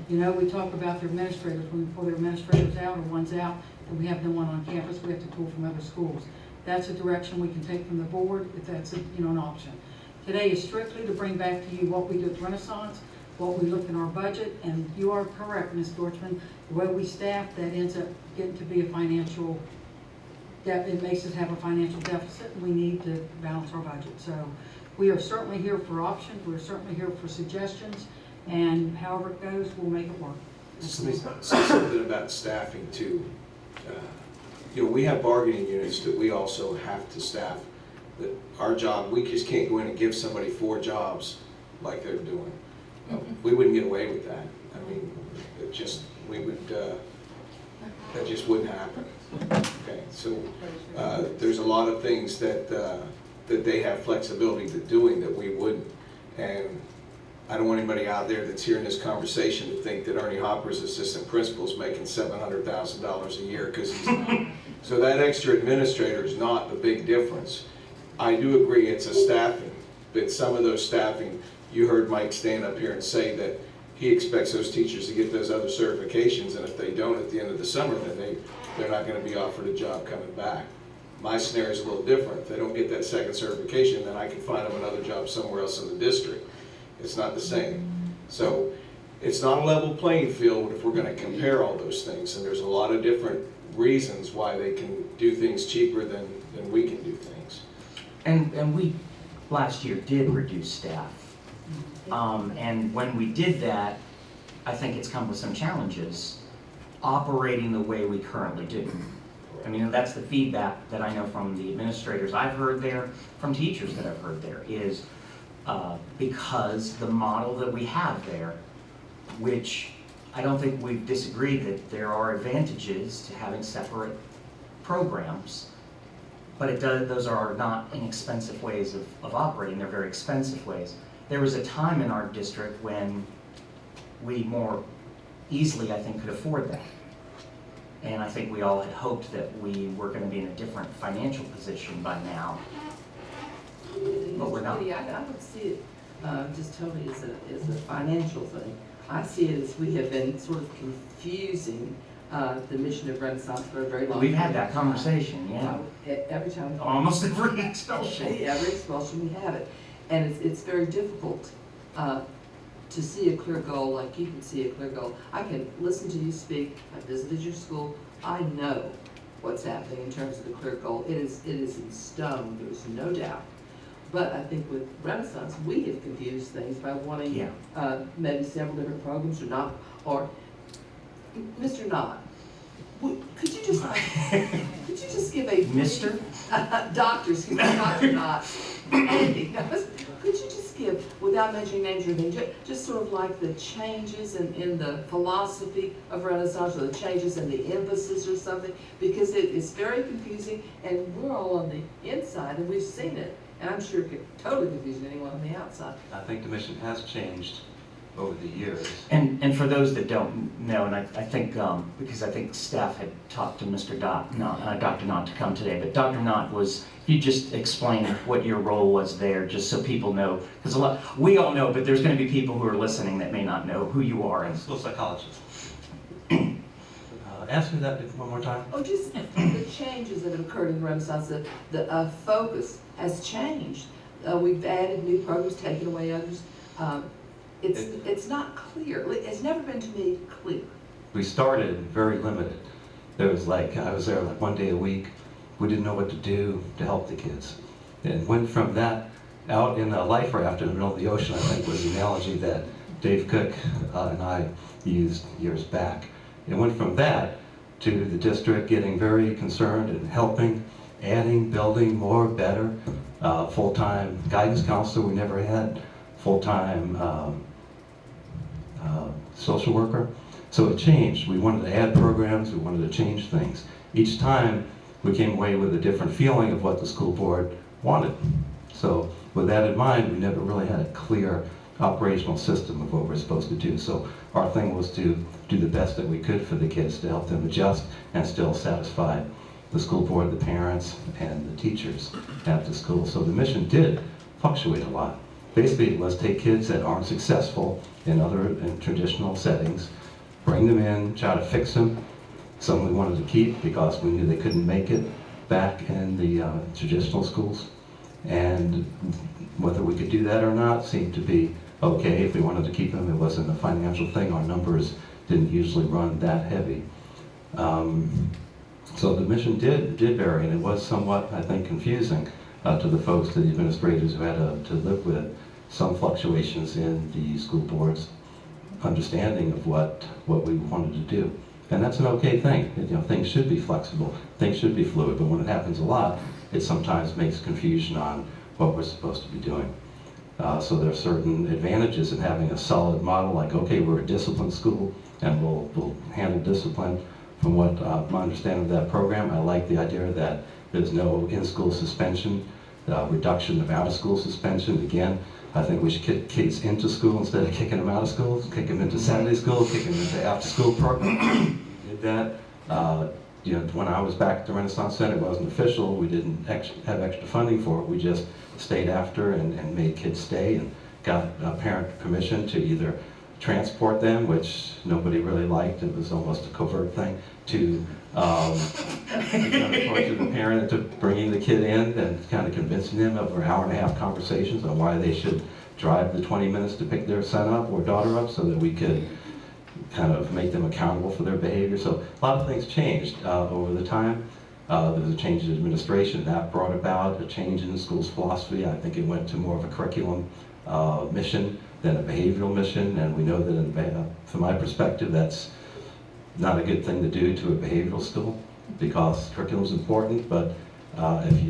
We talk about their administrators. When we pull their administrators out or one's out, and we have them one on campus, we have to pull from other schools. That's a direction we can take from the board if that's an option. Today is strictly to bring back to you what we do at Renaissance, what we look in our budget, and you are correct, Ms. Dorchman, the way we staff, that ends up getting to be a financial it makes us have a financial deficit, and we need to balance our budget. So we are certainly here for options, we're certainly here for suggestions, and however it goes, we'll make it work. Let me say something about staffing too. You know, we have bargaining units that we also have to staff. That our job, we just can't go in and give somebody 4 jobs like they're doing. We wouldn't get away with that. I mean, it just, we would, that just wouldn't happen. Okay, so there's a lot of things that that they have flexibility to doing that we wouldn't. And I don't want anybody out there that's hearing this conversation to think that Ernie Hopper's assistant principal is making $700,000 a year, because he's not. So that extra administrator is not the big difference. I do agree it's a staffing, but some of those staffing, you heard Mike stand up here and say that he expects those teachers to get those other certifications, and if they don't at the end of the summer, then they're not going to be offered a job coming back. My scenario is a little different. If they don't get that second certification, then I can find them another job somewhere else in the district. It's not the same. So it's not a level playing field if we're going to compare all those things, and there's a lot of different reasons why they can do things cheaper than we can do things. And we, last year, did reduce staff. And when we did that, I think it's come with some challenges operating the way we currently do. I mean, that's the feedback that I know from the administrators I've heard there, from teachers that I've heard there, is because the model that we have there, which I don't think we've disagreed that there are advantages to having separate programs, but those are not inexpensive ways of operating, they're very expensive ways. There was a time in our district when we more easily, I think, could afford that. And I think we all had hoped that we were going to be in a different financial position by now. But we're not. I don't see it just totally as a financial thing. I see it as we have been sort of confusing the mission of Renaissance for a very long time. We've had that conversation, yeah. Every time. Almost every expulsion. Every expulsion we have it. And it's very difficult to see a clear goal like you can see a clear goal. I can listen to you speak, I visited your school, I know what's happening in terms of the clear goal. It is in stone, there's no doubt. But I think with Renaissance, we have confused things by wanting maybe several different programs or not, or Mr. Knott, could you just give a Mr. Doctor, excuse me, Dr. Knott, Andy, could you just give, without mentioning names or anything, just sort of like the changes in the philosophy of Renaissance, or the changes in the emphasis or something, because it is very confusing, and we're all on the inside, and we've seen it, and I'm sure it could totally confuse anyone on the outside. I think the mission has changed over the years. And for those that don't know, and I think, because I think staff had talked to Dr. Knott to come today, but Dr. Knott was, if you just explain what your role was there, just so people know, because we all know, but there's going to be people who are listening that may not know who you are. I'm a school psychologist. Ask me that one more time. Oh, just the changes that have occurred in Renaissance, the focus has changed. We've added new programs, taken away others. It's not clear. It's never been to me clear. We started very limited. There was I was there like one day a week. We didn't know what to do to help the kids. And went from that out in a life raft in the middle of the ocean, I think was the analogy that Dave Cook and I used years back. It went from that to the district getting very concerned and helping, adding, building more, better, full-time guidance counselor we never had, full-time social worker. So it changed. We wanted to add programs, we wanted to change things. Each time we came away with a different feeling of what the school board wanted. So with that in mind, we never really had a clear operational system of what we're supposed to do. So our thing was to do the best that we could for the kids, to help them adjust and still satisfy the school board, the parents, and the teachers at the school. So the mission did fluctuate a lot. Basically, it was take kids that aren't successful in traditional settings, bring them in, try to fix them. Some we wanted to keep because we knew they couldn't make it back in the traditional schools. And whether we could do that or not seemed to be okay. If we wanted to keep them, it wasn't a financial thing. Our numbers didn't usually run that heavy. So the mission did vary, and it was somewhat, I think, confusing to the folks, to the administrators who had to live with some fluctuations in the school board's understanding of what we wanted to do. And that's an okay thing. You know, things should be flexible, things should be fluid, but when it happens a lot, it sometimes makes confusion on what we're supposed to be doing. So there are certain advantages in having a solid model, like, okay, we're a disciplined school, and we'll handle discipline. From what my understanding of that program, I like the idea that there's no in-school suspension, reduction of out-of-school suspension. Again, I think we should kick kids into school instead of kicking them out of school, kick them into Saturday school, kick them into after-school program. Did that. You know, when I was back at the Renaissance Center, it wasn't official. We didn't have extra funding for it. We just stayed after and made kids stay, and got parent permission to either transport them, which nobody really liked. It was almost a covert thing, to to the parent into bringing the kid in and kind of convincing them over an hour-and-a-half conversations on why they should drive the 20 minutes to pick their son up or daughter up, so that we could kind of make them accountable for their behavior. So a lot of things changed over the time. There was a change in administration that brought about a change in the school's philosophy. I think it went to more of a curriculum mission than a behavioral mission, and we know that from my perspective, that's not a good thing to do to a behavioral school, because curriculum is important, but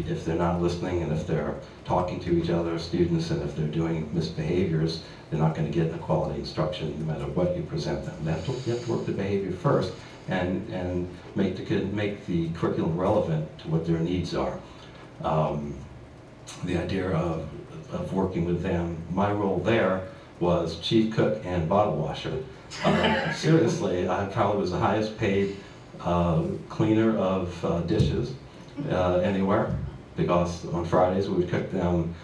if they're not listening, and if they're talking to each other, students, and if they're doing misbehaviors, they're not going to get a quality instruction no matter what you present them. You have to work the behavior first, and make the curriculum relevant to what their needs are. The idea of working with them, my role there was chief cook and bottle washer. Seriously, I probably was the highest paid cleaner of dishes anywhere, because on Fridays we would cook them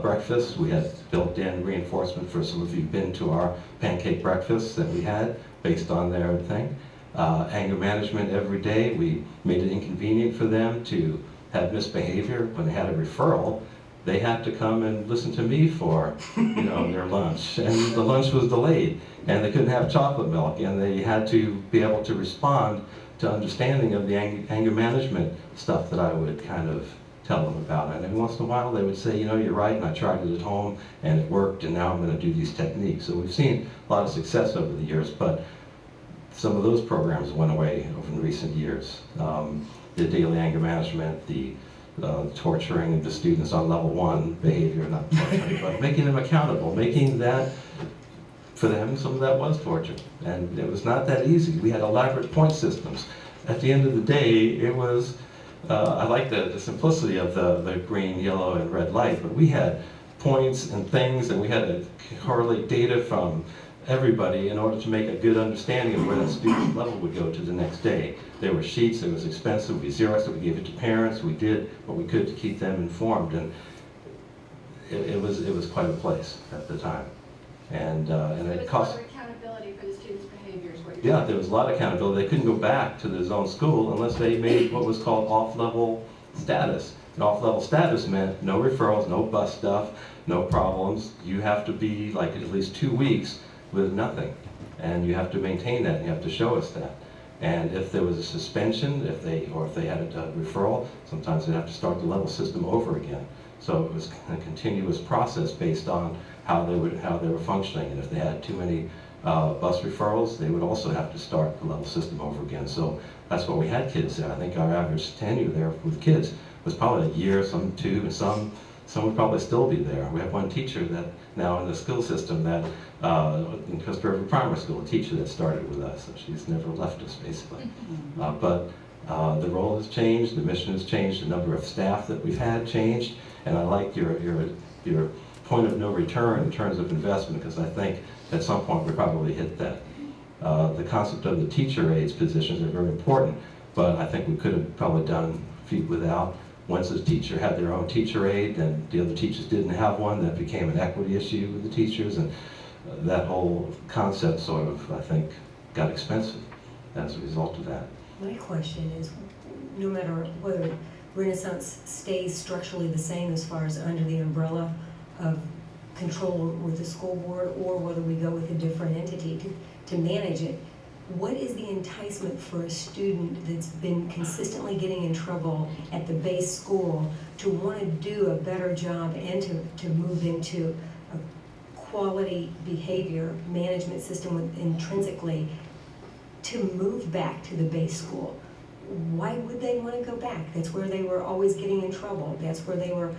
breakfast. We had built-in reinforcement for some of you who've been to our pancake breakfasts that we had based on their thing. Anger management every day. We made it inconvenient for them to have misbehavior. When they had a referral, they had to come and listen to me for, their lunch, and the lunch was delayed, and they couldn't have chocolate milk, and they had to be able to respond to understanding of the anger management stuff that I would kind of tell them about. And every once in a while they would say, you're right, and I tried it at home, and it worked, and now I'm going to do these techniques. So we've seen a lot of success over the years, but some of those programs went away over in recent years. The daily anger management, the torturing the students on level 1 behavior, not torturing, but making them accountable, making that, for them, some of that was torture. And it was not that easy. We had elaborate point systems. At the end of the day, it was, I like the simplicity of the green, yellow, and red light, but we had points and things, and we had to correlate data from everybody in order to make a good understanding of where that student's level would go to the next day. There were sheets, it was expensive, we Xeroxed it, we gave it to parents, we did what we could to keep them informed, and it was quite a place at the time. And it cost... There was a lot of accountability for the students' behaviors. Yeah, there was a lot of accountability. They couldn't go back to their zone school unless they made what was called off-level status. And off-level status meant no referrals, no bus stuff, no problems. You have to be like at least 2 weeks with nothing, and you have to maintain that, and you have to show us that. And if there was a suspension, if they had a referral, sometimes they'd have to start the level system over again. So it was a continuous process based on how they were functioning, and if they had too many bus referrals, they would also have to start the level system over again. So that's why we had kids there. I think our average tenure there with kids was probably a year, some 2, and some would probably still be there. We have one teacher that now in the school system that in Costa River Primary School, a teacher that started with us, so she's never left us basically. But the role has changed, the mission has changed, the number of staff that we've had changed, and I like your point of no return in terms of investment, because I think at some point we probably hit that. The concept of the teacher aides positions are very important, but I think we could have probably done without. Once a teacher had their own teacher aide, and the other teachers didn't have one, that became an equity issue with the teachers, and that whole concept sort of, I think, got expensive as a result of that. My question is, no matter whether Renaissance stays structurally the same as far as under the umbrella of control with the school board, or whether we go with a different entity to manage it, what is the enticement for a student that's been consistently getting in trouble at the base school to want to do a better job and to move into a quality behavior management system with intrinsically to move back to the base school? Why would they want to go back? That's where they were always getting in trouble. That's where they were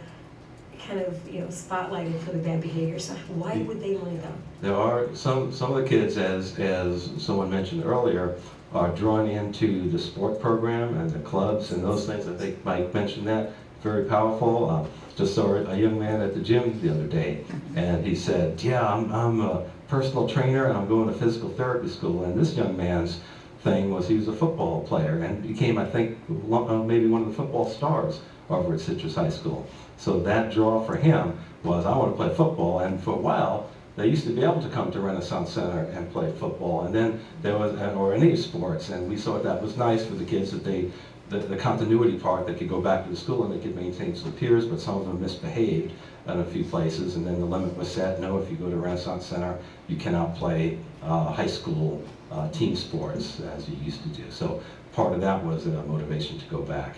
kind of, spotlighted for the bad behavior. So why would they want to go? There are some of the kids, as someone mentioned earlier, are drawn into the sport program and the clubs and those things. I think Mike mentioned that. Very powerful. Just saw a young man at the gym the other day, and he said, yeah, I'm a personal trainer and I'm going to physical therapy school. And this young man's thing was he was a football player and became, I think, maybe one of the football stars over at Citrus High School. So that draw for him was, I want to play football. And for a while, they used to be able to come to Renaissance Center and play football. And then there was, or any sports, and we thought that was nice for the kids that the continuity part, they could go back to the school and they could maintain some peers, but some of them misbehaved in a few places, and then the limit was set. No, if you go to Renaissance Center, you cannot play high school team sports as you used to do. So part of that was a motivation to go back.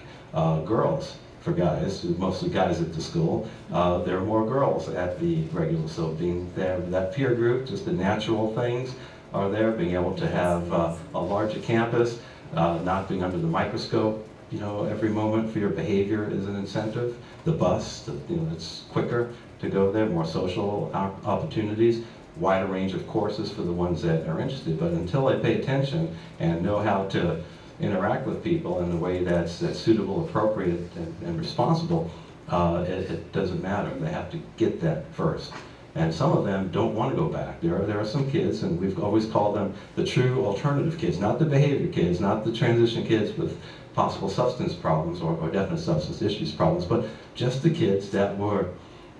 Girls, for guys, mostly guys at the school, there are more girls at the regular, so being there, that peer group, just the natural things are there, being able to have a larger campus, not being under the microscope, every moment for your behavior is an incentive. The bus, it's quicker to go there, more social opportunities, wider range of courses for the ones that are interested. But until they pay attention and know how to interact with people in a way that's suitable, appropriate, and responsible, it doesn't matter. They have to get that first. And some of them don't want to go back. There are some kids, and we've always called them the true alternative kids, not the behavior kids, not the transition kids with possible substance problems or definite substance issues problems, but just the kids that were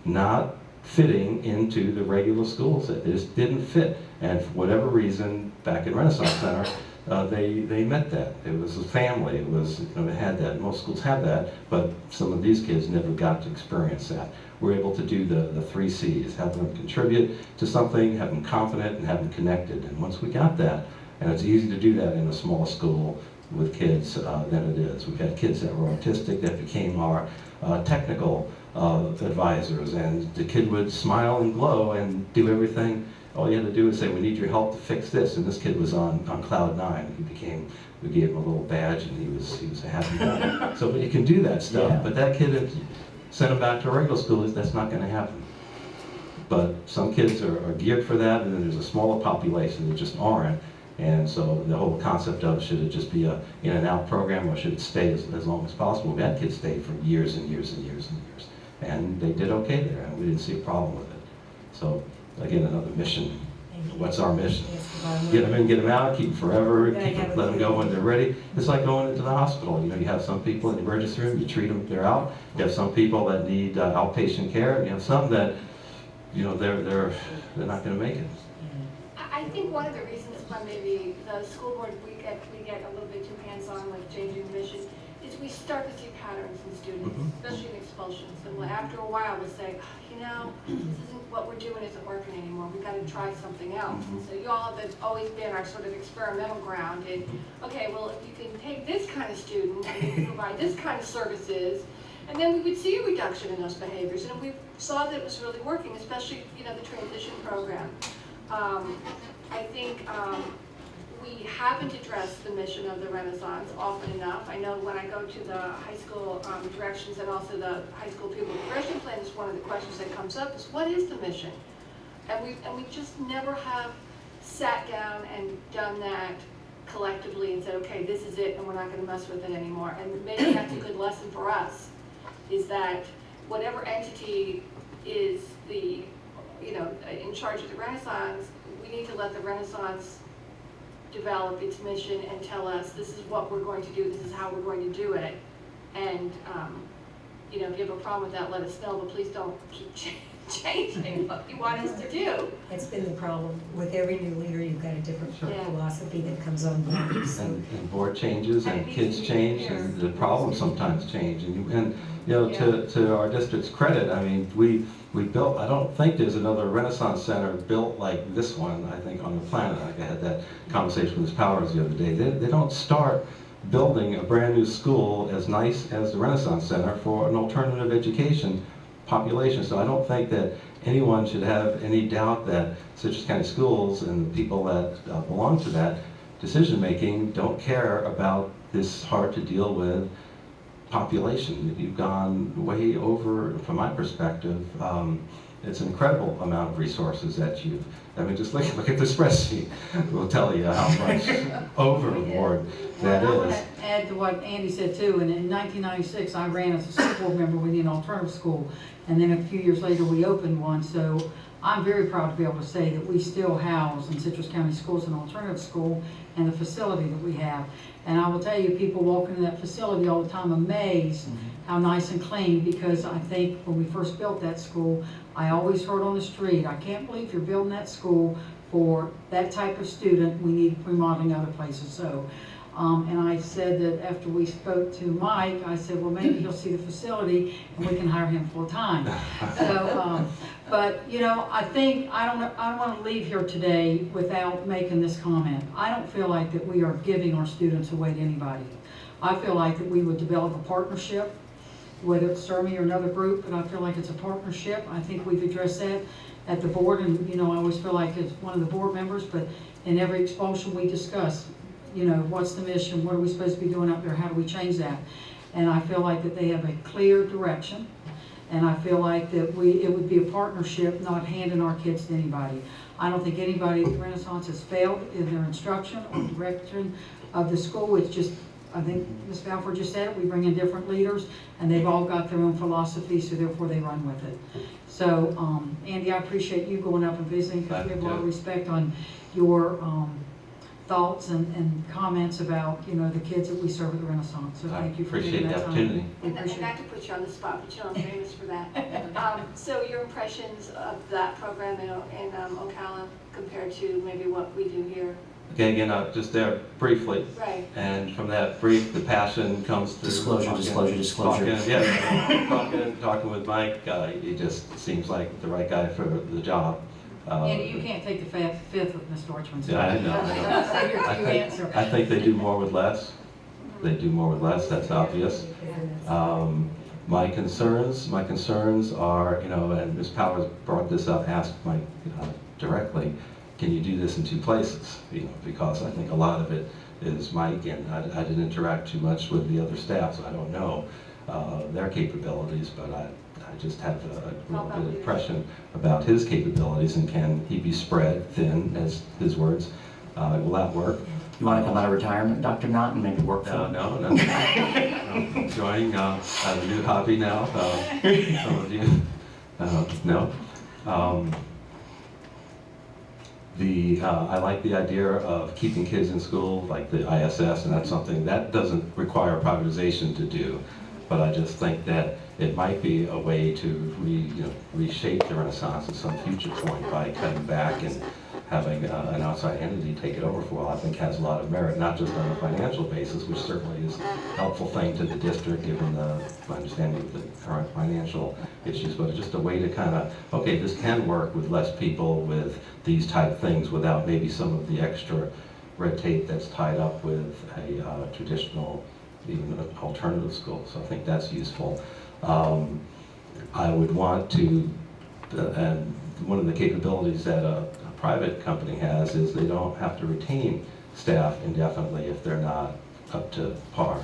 not fitting into the regular schools, that they just didn't fit. And for whatever reason, back in Renaissance Center, they met that. It was a family. It was, it had that. Most schools have that, but some of these kids never got to experience that. We're able to do the 3 C's, have them contribute to something, have them confident, and have them connected. And once we got that, and it's easy to do that in a small school with kids than it is. We've had kids that were autistic that became our technical advisors, and the kid would smile and glow and do everything. All you had to do is say, we need your help to fix this. And this kid was on cloud 9. We gave him a little badge, and he was a happy guy. So but you can do that stuff, yeah. But that kid, send him back to regular school, that's not going to happen. But some kids are geared for that, and then there's a smaller population that just aren't. And so the whole concept of should it just be a in and out program, or should it stay as long as possible? We had kids stay for years and years and years and years. And they did okay there, and we didn't see a problem with it. So again, another mission. What's our mission? Get them in, get them out, keep them forever, let them go when they're ready. It's like going into the hospital. You have some people in the emergency room, you treat them, they're out. You have some people that need outpatient care, and you have some that, they're not going to make it. I think one of the reasons why maybe the school board, we get a little bit too hands-on with changing the mission, is we start to see patterns in students, especially in expulsions. And after a while, we'll say, this isn't what we're doing isn't working anymore. We've got to try something else. So you all have always been our sort of experimental ground. And okay, well, if you can take this kind of student and you can provide this kind of services, and then we would see a reduction in those behaviors. And we saw that it was really working, especially the transition program. I think we haven't addressed the mission of the Renaissance often enough. I know when I go to the high school directions and also the high school pupil progression plan, is one of the questions that comes up is, what is the mission? And we just never have sat down and done that collectively and said, okay, this is it, and we're not going to mess with it anymore. And maybe that's a good lesson for us, is that whatever entity is the in charge of the Renaissance, we need to let the Renaissance develop its mission and tell us, this is what we're going to do, this is how we're going to do it. And if you have a problem with that, let us know, but please don't keep changing what you want us to do. That's been the problem. With every new leader, you've got a different Yeah. philosophy that comes on board. So And board changes And it and needs kids to be change fair. and the problems sometimes change. And you know, Yeah. to our district's credit, I mean, we built, I don't think there's another Renaissance Center built like this one, I think, on the planet. Like I had that conversation with Ms. Powers the other day. They don't start building a brand new school as nice as the Renaissance Center for an alternative education population. So I don't think that anyone should have any doubt that Citrus County Schools and the people that belong to that decision-making don't care about this hard to deal with population. You've gone way over, from my perspective. It's an incredible amount of resources that you've, I mean, just look at the spreadsheet. We'll tell you how much overboard that Well, I want is. to add to what Andy said too, and in 1996, I ran as a school board member within an alternative school, and then a few years later, we opened one, so I'm very proud to be able to say that we still house in Citrus County Schools an alternative school and the facility that we have. And I will tell you, people walking in that facility all the time amazed how nice and clean, because I think when we first built that school, I always heard on the street, I can't believe you're building that school for that type of student, we need remodeling other places. So, and I said that after we spoke to Mike, I said, well, maybe he'll see the facility and we can hire him full time. So, but you know, I think, I don't want to leave here today without making this comment. I don't feel like that we are giving our students away to anybody. I feel like that we would develop a partnership, whether it's CERMI or another group, but I feel like it's a partnership. I think we've addressed that at the board, and you know, I always feel like as one of the board members, but in every expulsion we discuss, you know, what's the mission, what are we supposed to be doing up there, how do we change that? And I feel like that they have a clear direction, and I feel like that it would be a partnership, not handing our kids to anybody. I don't think anybody at Renaissance has failed in their instruction or direction of the school. It's just, I think Ms. Balfour just said it, we bring in different leaders, and they've all got their own philosophy, so therefore they run with it. So, Andy, I appreciate you going up and visiting, because we have a lot of respect on your thoughts and comments about, you know, the kids that we serve at the Renaissance. So thank you for Appreciate taking the that time. opportunity. We And appreciate not it. to put you on the spot, but you know I'm famous for that. So your impressions of that program in Ocala compared to maybe what we do here? Okay, again, just there briefly. Right. And from that brief, the passion comes through. Disclosure, disclosure. Talking with Mike, he just seems like the right guy for the job. Andy, you can't take the fifth with Ms. Dorchman. so- Yeah, I know. So your I cue think- answer. I think they do more with less. They do more with less, that's obvious. My concerns are, you know, and Ms. Powers brought this up, asked Mike directly, can you do this in two places? You know, because I think a lot of it is Mike, and I didn't interact too much with the other staff, so I don't know their capabilities, but I just have a real good impression about his capabilities, and can he be spread thin, as his words? Will that work? You want to come out of retirement, Dr. Knott, and maybe work for No. I'm enjoying, I have a new hobby now, some of you, no. I like the idea of keeping kids in school, like the ISS, and that's something that doesn't require privatization to do. But I just think that it might be a way to reshape the Renaissance at some future point by cutting back and having an outside entity take it over for a while. I think has a lot of merit, not just on a financial basis, which certainly is a helpful thing to the district given my understanding of the current financial issues, but just a way to kind of, okay, this can work with less people with these type things without maybe some of the extra red tape that's tied up with a traditional, even an alternative school. So I think that's useful. I would want to, and one of the capabilities that a private company has is they don't have to retain staff indefinitely if they're not up to par.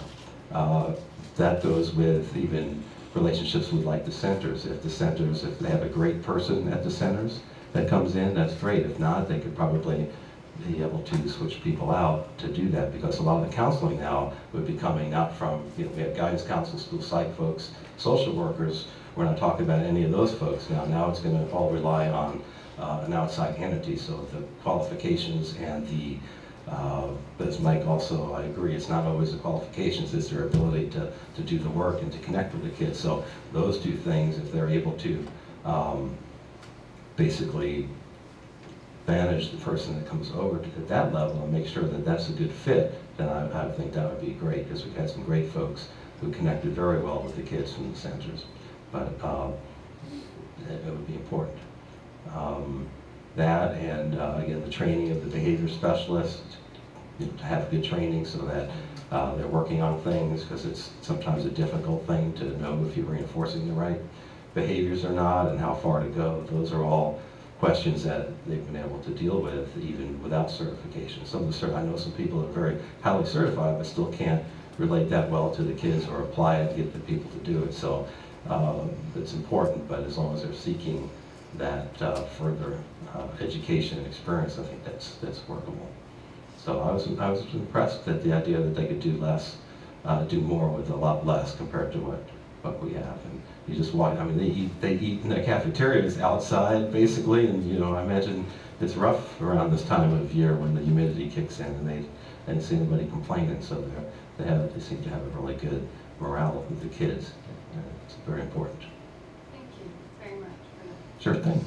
That goes with even relationships with like the centers. If they have a great person at the centers that comes in, that's great. If not, they could probably be able to switch people out to do that, because a lot of the counseling now would be coming not from, we have guidance counselors, school psych folks, social workers. We're not talking about any of those folks now. Now it's going to all rely on an outside entity, so the qualifications and the, as Mike also, I agree, it's not always the qualifications, it's their ability to do the work and to connect with the kids. So those two things, if they're able to basically manage the person that comes over at that level and make sure that that's a good fit, then I think that would be great, because we've had some great folks who connected very well with the kids from the centers. But it would be important. That and again, the training of the behavior specialists, to have good training so that they're working on things, because it's sometimes a difficult thing to know if you're reinforcing the right behaviors or not and how far to go. Those are all questions that they've been able to deal with even without certification. I know some people are very highly certified but still can't relate that well to the kids or apply it, get the people to do it. So it's important, but as long as they're seeking that further education and experience, I think that's workable. So I was impressed at the idea that they could do less, do more with a lot less compared to what we have. And you just watch. I mean, they eat in their cafeterias outside basically, and I imagine it's rough around this time of year when the humidity kicks in, and they didn't see anybody complaining. So they seem to have a really good morale with the kids. It's very important. Thank you very much for that. Sure thing.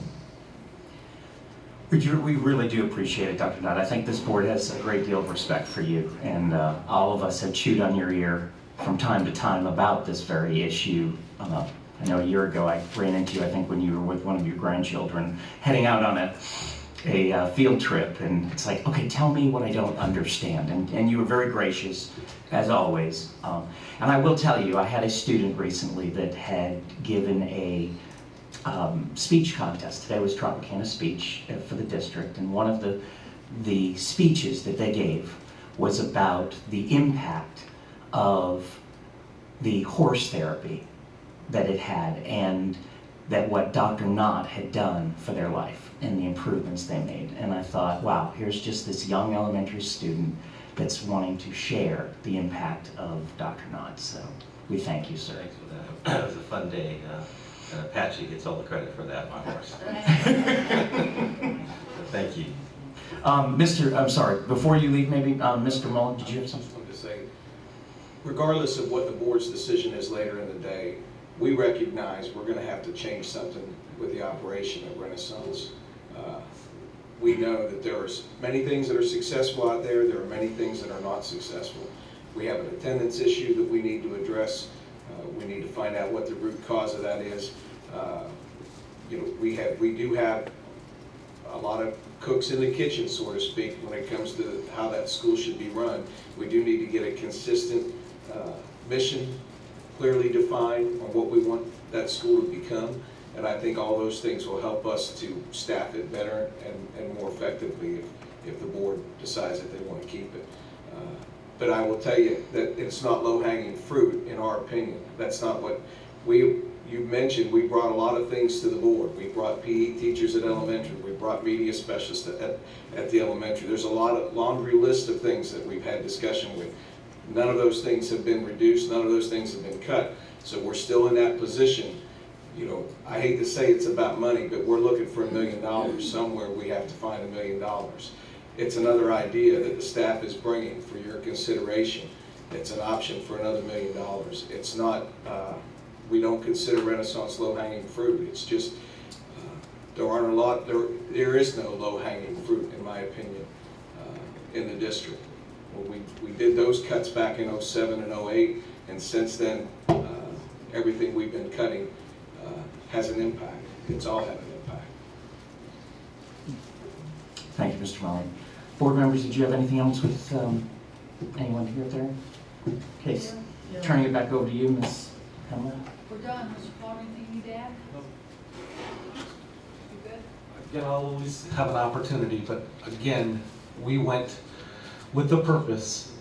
We really do appreciate it, Dr. Dodd. I think this board has a great deal of respect for you, and all of us have chewed on your ear from time to time about this very issue. I know a year ago I ran into you, I think, when you were with one of your grandchildren, heading out on a field trip, and it's like, okay, tell me what I don't understand. And you were very gracious, as always. And I will tell you, I had a student recently that had given a speech contest. Today was Tropicana speech for the district, and one of the speeches that they gave was about the impact of the horse therapy that it had, and that what Dr. Knott had done for their life and the improvements they made. And I thought, wow, here's just this young elementary student that's wanting to share the impact of Dr. Knott. So we thank you, sir. Thanks for that. It was a fun day. Apache gets all the credit for that, my horse. Thank you. I'm sorry, before you leave, maybe, Mr. Mullen, did you have something? I just wanted to say, regardless of what the board's decision is later in the day, we recognize we're going to have to change something with the operation of Renaissance. We know that there are many things that are successful out there. There are many things that are not successful. We have an attendance issue that we need to address. We need to find out what the root cause of that is. We do have a lot of cooks in the kitchen, so to speak, when it comes to how that school should be run. We do need to get a consistent mission clearly defined on what we want that school to become. And I think all those things will help us to staff it better and more effectively if the board decides that they want to keep it. But I will tell you that it's not low-hanging fruit, in our opinion. That's not what you mentioned. We brought a lot of things to the board. We brought PE teachers at elementary. We brought media specialists at the elementary. There's a laundry list of things that we've had discussion with. None of those things have been reduced. None of those things have been cut. So we're still in that position. I hate to say it's about money, but we're looking for $1 million. Somewhere we have to find $1 million. It's another idea that the staff is bringing for your consideration. It's an option for another $1 million. It's not, we don't consider Renaissance low-hanging fruit. It's just, there is no low-hanging fruit, in my opinion, in the district. We did those cuts back in 07 and 08, and since then, everything we've been cutting has an impact. It's all had an impact. Thank you, Mr. Mullen. Board members, did you have anything else with anyone here there? Okay, turning it back over to you, Ms. Hemler. We're done. Mr. Clark, anything you need to add? You good? Again, I'll always have an opportunity, but again, we went with the purpose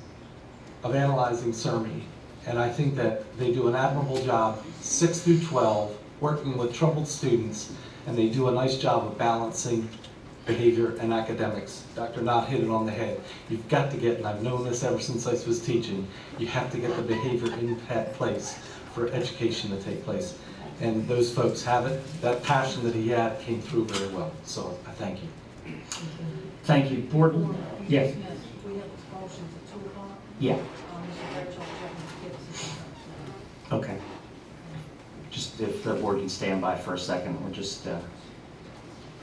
of analyzing CERMI, and I think that they do an admirable job, 6 through 12, working with troubled students, and they do a nice job of balancing behavior and academics. Dr. Knott hit it on the head. You've got to get, and I've known this ever since I was teaching, you have to get the behavior in place for education to take place. And those folks have it. That passion that he had came through very well. So I thank you. Thank you. Board? Yes. We have expulsions at 2 o'clock. Yeah. Mr. Bradshaw, check with kids. Okay. Just if the board can stand by for a second, we're just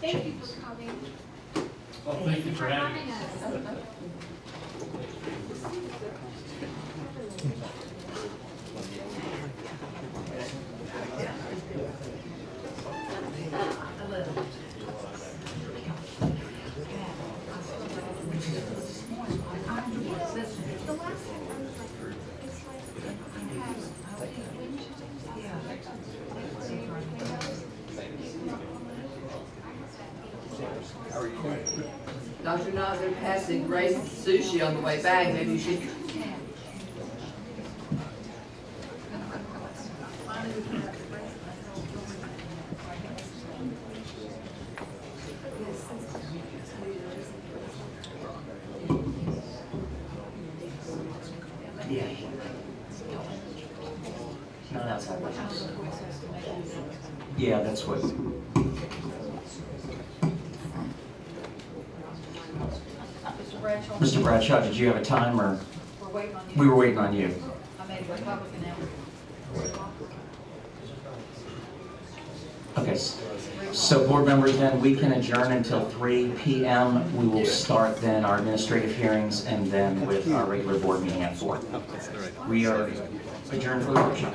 Thank you for coming. Well, thank you for having us. us. Dr. Nazar passing Grace sushi on the way back, maybe you should. Yeah. No, that's how it is. Yeah, that's what. Mr. Bradshaw? Mr. Bradshaw, did you have a time or? We're waiting on you. We were waiting on you. I made a Republican effort. Okay, so board members, then we can adjourn until 3 p.m. We will start then our administrative hearings and then with our regular board meeting at 4. We are adjourned for the workshop.